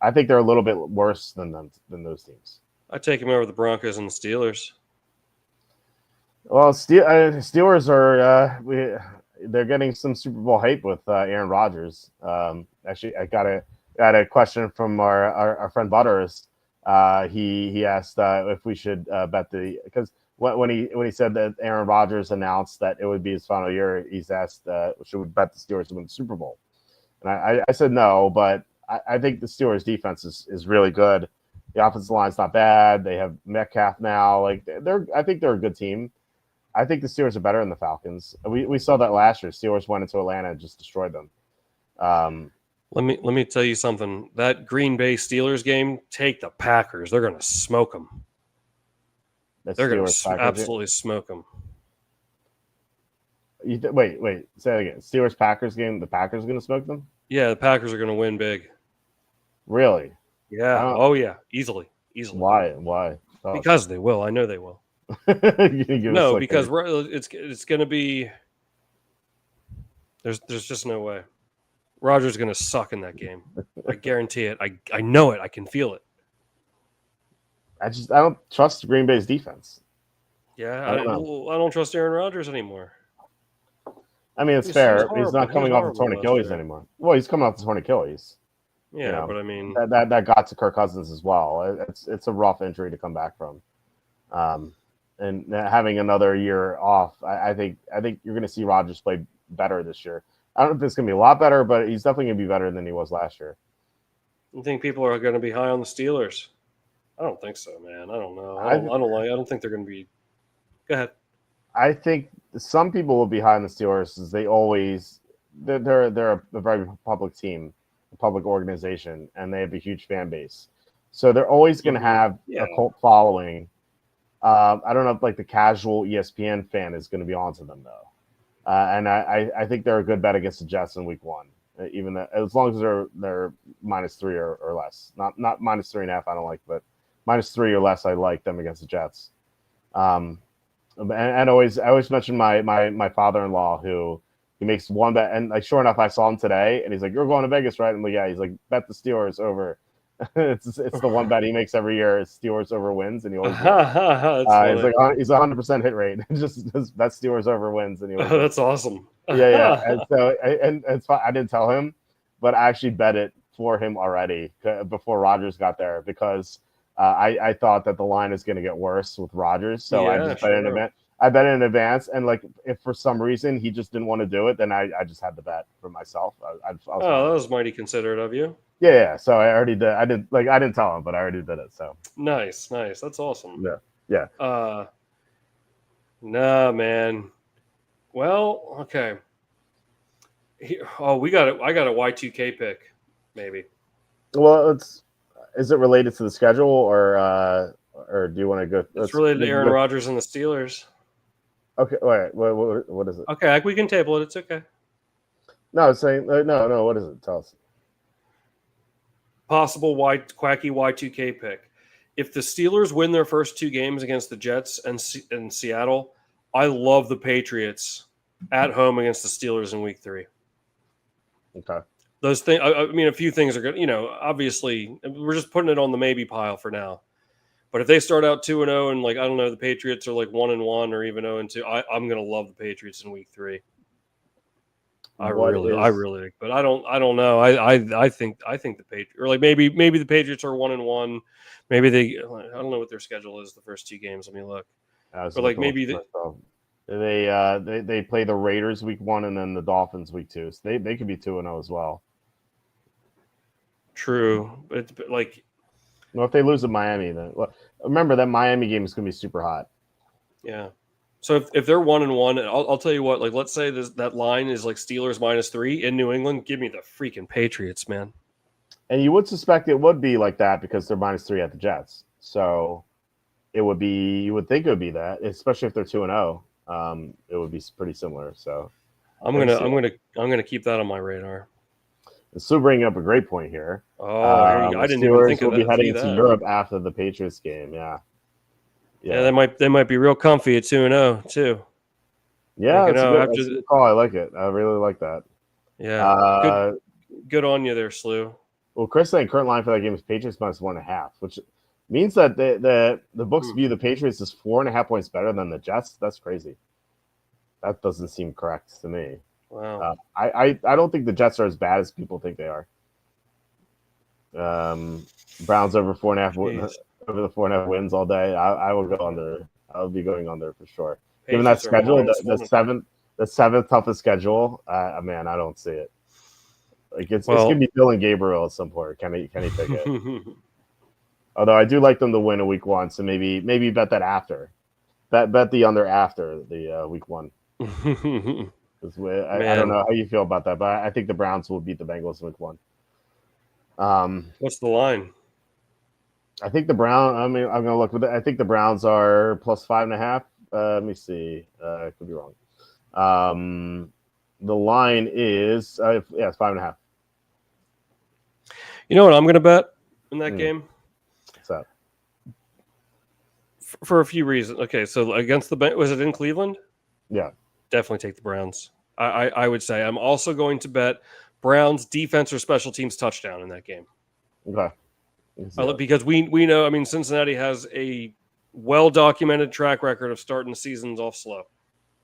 I think they're a little bit worse than those teams. I'd take them over the Broncos and the Steelers. Well, Steelers are they're getting some Super Bowl hype with Aaron Rodgers. Actually, I got a question from our friend Butters. He asked if we should bet because when he said that Aaron Rodgers announced that it would be his final year, he's asked should we bet the Steelers to win the Super Bowl, and I said no, but I think the Steelers defense is really good. The offensive line's not bad. They have Metcalf now. Like I think they're a good team. I think the Steelers are better than the Falcons. We saw that last year. Steelers went into Atlanta and just destroyed them. Let me tell you something. That Green Bay Steelers game, take the Packers. They're going to smoke them. They're going to absolutely smoke them. Wait. Say that again. Steelers Packers game. The Packers are going to smoke them. Yeah, the Packers are going to win big. Really? Yeah. Oh yeah. Easily. Why? Oh. Because they will. I know they will. No, because it's going to be. There's just no way. Rodgers is going to suck in that game. I guarantee it. I know it. I can feel it. I don't trust Green Bay's defense. Yeah, I don't trust Aaron Rodgers anymore. I mean, it's fair. He's not coming off the torn Achilles anymore. Well, he's coming off the torn Achilles. Yeah, but I mean that got to Kirk Cousins as well. It's a rough injury to come back from, and having another year off. I think you're going to see Rodgers play better this year. I don't know if it's going to be a lot better, but he's definitely going to be better than he was last year. You think people are going to be high on the Steelers? I don't think so, man. I don't know. I don't think they're going to be. Go ahead. I think some people will be high on the Steelers, as they're a very public team, a public organization, and they have a huge fan base. So they're always going to have a cult following. I don't know if like the casual ESPN fan is going to be onto them though. And I think they're a good bet against the Jets in week 1, even as long as they're -3 or less. Not -3.5. I don't like, but -3 or less. I like them against the Jets. And I always mention my father-in-law who he makes one bet, and like sure enough, I saw him today, and he's like, "You're going to Vegas, right?" I'm like, "Yeah." He's like, "Bet the Steelers over." it's the one bet he makes every year. It's Steelers over wins, and he always he's like he's 100% hit rate. just bet Steelers over wins, and he always that's awesome. Yeah. And so and it's fine. I didn't tell him, but I actually bet it for him already before Rodgers got there because I thought that the line is going to get worse with Rodgers, so I just bet it in advance. I bet it in advance, and like if for some reason he just didn't want to do it, then I just had the bet for myself. I that was mighty considerate of you. Yeah. So I already did. I didn't tell him, but I already did it. So nice. That's awesome. Yeah. Nah, man. Well, okay. I got a Y2K pick, maybe. Well, is it related to the schedule or do you want to go? It's related to Aaron Rodgers and the Steelers. Okay, wait. What is it? Okay, we can table it. It's okay. No, it's saying no. What is it? Tell us. Possible Quacky Y2K pick. If the Steelers win their first 2 games against the Jets and Seattle, I love the Patriots at home against the Steelers in Week 3. Okay. Those things. I mean, a few things are good. Obviously, we're just putting it on the maybe pile for now. But if they start out 2-0 and like I don't know, the Patriots are like 1-1 or even 0-2, I'm gonna love the Patriots in Week 3. I really, but I don't know. I think the Patriots, or like maybe the Patriots are 1-1. Maybe I don't know what their schedule is the first 2 games. Let me look. But like maybe they play the Raiders week 1 and then the Dolphins week 2. So they could be 2-0 as well. True, but like, well, if they lose to Miami, then remember that Miami game is going to be super hot. Yeah. So if they're 1-1, I'll tell you what. Like, let's say that line is like Steelers -3 in New England. Give me the freaking Patriots, man. And you would suspect it would be like that because they're -3 at the Jets. So it would be. You would think it would be that, especially if they're 2-0. It would be pretty similar. So I'm gonna keep that on my radar. And Sue bringing up a great point here. Oh, I didn't even think of that. Will be heading into Europe after the Patriots game. Yeah, they might be real comfy at 2-0 too. Yeah, that's a good call. I like it. I really like that. Yeah, good on you there, Slew. Well, Chris saying current line for that game is Patriots -1.5, which means that the books view the Patriots as 4.5 points better than the Jets. That's crazy. That doesn't seem correct to me. Wow. I don't think the Jets are as bad as people think they are. Browns over 4.5 over the 4.5 wins all day. I will go under. I will be going under for sure. Given that schedule, the seventh toughest schedule, man, I don't see it. Like it's gonna be Dylan Gabriel at some point. Can he take it? Although I do like them to win a week 1, so maybe bet that after. Bet the under after the week 1. I don't know how you feel about that, but I think the Browns will beat the Bengals in week 1. What's the line? I think the Browns. I mean, I'm gonna look, but I think the Browns are +5.5. Let me see. I could be wrong. The line is it's 5.5. You know what I'm gonna bet in that game? What's that? For a few reasons. Okay, so against was it in Cleveland? Yeah. Definitely take the Browns. I would say. I'm also going to bet Browns defense or special teams touchdown in that game. Okay. Because we know, I mean, Cincinnati has a well-documented track record of starting the seasons off slow.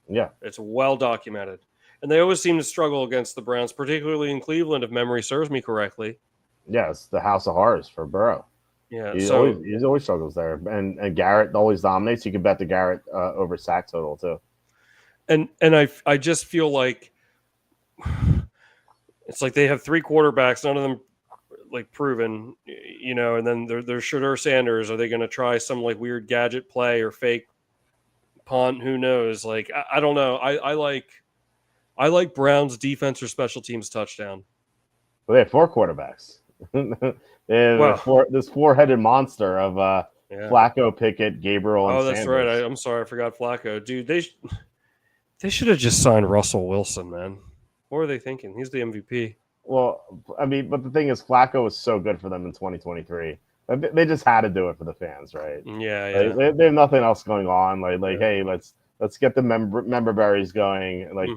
Yeah. It's well documented. And they always seem to struggle against the Browns, particularly in Cleveland, if memory serves me correctly. Yes, the House of Horrors for Burrow. Yeah, he always struggles there, and Garrett always dominates. You can bet the Garrett over sack total too. And I just feel like it's like they have 3 quarterbacks, none of them like proven, and then there's Shedeur Sanders. Are they going to try some like weird gadget play or fake punt? Who knows? Like I don't know. I like Browns defense or special teams touchdown. Well, they have 4 quarterbacks. They have this 4-headed monster of Flacco, Pickett, Gabriel, and that's Sanders. right. I'm sorry, I forgot Flacco. Dude, they should have just signed Russell Wilson, man. What were they thinking? He's the MVP. Well, I mean, but the thing is, Flacco was so good for them in 2023. They just had to do it for the fans, right? Yeah. They have nothing else going on. Hey, let's get the member berries going. Like,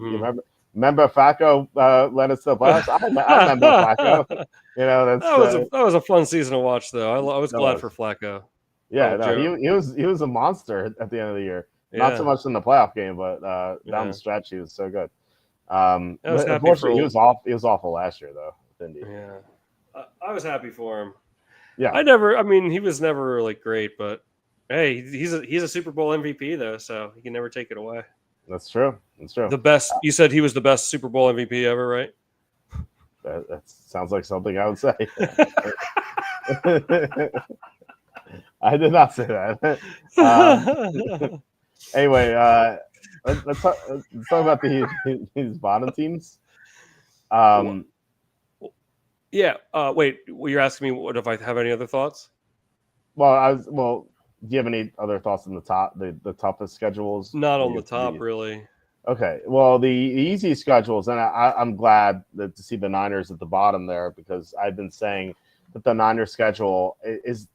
remember Flacco led us to the playoffs? I remember Flacco. That was a fun season to watch, though. I was glad for Flacco. Yeah, he was a monster at the end of the year. Yeah. Not so much in the playoff game, but down the stretch, he was so good. Unfortunately, he was awful last year, though. With Indy. Yeah, I was happy for him. Yeah, he was never like great, but hey, he's a Super Bowl MVP though, so he can never take it away. That's true. The best. You said he was the best Super Bowl MVP ever, right? That sounds like something I would say. I did not say that. Anyway, let's talk about these bottom teams. Yeah. Wait. You're asking me what if I have any other thoughts? Well, do you have any other thoughts on the top, the toughest schedules? Not on the top, really. Okay. Well, the easy schedules, and I'm glad to see the Niners at the bottom there because I've been saying that the Niners schedule is.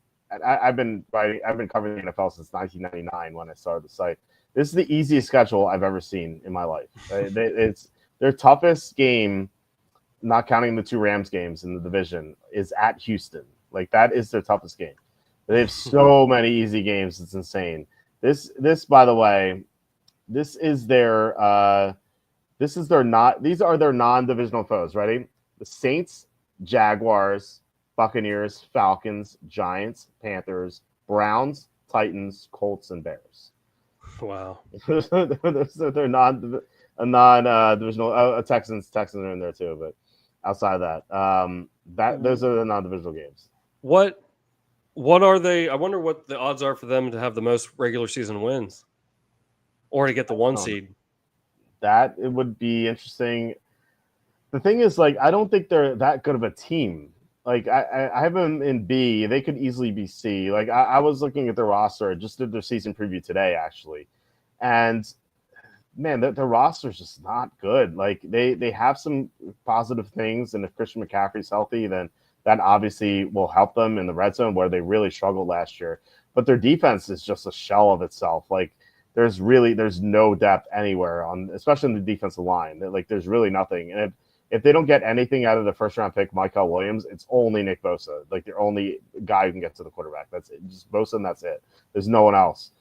I've been covering the NFL since 1999 when I started the site. This is the easiest schedule I've ever seen in my life. It's their toughest game, not counting the 2 Rams games in the division, is at Houston. Like that is their toughest game. They have so many easy games. It's insane. This, by the way, this is their These are their non-divisional foes. Ready? The Saints, Jaguars, Buccaneers, Falcons, Giants, Panthers, Browns, Titans, Colts, and Bears. Wow. They're non divisional. Texans are in there too, but outside of that, those are the non-divisional games. What are they? I wonder what the odds are for them to have the most regular season wins, or to get the one seed. That it would be interesting. The thing is, like, I don't think they're that good of a team. Like, I have them in B. They could easily be C. Like, I was looking at their roster. I just did their season preview today, actually, and man, the roster is just not good. Like, they have some positive things, and if Christian McCaffrey's healthy, then that obviously will help them in the red zone where they really struggled last year. But their defense is just a shell of itself. Like, there's no depth anywhere on, especially in the defensive line. Like, there's really nothing. And if they don't get anything out of the first round pick, Michael Williams, it's only Nick Bosa. Like, the only guy who can get to the quarterback. That's it. Just Bosa, and that's it. There's no one else.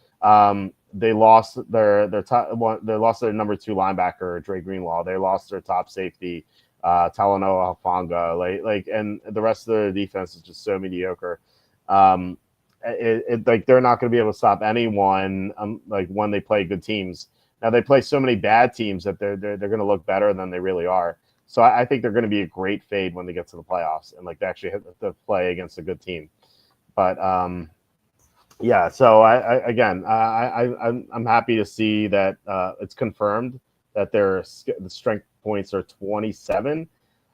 They lost their number 2 linebacker, Dre Greenlaw. They lost their top safety, Talanoa Hufanga. Like, and the rest of the defense is just so mediocre. Like, they're not going to be able to stop anyone. Like, when they play good teams. Now, they play so many bad teams that they're going to look better than they really are. So I think they're going to be a great fade when they get to the playoffs and, like, they actually have to play against a good team. But yeah, so I'm happy to see that it's confirmed that the strength points are 27.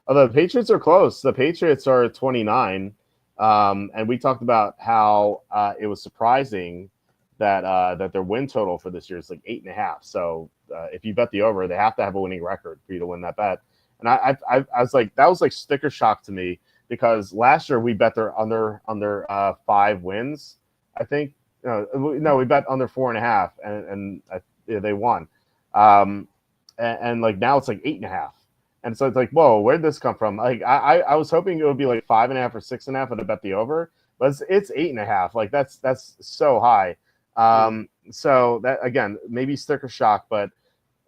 Although the Patriots are close. The Patriots are 29. And we talked about how it was surprising that their win total for this year is like 8.5. So if you bet the over, they have to have a winning record for you to win that bet. And I was like, that was like sticker shock to me, because last year we bet they're under 5 wins. I think no, we bet under 4.5, and they won. And like now it's like 8.5, and so it's like, whoa, where'd this come from? Like I was hoping it would be like 5.5 or 6.5, and I bet the over, but it's 8.5. Like that's so high. So that, again, maybe sticker shock, but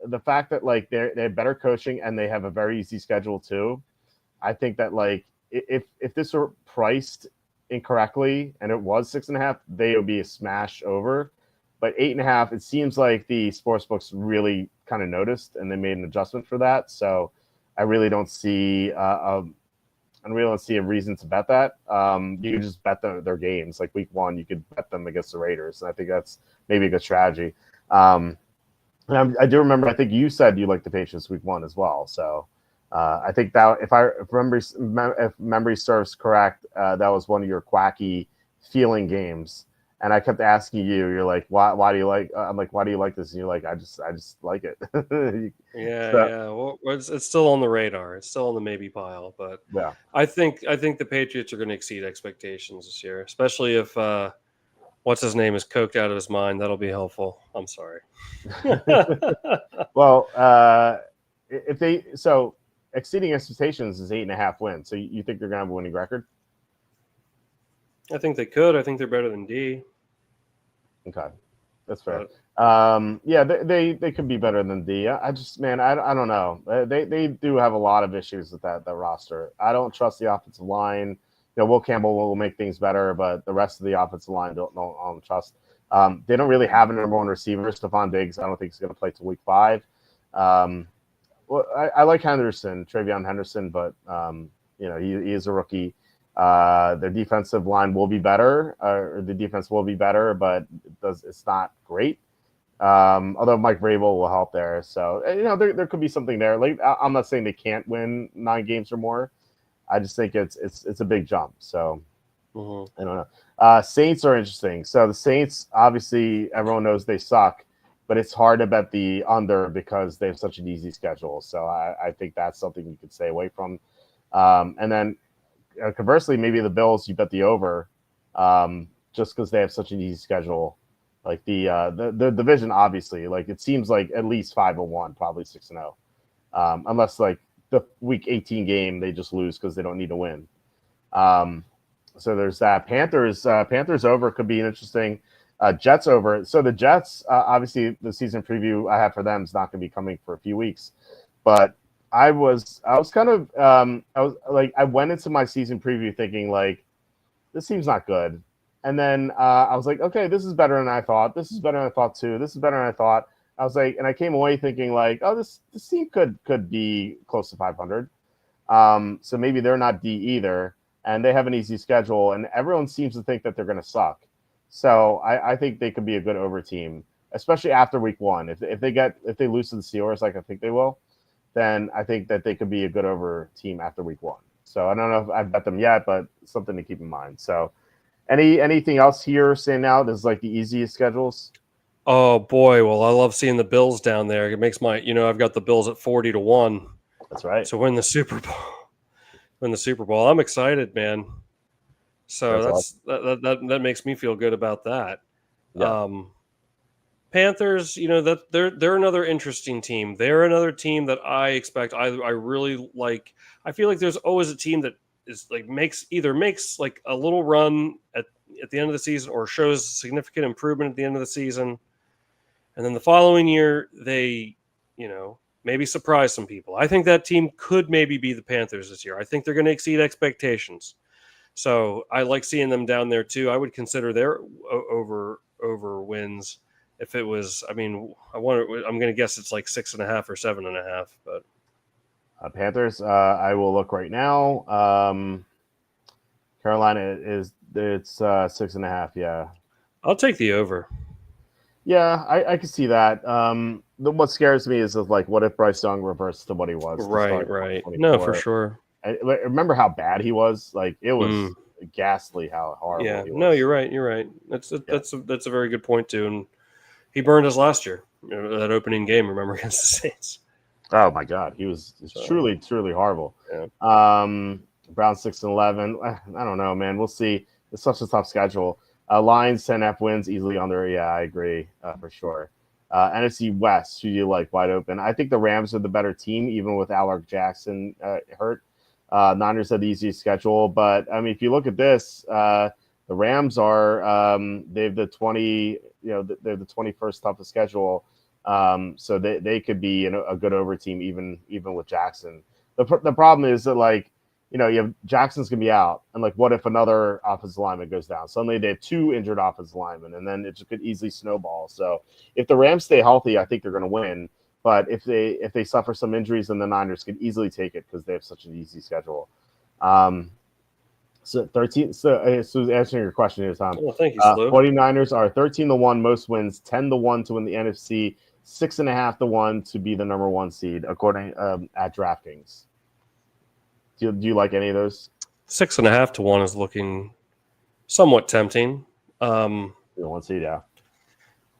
the fact that, like, they have better coaching and they have a very easy schedule too, I think that, like, if this were priced incorrectly and it was 6.5, they would be a smash over. But 8.5, it seems like the sports books really kind of noticed and they made an adjustment for that. So I really don't see a reason to bet that. You can just bet their games. Like week 1, you could bet them against the Raiders, and I think that's maybe a good strategy. And I do remember, I think you said you liked the Patriots week 1 as well. So I think that if memory serves correct, that was one of your quacky feeling games. And I kept asking you, you're like, why do you like? I'm like, why do you like this? And you're like, I just like it. Yeah. Well, it's still on the radar. It's still on the maybe pile, but yeah, I think the Patriots are going to exceed expectations this year, especially if what's his name is coked out of his mind. That'll be helpful. I'm sorry. Well, so exceeding expectations is 8.5 wins. So you think they're going to have a winning record? I think they could. I think they're better than D. Okay, that's fair. Yeah, they could be better than D. I don't know. They do have a lot of issues with that roster. I don't trust the offensive line. Will Campbell will make things better, but the rest of the offensive line don't trust. They don't really have a number 1 receiver. Stephon Diggs, I don't think he's going to play till week 5. Well, I like Travion Henderson, but he is a rookie. Their defensive line will be better, or the defense will be better, but it's not great. Although Mike Vrabel will help there, so there could be something there. Like, I'm not saying they can't win 9 games or more. I just think it's a big jump. So I don't know. Saints are interesting. So the Saints, obviously, everyone knows they suck, but it's hard to bet the under because they have such an easy schedule. So I think that's something you could stay away from. And then conversely, maybe the Bills, you bet the over, just because they have such an easy schedule. Like the division, obviously, like it seems like at least 5-1, probably 6-0, unless like the week 18 game they just lose because they don't need to win. So there's that. Panthers over could be an interesting. Jets over. So the Jets, obviously, the season preview I have for them is not going to be coming for a few weeks. But I was kind of I went into my season preview thinking like this team's not good, and then I was like, okay, this is better than I thought. This is better than I thought too. This is better than I thought. I was like, and I came away thinking like, oh, this team could be close to 500. So maybe they're not D either, and they have an easy schedule, and everyone seems to think that they're going to suck. So I think they could be a good over team, especially after week one. If they lose to the Steelers, like I think they will, then I think that they could be a good over team after week one. So I don't know if I've bet them yet, but something to keep in mind. So anything else here standing out is like the easiest schedules? Oh boy, well I love seeing the Bills down there. It makes my I've got the Bills at 40-1. That's right. So win the Super Bowl. Win the Super Bowl. I'm excited, man. So That's awesome. that makes me feel good about that. Yeah. Panthers, that they're another interesting team. They're another team that I expect. I really like. I feel like there's always a team that is like makes like a little run at the end of the season or shows significant improvement at the end of the season, and then the following year they, maybe surprise some people. I think that team could maybe be the Panthers this year. I think they're going to exceed expectations. So I like seeing them down there too. I would consider their over wins if it was. I mean, I'm going to guess it's like 6.5 or 7.5. But Panthers. I will look right now. Carolina it's 6.5. Yeah. I'll take the over. Yeah, I can see that. What scares me is like, what if Bryce Young reverts to what he was? Right. No, for sure. I remember how bad he was. Like it was ghastly how horrible. Yeah. He was. No, you're right. That's a very good point too. And he burned us last year. That opening game, remember, against the Saints. Oh my God, he was truly horrible. Yeah. Brown 6-11. I don't know, man. We'll see. It's such a tough schedule. Lions 10.5 wins easily under. Yeah, I agree for sure. NFC West, who you like wide open? I think the Rams are the better team, even with Alec Jackson hurt. Niners had the easiest schedule, but I mean, if you look at this, the Rams are they have the 20. They're the 21st toughest schedule. So they could be a good over team even with Jackson. The problem is that like you have Jackson's gonna be out, and like what if another offensive lineman goes down? Suddenly they have two injured offensive linemen, and then it could easily snowball. So if the Rams stay healthy, I think they're gonna win. But if they suffer some injuries, then the Niners could easily take it because they have such an easy schedule. So 13. So answering your question here, Tom. Well, thank you, Slu. 49ers are 13-1 most wins, 10-1 to win the NFC, 6.5-1 to be the number one seed according at DraftKings. Do you like any of those? 6.5-1 is looking somewhat tempting. One seed, yeah.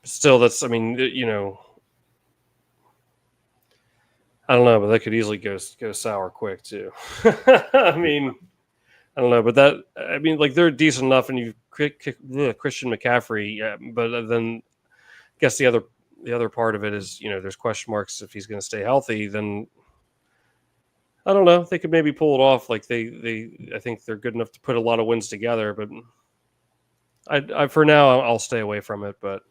Still, that's. I mean, I don't know, but that could easily go sour quick too. I mean, I don't know, but like they're decent enough, and you Christian McCaffrey, but then I guess the other part of it is there's question marks if he's going to stay healthy. Then I don't know. They could maybe pull it off. Like I think they're good enough to put a lot of wins together. But I for now I'll stay away from it. But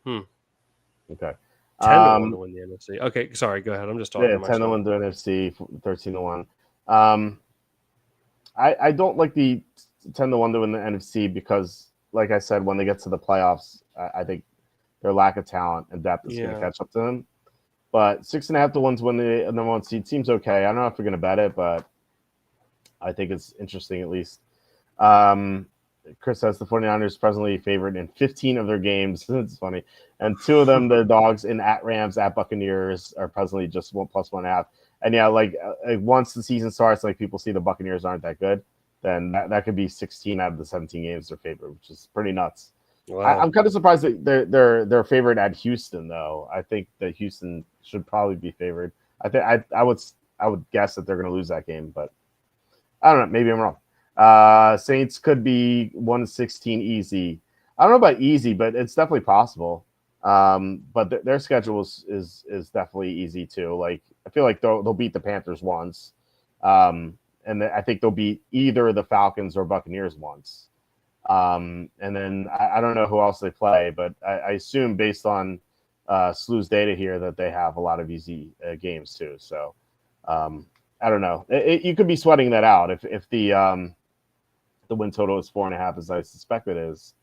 okay. 10-1 to win the NFC. Okay, sorry. Go ahead. I'm just talking. Yeah, to myself. 10-1 to NFC, 13-1. I don't like the 10-1 to win the NFC because, like I said, when they get to the playoffs, I think their lack of talent and depth is going to catch up to them. But 6.5-1 to win the number one seed seems okay. I don't know if we're going to bet it, but I think it's interesting at least. Chris says the 49ers presently favored in 15 of their games. It's funny. And 2 of them, the dogs in at Rams, at Buccaneers, are presently just 1 + 1.5. And yeah, like once the season starts, like people see the Buccaneers aren't that good, then that could be 16 out of the 17 games they're favored, which is pretty nuts. Wow. I'm kind of surprised that they're favored at Houston, though. I think that Houston should probably be favored. I would guess that they're going to lose that game, but I don't know. Maybe I'm wrong. Saints could be 1-16 easy. I don't know about easy, but it's definitely possible. But their schedule is definitely easy too. Like I feel like they'll beat the Panthers once, and I think they'll beat either the Falcons or Buccaneers once. And then I don't know who else they play, but I assume based on Slew's data here that they have a lot of easy games too. So I don't know. You could be sweating that out if the win total is 4.5, as I suspect it is.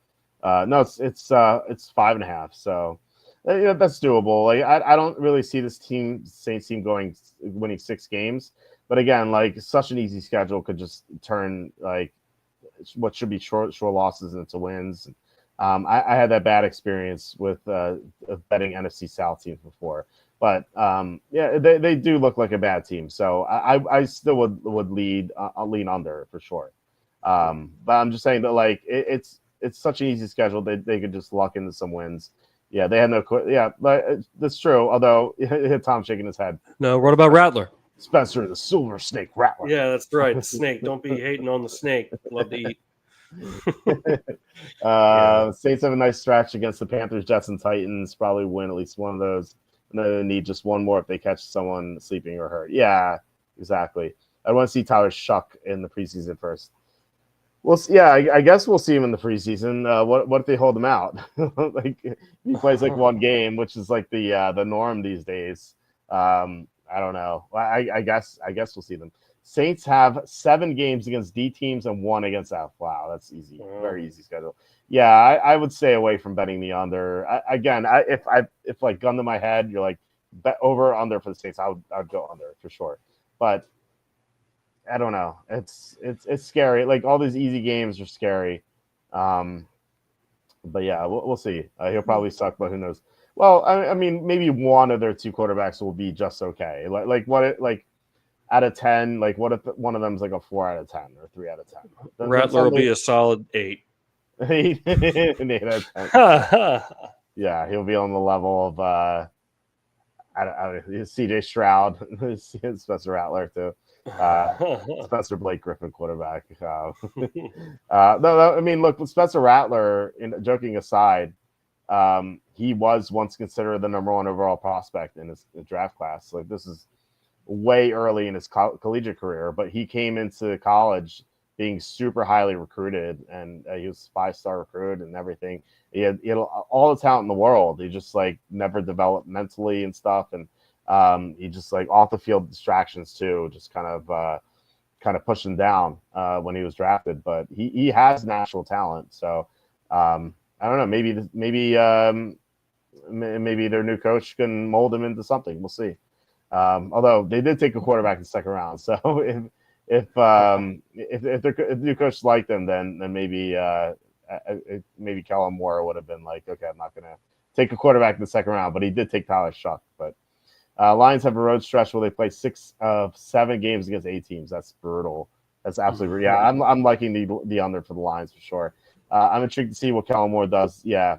No, it's 5.5. So yeah, that's doable. Like I don't really see this Saints team winning 6 games. But again, like such an easy schedule could just turn like what should be short losses into wins. I had that bad experience with betting NFC South teams before, but yeah, they do look like a bad team. So I still would lean under for sure. But I'm just saying that like it's such an easy schedule they could just luck into some wins. Yeah, they had no. Yeah, but that's true. Although Tom shaking his head. No, what about Rattler? Spencer the Silver Snake Rattler. Yeah, that's right. The snake. Don't be hating on the snake. Love to eat. Saints have a nice stretch against the Panthers, Jets, and Titans. Probably win at least one of those. And then they need just one more if they catch someone sleeping or hurt. Yeah, exactly. I want to see Tyler Shuck in the preseason first. Well, yeah, I guess we'll see him in the preseason. What if they hold him out? Like he plays like one game, which is like the norm these days. I don't know. I guess we'll see them. Saints have 7 games against D teams and 1 against F. Wow, that's easy. Very easy schedule. Yeah, I would stay away from betting the under. If like gun to my head, you're like bet over or under for the Saints, I'd go under for sure. But I don't know. It's scary. Like all these easy games are scary. But yeah, we'll see. He'll probably suck, but who knows? Well, I mean, maybe one of their 2 quarterbacks will be just okay. Like out of 10, like what if one of them's like a 4 out of 10 or 3 out of 10? Rattler will be a solid 8. 8 out of 10. Yeah, he'll be on the level of CJ Stroud, Spencer Rattler too. Spencer Blake Griffin quarterback. No, I mean, look, with Spencer Rattler, joking aside, he was once considered the number 1 overall prospect in his draft class. Like this is way early in his collegiate career, but he came into college being super highly recruited, and he was a 5-star recruit and everything. He had all the talent in the world. He just like never developed mentally and stuff, and he just like off the field distractions too, just kind of pushed him down when he was drafted. But he has natural talent, so I don't know. Maybe their new coach can mold him into something. We'll see. Although they did take a quarterback in the second round, so if the new coach liked them, then maybe Kellen Moore would have been like, okay, I'm not gonna take a quarterback in the second round, but he did take Tyler Shuck. But Lions have a road stretch where they play 6 of 7 games against 8 teams. That's brutal. That's absolutely yeah. I'm liking the under for the Lions for sure. I'm intrigued to see what Kellen Moore does. Yeah.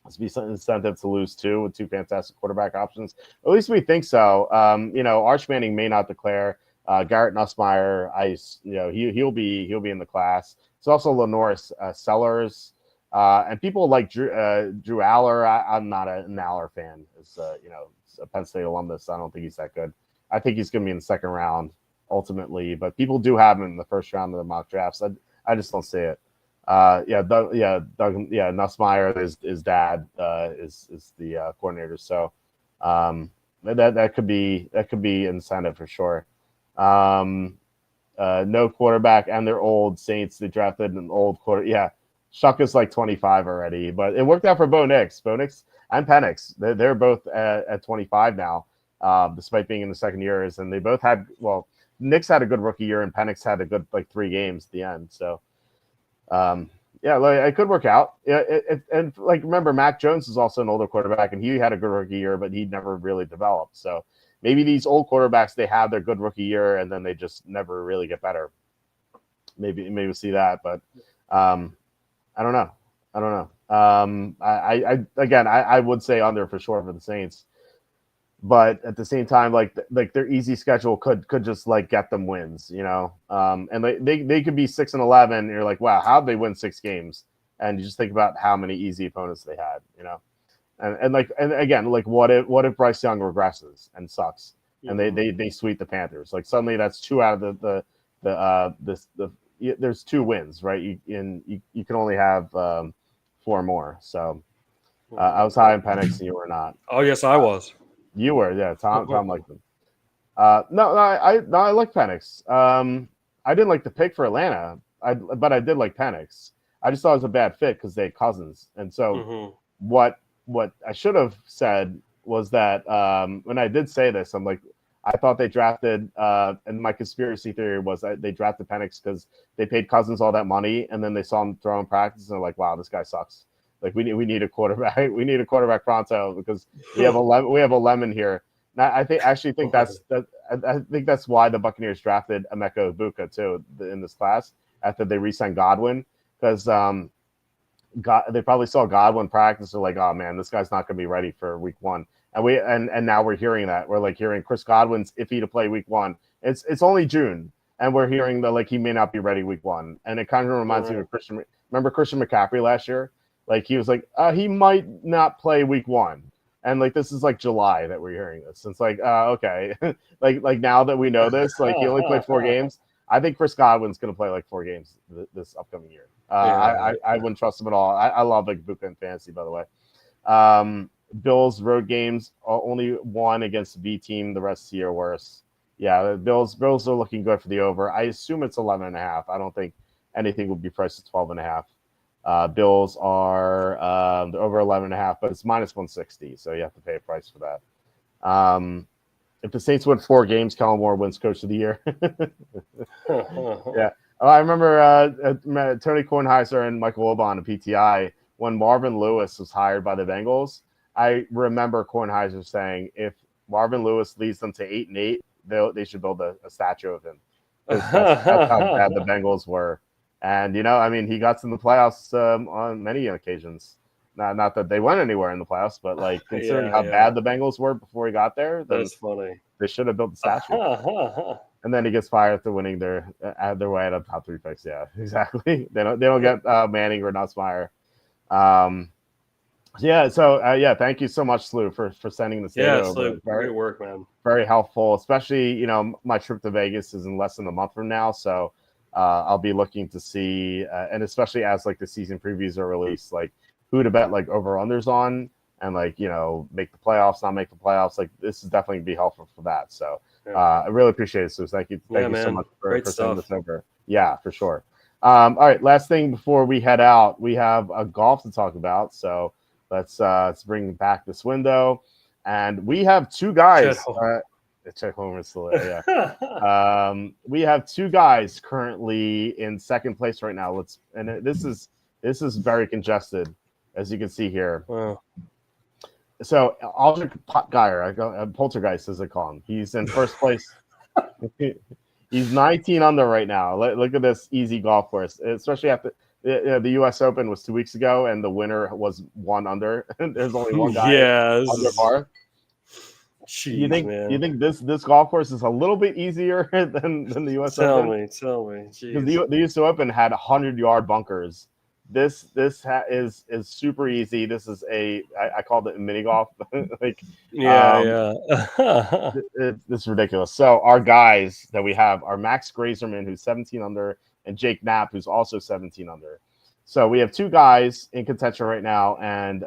It's be some incentive to lose 2 with 2 fantastic quarterback options. At least we think so. Arch Manning may not declare. Garrett Nussmeier, he'll be in the class. It's also Lenoris Sellers, and people like Drew Aller. I'm not an Aller fan. It's a Penn State alumnus. I don't think he's that good. I think he's going to be in the second round ultimately, but people do have him in the first round of the mock drafts. I just don't see it. Nussmeier, his dad is the coordinator, so that could be incentive for sure. No quarterback, and they're old. Saints, they drafted an old quarter. Yeah, Shuck is like 25 already, but it worked out for Bo Nix and Penix. They're both at 25 now, despite being in the second years, and they both had Nix had a good rookie year, and Penix had a good 3 games at the end. So. It could work out. Yeah, and remember, Mac Jones is also an older quarterback, and he had a good rookie year, but he never really developed. So maybe these old quarterbacks, they have their good rookie year, and then they just never really get better. Maybe we'll see that, but I don't know. I would say under for sure for the Saints. But at the same time, like their easy schedule could just get them wins, and they could be 6-11. And you're like, wow, how'd they win 6 games? And you just think about how many easy opponents they had, and again, what if Bryce Young regresses and sucks, and they sweep the Panthers? Like suddenly that's 2 out of there's 2 wins, right? You can only have 4 more, so. I was high on Penix, and you were not. Oh yes, I was. You were, yeah. Tom liked them. I like Penix. I didn't like the pick for Atlanta, but I did like Penix. I just thought it was a bad fit because they had Cousins, and so what I should have said was that when I did say this, I'm like, I thought they drafted, and my conspiracy theory was that they drafted Penix because they paid Cousins all that money, and then they saw him throw in practice, and they're like, wow, this guy sucks. Like we need a quarterback. We need a quarterback pronto because we have a lemon here. Now, I think I think that's why the Buccaneers drafted Emeka Ibuka too in this class after they re-signed Godwin because they probably saw Godwin practice. They're like, oh man, this guy's not going to be ready for week one. And now we're hearing that we're like hearing Chris Godwin's iffy to play week one. It's only June, and we're hearing that like he may not be ready week one. And it kind of reminds me of Christian. Remember Christian McCaffrey last year? Like he was like he might not play week one. And like this is like July that we're hearing this. It's like okay, like now that we know this, like he only played 4 games. I think Chris Godwin's going to play like 4 games this upcoming year. I wouldn't trust him at all. I love like Buka in fantasy, by the way. Bills road games only one against the B team. The rest of the year worse. Yeah, the Bills are looking good for the over. I assume it's 11.5. I don't think anything would be priced at 12.5. Bills are over 11.5, but it's minus 160, so you have to pay a price for that. If the Saints win 4 games, Kellen Moore wins Coach of the Year. Yeah. I remember Tony Kornheiser and Michael Wilbon at PTI when Marvin Lewis was hired by the Bengals. I remember Kornheiser saying if Marvin Lewis leads them to 8-8, they should build a statue of him. That's how bad the Bengals were. And, I mean, he got to the playoffs on many occasions. Not that they went anywhere in the playoffs, but, like, considering how bad the Bengals were before he got there, that's funny. They should have built the statue. And then he gets fired after winning their way out of top 3 picks. Yeah, exactly. They don't get Manning or Nussmeier. Thank you so much, Slew, for sending this video over. Slew, great work, man. Very helpful, especially, my trip to Vegas is in less than a month from now, so I'll be looking to see, and especially as like the season previews are released, like who to bet like over unders on, and like make the playoffs, not make the playoffs. Like this is definitely gonna be helpful for that. So I really appreciate it. So thank you so much for sending this over. Yeah, for sure. All right, last thing before we head out, we have a golf to talk about. So let's bring back this window, and we have 2 guys. Check home is still there, yeah. We have 2 guys currently in second place right now. This is very congested, as you can see here. Wow. So Aldrich Potgeier, Poltergeist as they call him, he's in first place. He's 19 under right now. Look at this easy golf course, especially after the U.S. Open was 2 weeks ago, and the winner was 1 under. There's only one guy under par. Jeez, you think this golf course is a little bit easier than the U.S. Open? Tell me. Because the U.S. Open had 100-yard bunkers. This is super easy. This is I called it mini golf. Like it's ridiculous. So our guys that we have are Max Grazerman, who's 17 under, and Jake Knapp, who's also 17 under. So we have 2 guys in contention right now, and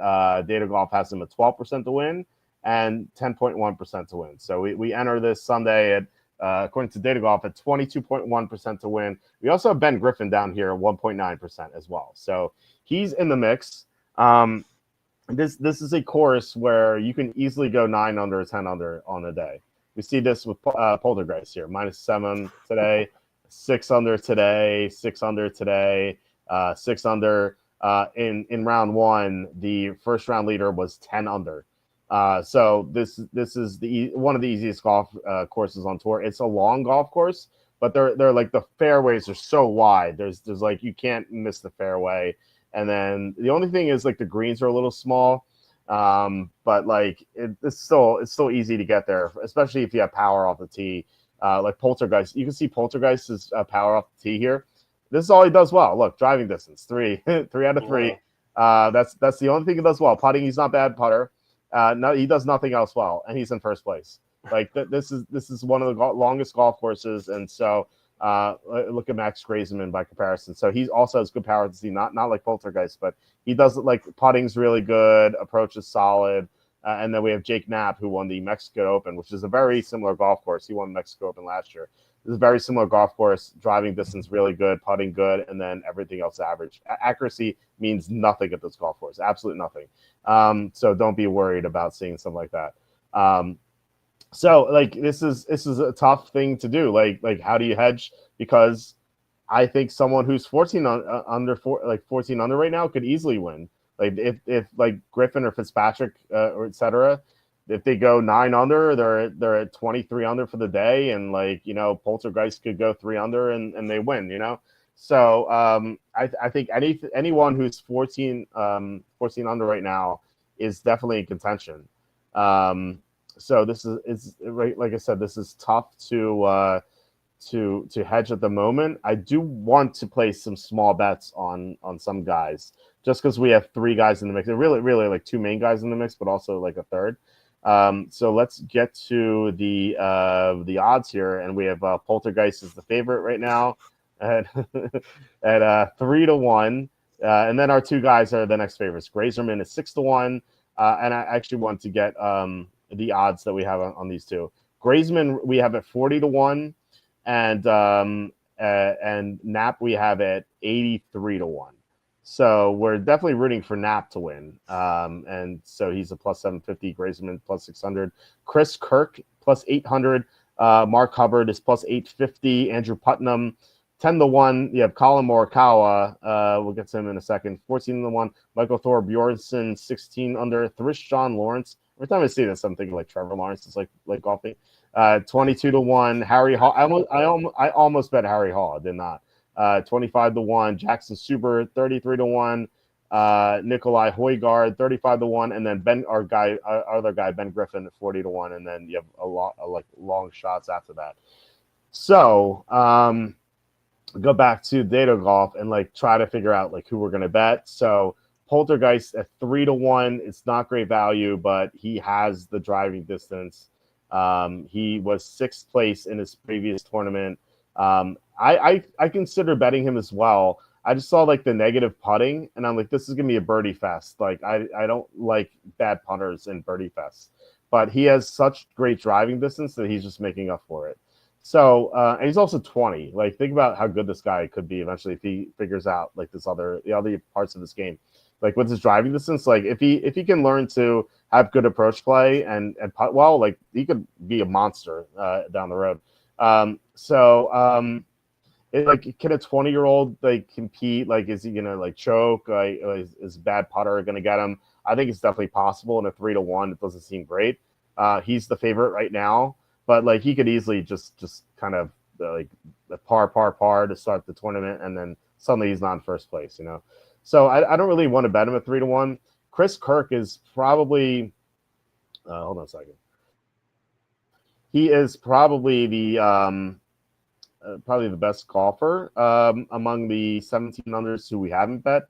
Data Golf has them at 12% to win and 10.1% to win. So we enter this Sunday at, according to Data Golf, at 22.1% to win. We also have Ben Griffin down here at 1.9% as well. So he's in the mix. This is a course where you can easily go 9 under or 10 under on a day. We see this with Poltergeist here, -7 today, 6 under today, 6 under today, 6 under. In round 1, the first round leader was 10 under. So this is one of the easiest golf courses on tour. It's a long golf course, but they're like the fairways are so wide. There's like you can't miss the fairway, and then the only thing is like the greens are a little small, but like it's still easy to get there, especially if you have power off the tee. Like Poltergeist, you can see Poltergeist's power off the tee here. This is all he does well. Look, driving distance 3 out of 3. That's the only thing he does well. Putting, he's not bad putter. No, he does nothing else well, and he's in first place. Like this is one of the longest golf courses, and so Look at Max Grazeman by comparison. So he also has good power to see, not like Poltergeist, but he does like putting's really good, approach is solid. And then we have Jake Knapp, who won the Mexico Open, which is a very similar golf course. He won the Mexico Open last year. This is a very similar golf course, driving distance really good, putting good, and then everything else average. Accuracy means nothing at this golf course, absolute nothing. So don't be worried about seeing something like that. So like this is a tough thing to do. Like how do you hedge? Because I think someone who's 14 under 14 under right now could easily win. Like if like Griffin or Fitzpatrick or etc. If they go 9 under, they're at 23 under for the day, and like Poltergeist could go 3 under and they win. So I think anyone who's 14 under right now is definitely in contention. So this is right, like I said, this is tough to hedge at the moment. I do want to place some small bets on some guys, just because we have 3 guys in the mix. They're really like 2 main guys in the mix, but also like a third. So let's get to the odds here, and we have Poltergeist is the favorite right now at 3-1, and then our 2 guys are the next favorites. Grazerman is 6-1, and I actually want to get the odds that we have on these 2. Grazeman we have at 40-1, and Knapp we have at 83-1. So we're definitely rooting for Knapp to win. And so he's a plus 750, Grazeman plus 600, Chris Kirk plus 800, Mark Hubbard is plus 850, Andrew Putnam 10-1. You have Colin Morikawa. We'll get to him in a second. 14-1. Michael Thor Bjornsson 16 under. Thrish John Lawrence. Every time I see this, I'm thinking like Trevor Lawrence is like golfing. 22-1. Harry Hall. I almost bet Harry Hall. I did not. 25-1. Jackson Suber 33-1. Nikolai Højgaard 35-1, and then our other guy Ben Griffin at 40-1, and then you have a lot of like long shots after that. So go back to Data Golf and like try to figure out like who we're gonna bet. So Poltergeist at 3-1, it's not great value, but he has the driving distance. He was 6th place in his previous tournament. I consider betting him as well. I just saw like the negative putting, and I'm like, this is gonna be a birdie fest. Like I don't like bad putters in birdie fests, but he has such great driving distance that he's just making up for it. So and he's also 20. Like think about how good this guy could be eventually if he figures out like the other parts of this game. Like with his driving distance, like if he can learn to have good approach play and putt well, like he could be a monster down the road. Like can a 20-year-old like compete? Like is he gonna like choke? Like is bad putter gonna get him? I think it's definitely possible. In a 3-1, it doesn't seem great. He's the favorite right now, but like he could easily just kind of like the par to start the tournament, and then suddenly he's not in first place. So I don't really want to bet him at 3-1. Chris Kirk is probably hold on a second. He is probably the best golfer among the 17 unders who we haven't bet.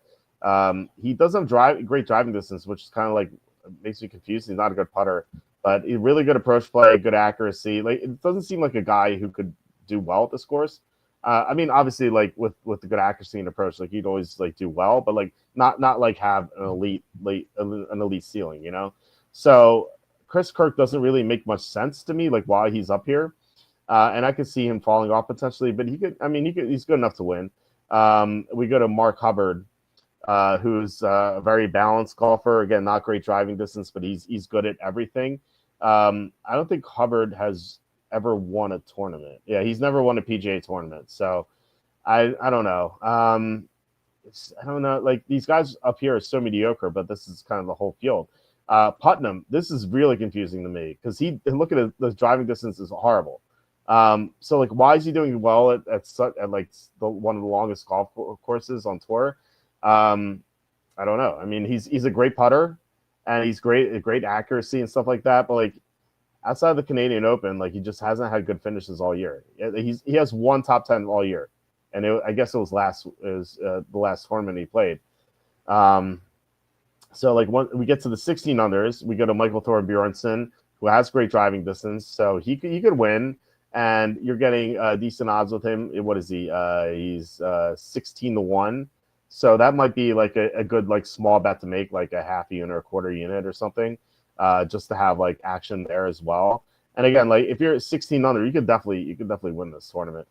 He doesn't have great driving distance, which is kind of like makes me confused. He's not a good putter, but he's really good approach play, good accuracy. Like it doesn't seem like a guy who could do well at this course. I mean, obviously, like with the good accuracy and approach, like he'd always like do well, but like not like have an elite ceiling, So Chris Kirk doesn't really make much sense to me, like why he's up here, and I could see him falling off potentially, but he's good enough to win. We go to Mark Hubbard, who's a very balanced golfer. Again, not great driving distance, but he's good at everything. I don't think Hubbard has ever won a tournament. Yeah, he's never won a PGA tournament. So I don't know. I don't know. Like these guys up here are so mediocre, but this is kind of the whole field. Putnam, this is really confusing to me because look at the driving distance is horrible. So like, why is he doing well at like one of the longest golf courses on tour? I don't know. I mean, he's a great putter, and he's great accuracy and stuff like that. But like outside of the Canadian Open, like he just hasn't had good finishes all year. He has one top 10 all year, and I guess it was the last tournament he played. So like when we get to the 16 unders, we go to Michael Thor Bjornsson, who has great driving distance, so he could win. and you're getting decent odds with him. What is he? He's 16-1. So that might be like a good like small bet to make, like a half unit or a quarter unit or something, just to have like action there as well. And again, like if you're 16 under, you could definitely win this tournament.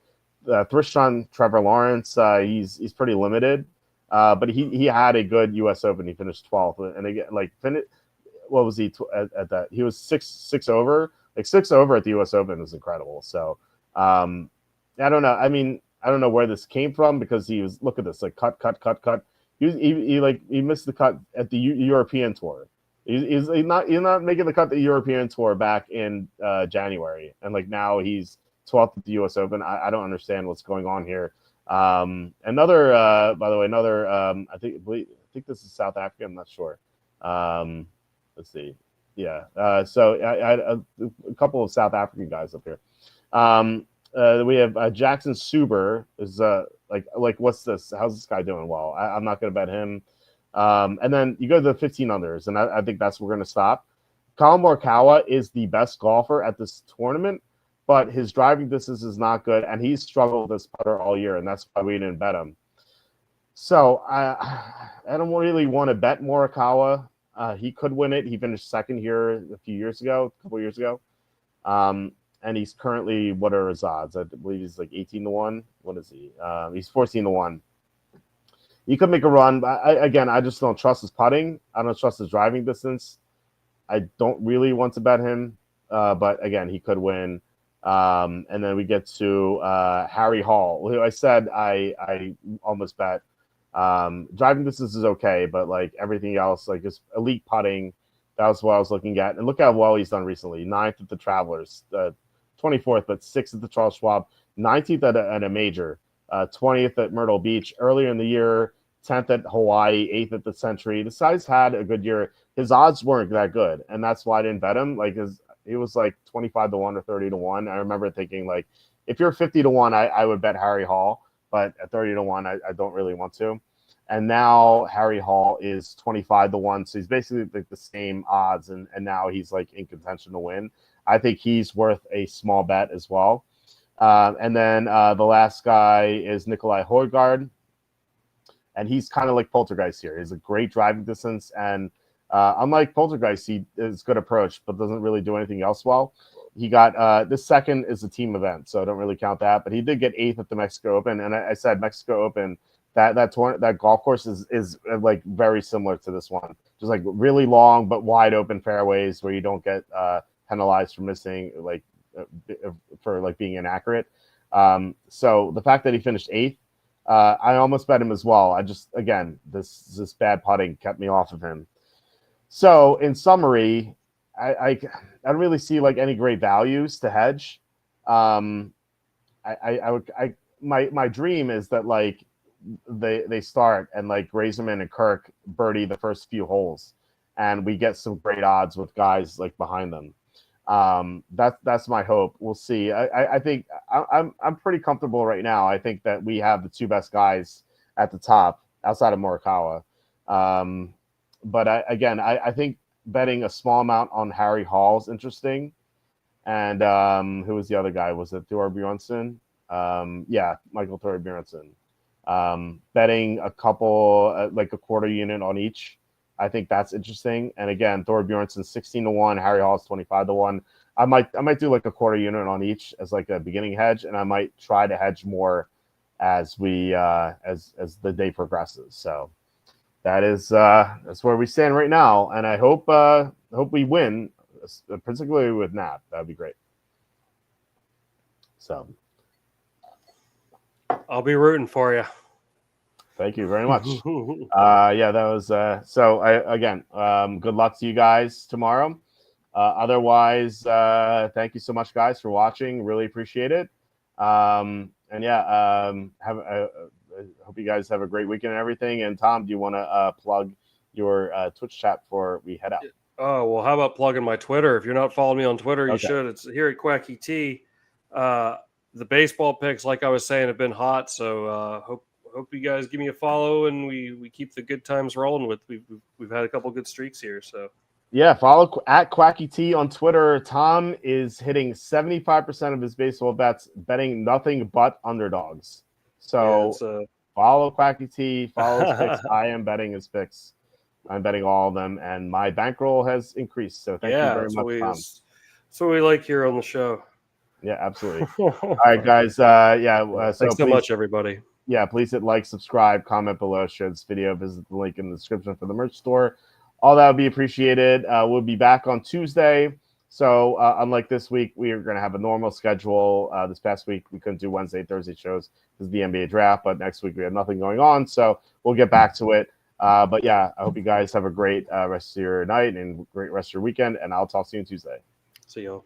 Thrishon Trevor Lawrence, he's pretty limited, but he had a good U.S. Open. He finished 12th, and again, like what was he at that? He was six over. Like 6 over at the U.S. Open is incredible. So I don't know. I mean, I don't know where this came from, because he was, look at this, like cut. He missed the cut at the European Tour. He's not making the cut at the European Tour back in January, and like now he's 12th at the U.S. Open. I don't understand what's going on here. By the way, I think this is South Africa. I'm not sure. Let's see. Yeah. So I had a couple of South African guys up here. We have Jackson Suber is like what's this? How's this guy doing? Well, I'm not going to bet him. And then you go to the 15 unders, and I think that's where we're going to stop. Colin Morikawa is the best golfer at this tournament, but his driving distance is not good, and he's struggled with this putter all year, and that's why we didn't bet him. So I don't really want to bet Morikawa. He could win it. He finished second here a couple years ago. And he's currently, what are his odds? I believe he's like 18-1. What is he? He's 14-1. He could make a run. But I just don't trust his putting. I don't trust his driving distance. I don't really want to bet him. But again, he could win. And then we get to Harry Hall, who I said I almost bet. Driving distance is okay, but like everything else, like just elite putting, that was what I was looking at. And look how well he's done recently. 9th at the Travelers, 24th, but 6th at the Charles Schwab, 19th at a major, 20th at Myrtle Beach earlier in the year, 10th at Hawaii, 8th at the Century. This guy's had a good year. His odds weren't that good, and that's why I didn't bet him. Like he was like 25-1 or 30-1. I remember thinking, like, if you're 50-1, I would bet Harry Hall, but at 30-1, I don't really want to. And now Harry Hall is 25-1, so he's basically like the same odds, and now he's like in contention to win. I think he's worth a small bet as well. And then the last guy is Nikolai Højgaard, and he's kind of like Poltergeist here. He's a great driving distance, and unlike Poltergeist, he is good approach, but doesn't really do anything else well. He got this second is a team event, so I don't really count that. But he did get 8th at the Mexico Open, and I said Mexico Open, that golf course is like very similar to this one, just like really long but wide open fairways where you don't get penalized for missing, like for like being inaccurate. So the fact that he finished 8th, I almost bet him as well. I just, again, this bad putting kept me off of him. So in summary, I don't really see like any great values to hedge. My dream is that like they start and like Grayson and Kirk birdie the first few holes, and we get some great odds with guys like behind them. That's my hope. We'll see. I think I'm pretty comfortable right now. I think that we have the two best guys at the top outside of Morikawa. But I think betting a small amount on Harry Hall is interesting. And who was the other guy? Was it Thor Bjornsson? Yeah, Michael Thor Bjornsson. Betting a couple, like a quarter unit on each. I think that's interesting. And again, Thor Bjornsson 16-1, Harry Hall's 25-1. I might do like a quarter unit on each as like a beginning hedge, and I might try to hedge more as we as the day progresses. So that's where we stand right now, and I hope we win, particularly with Nap. That'd be great. So I'll be rooting for you. Thank you very much. Yeah, that was good luck to you guys tomorrow. Otherwise, thank you so much, guys, for watching. Really appreciate it. I hope you guys have a great weekend and everything. And Tom, do you want to plug your Twitch chat before we head out? Oh, well, how about plugging my Twitter? If you're not following me on Twitter, you should. It's here at Quacky T. The baseball picks, like I was saying, have been hot. So hope you guys give me a follow, and we keep the good times rolling. We've had a couple good streaks here. So Yeah, follow at Quacky T on Twitter. Tom is hitting 75% of his baseball bets, betting nothing but underdogs. Yeah, So it's follow Quacky T, follow his picks. I am betting his picks. I'm betting all of them, and my bankroll has increased. So thank you yeah, very much, Tom. that's what we like here on the show. Yeah, absolutely. All right, guys. So Thanks so please, much, everybody. yeah, please hit like, subscribe, comment below, share this video, visit the link in the description for the merch store. All that would be appreciated. We'll be back on Tuesday. So unlike this week, we are going to have a normal schedule. This past week, we couldn't do Wednesday, Thursday shows because of the NBA draft, but next week we have nothing going on. So we'll get back to it. But yeah, I hope you guys have a great rest of your night and great rest of your weekend. And I'll talk to you on Tuesday. See y'all.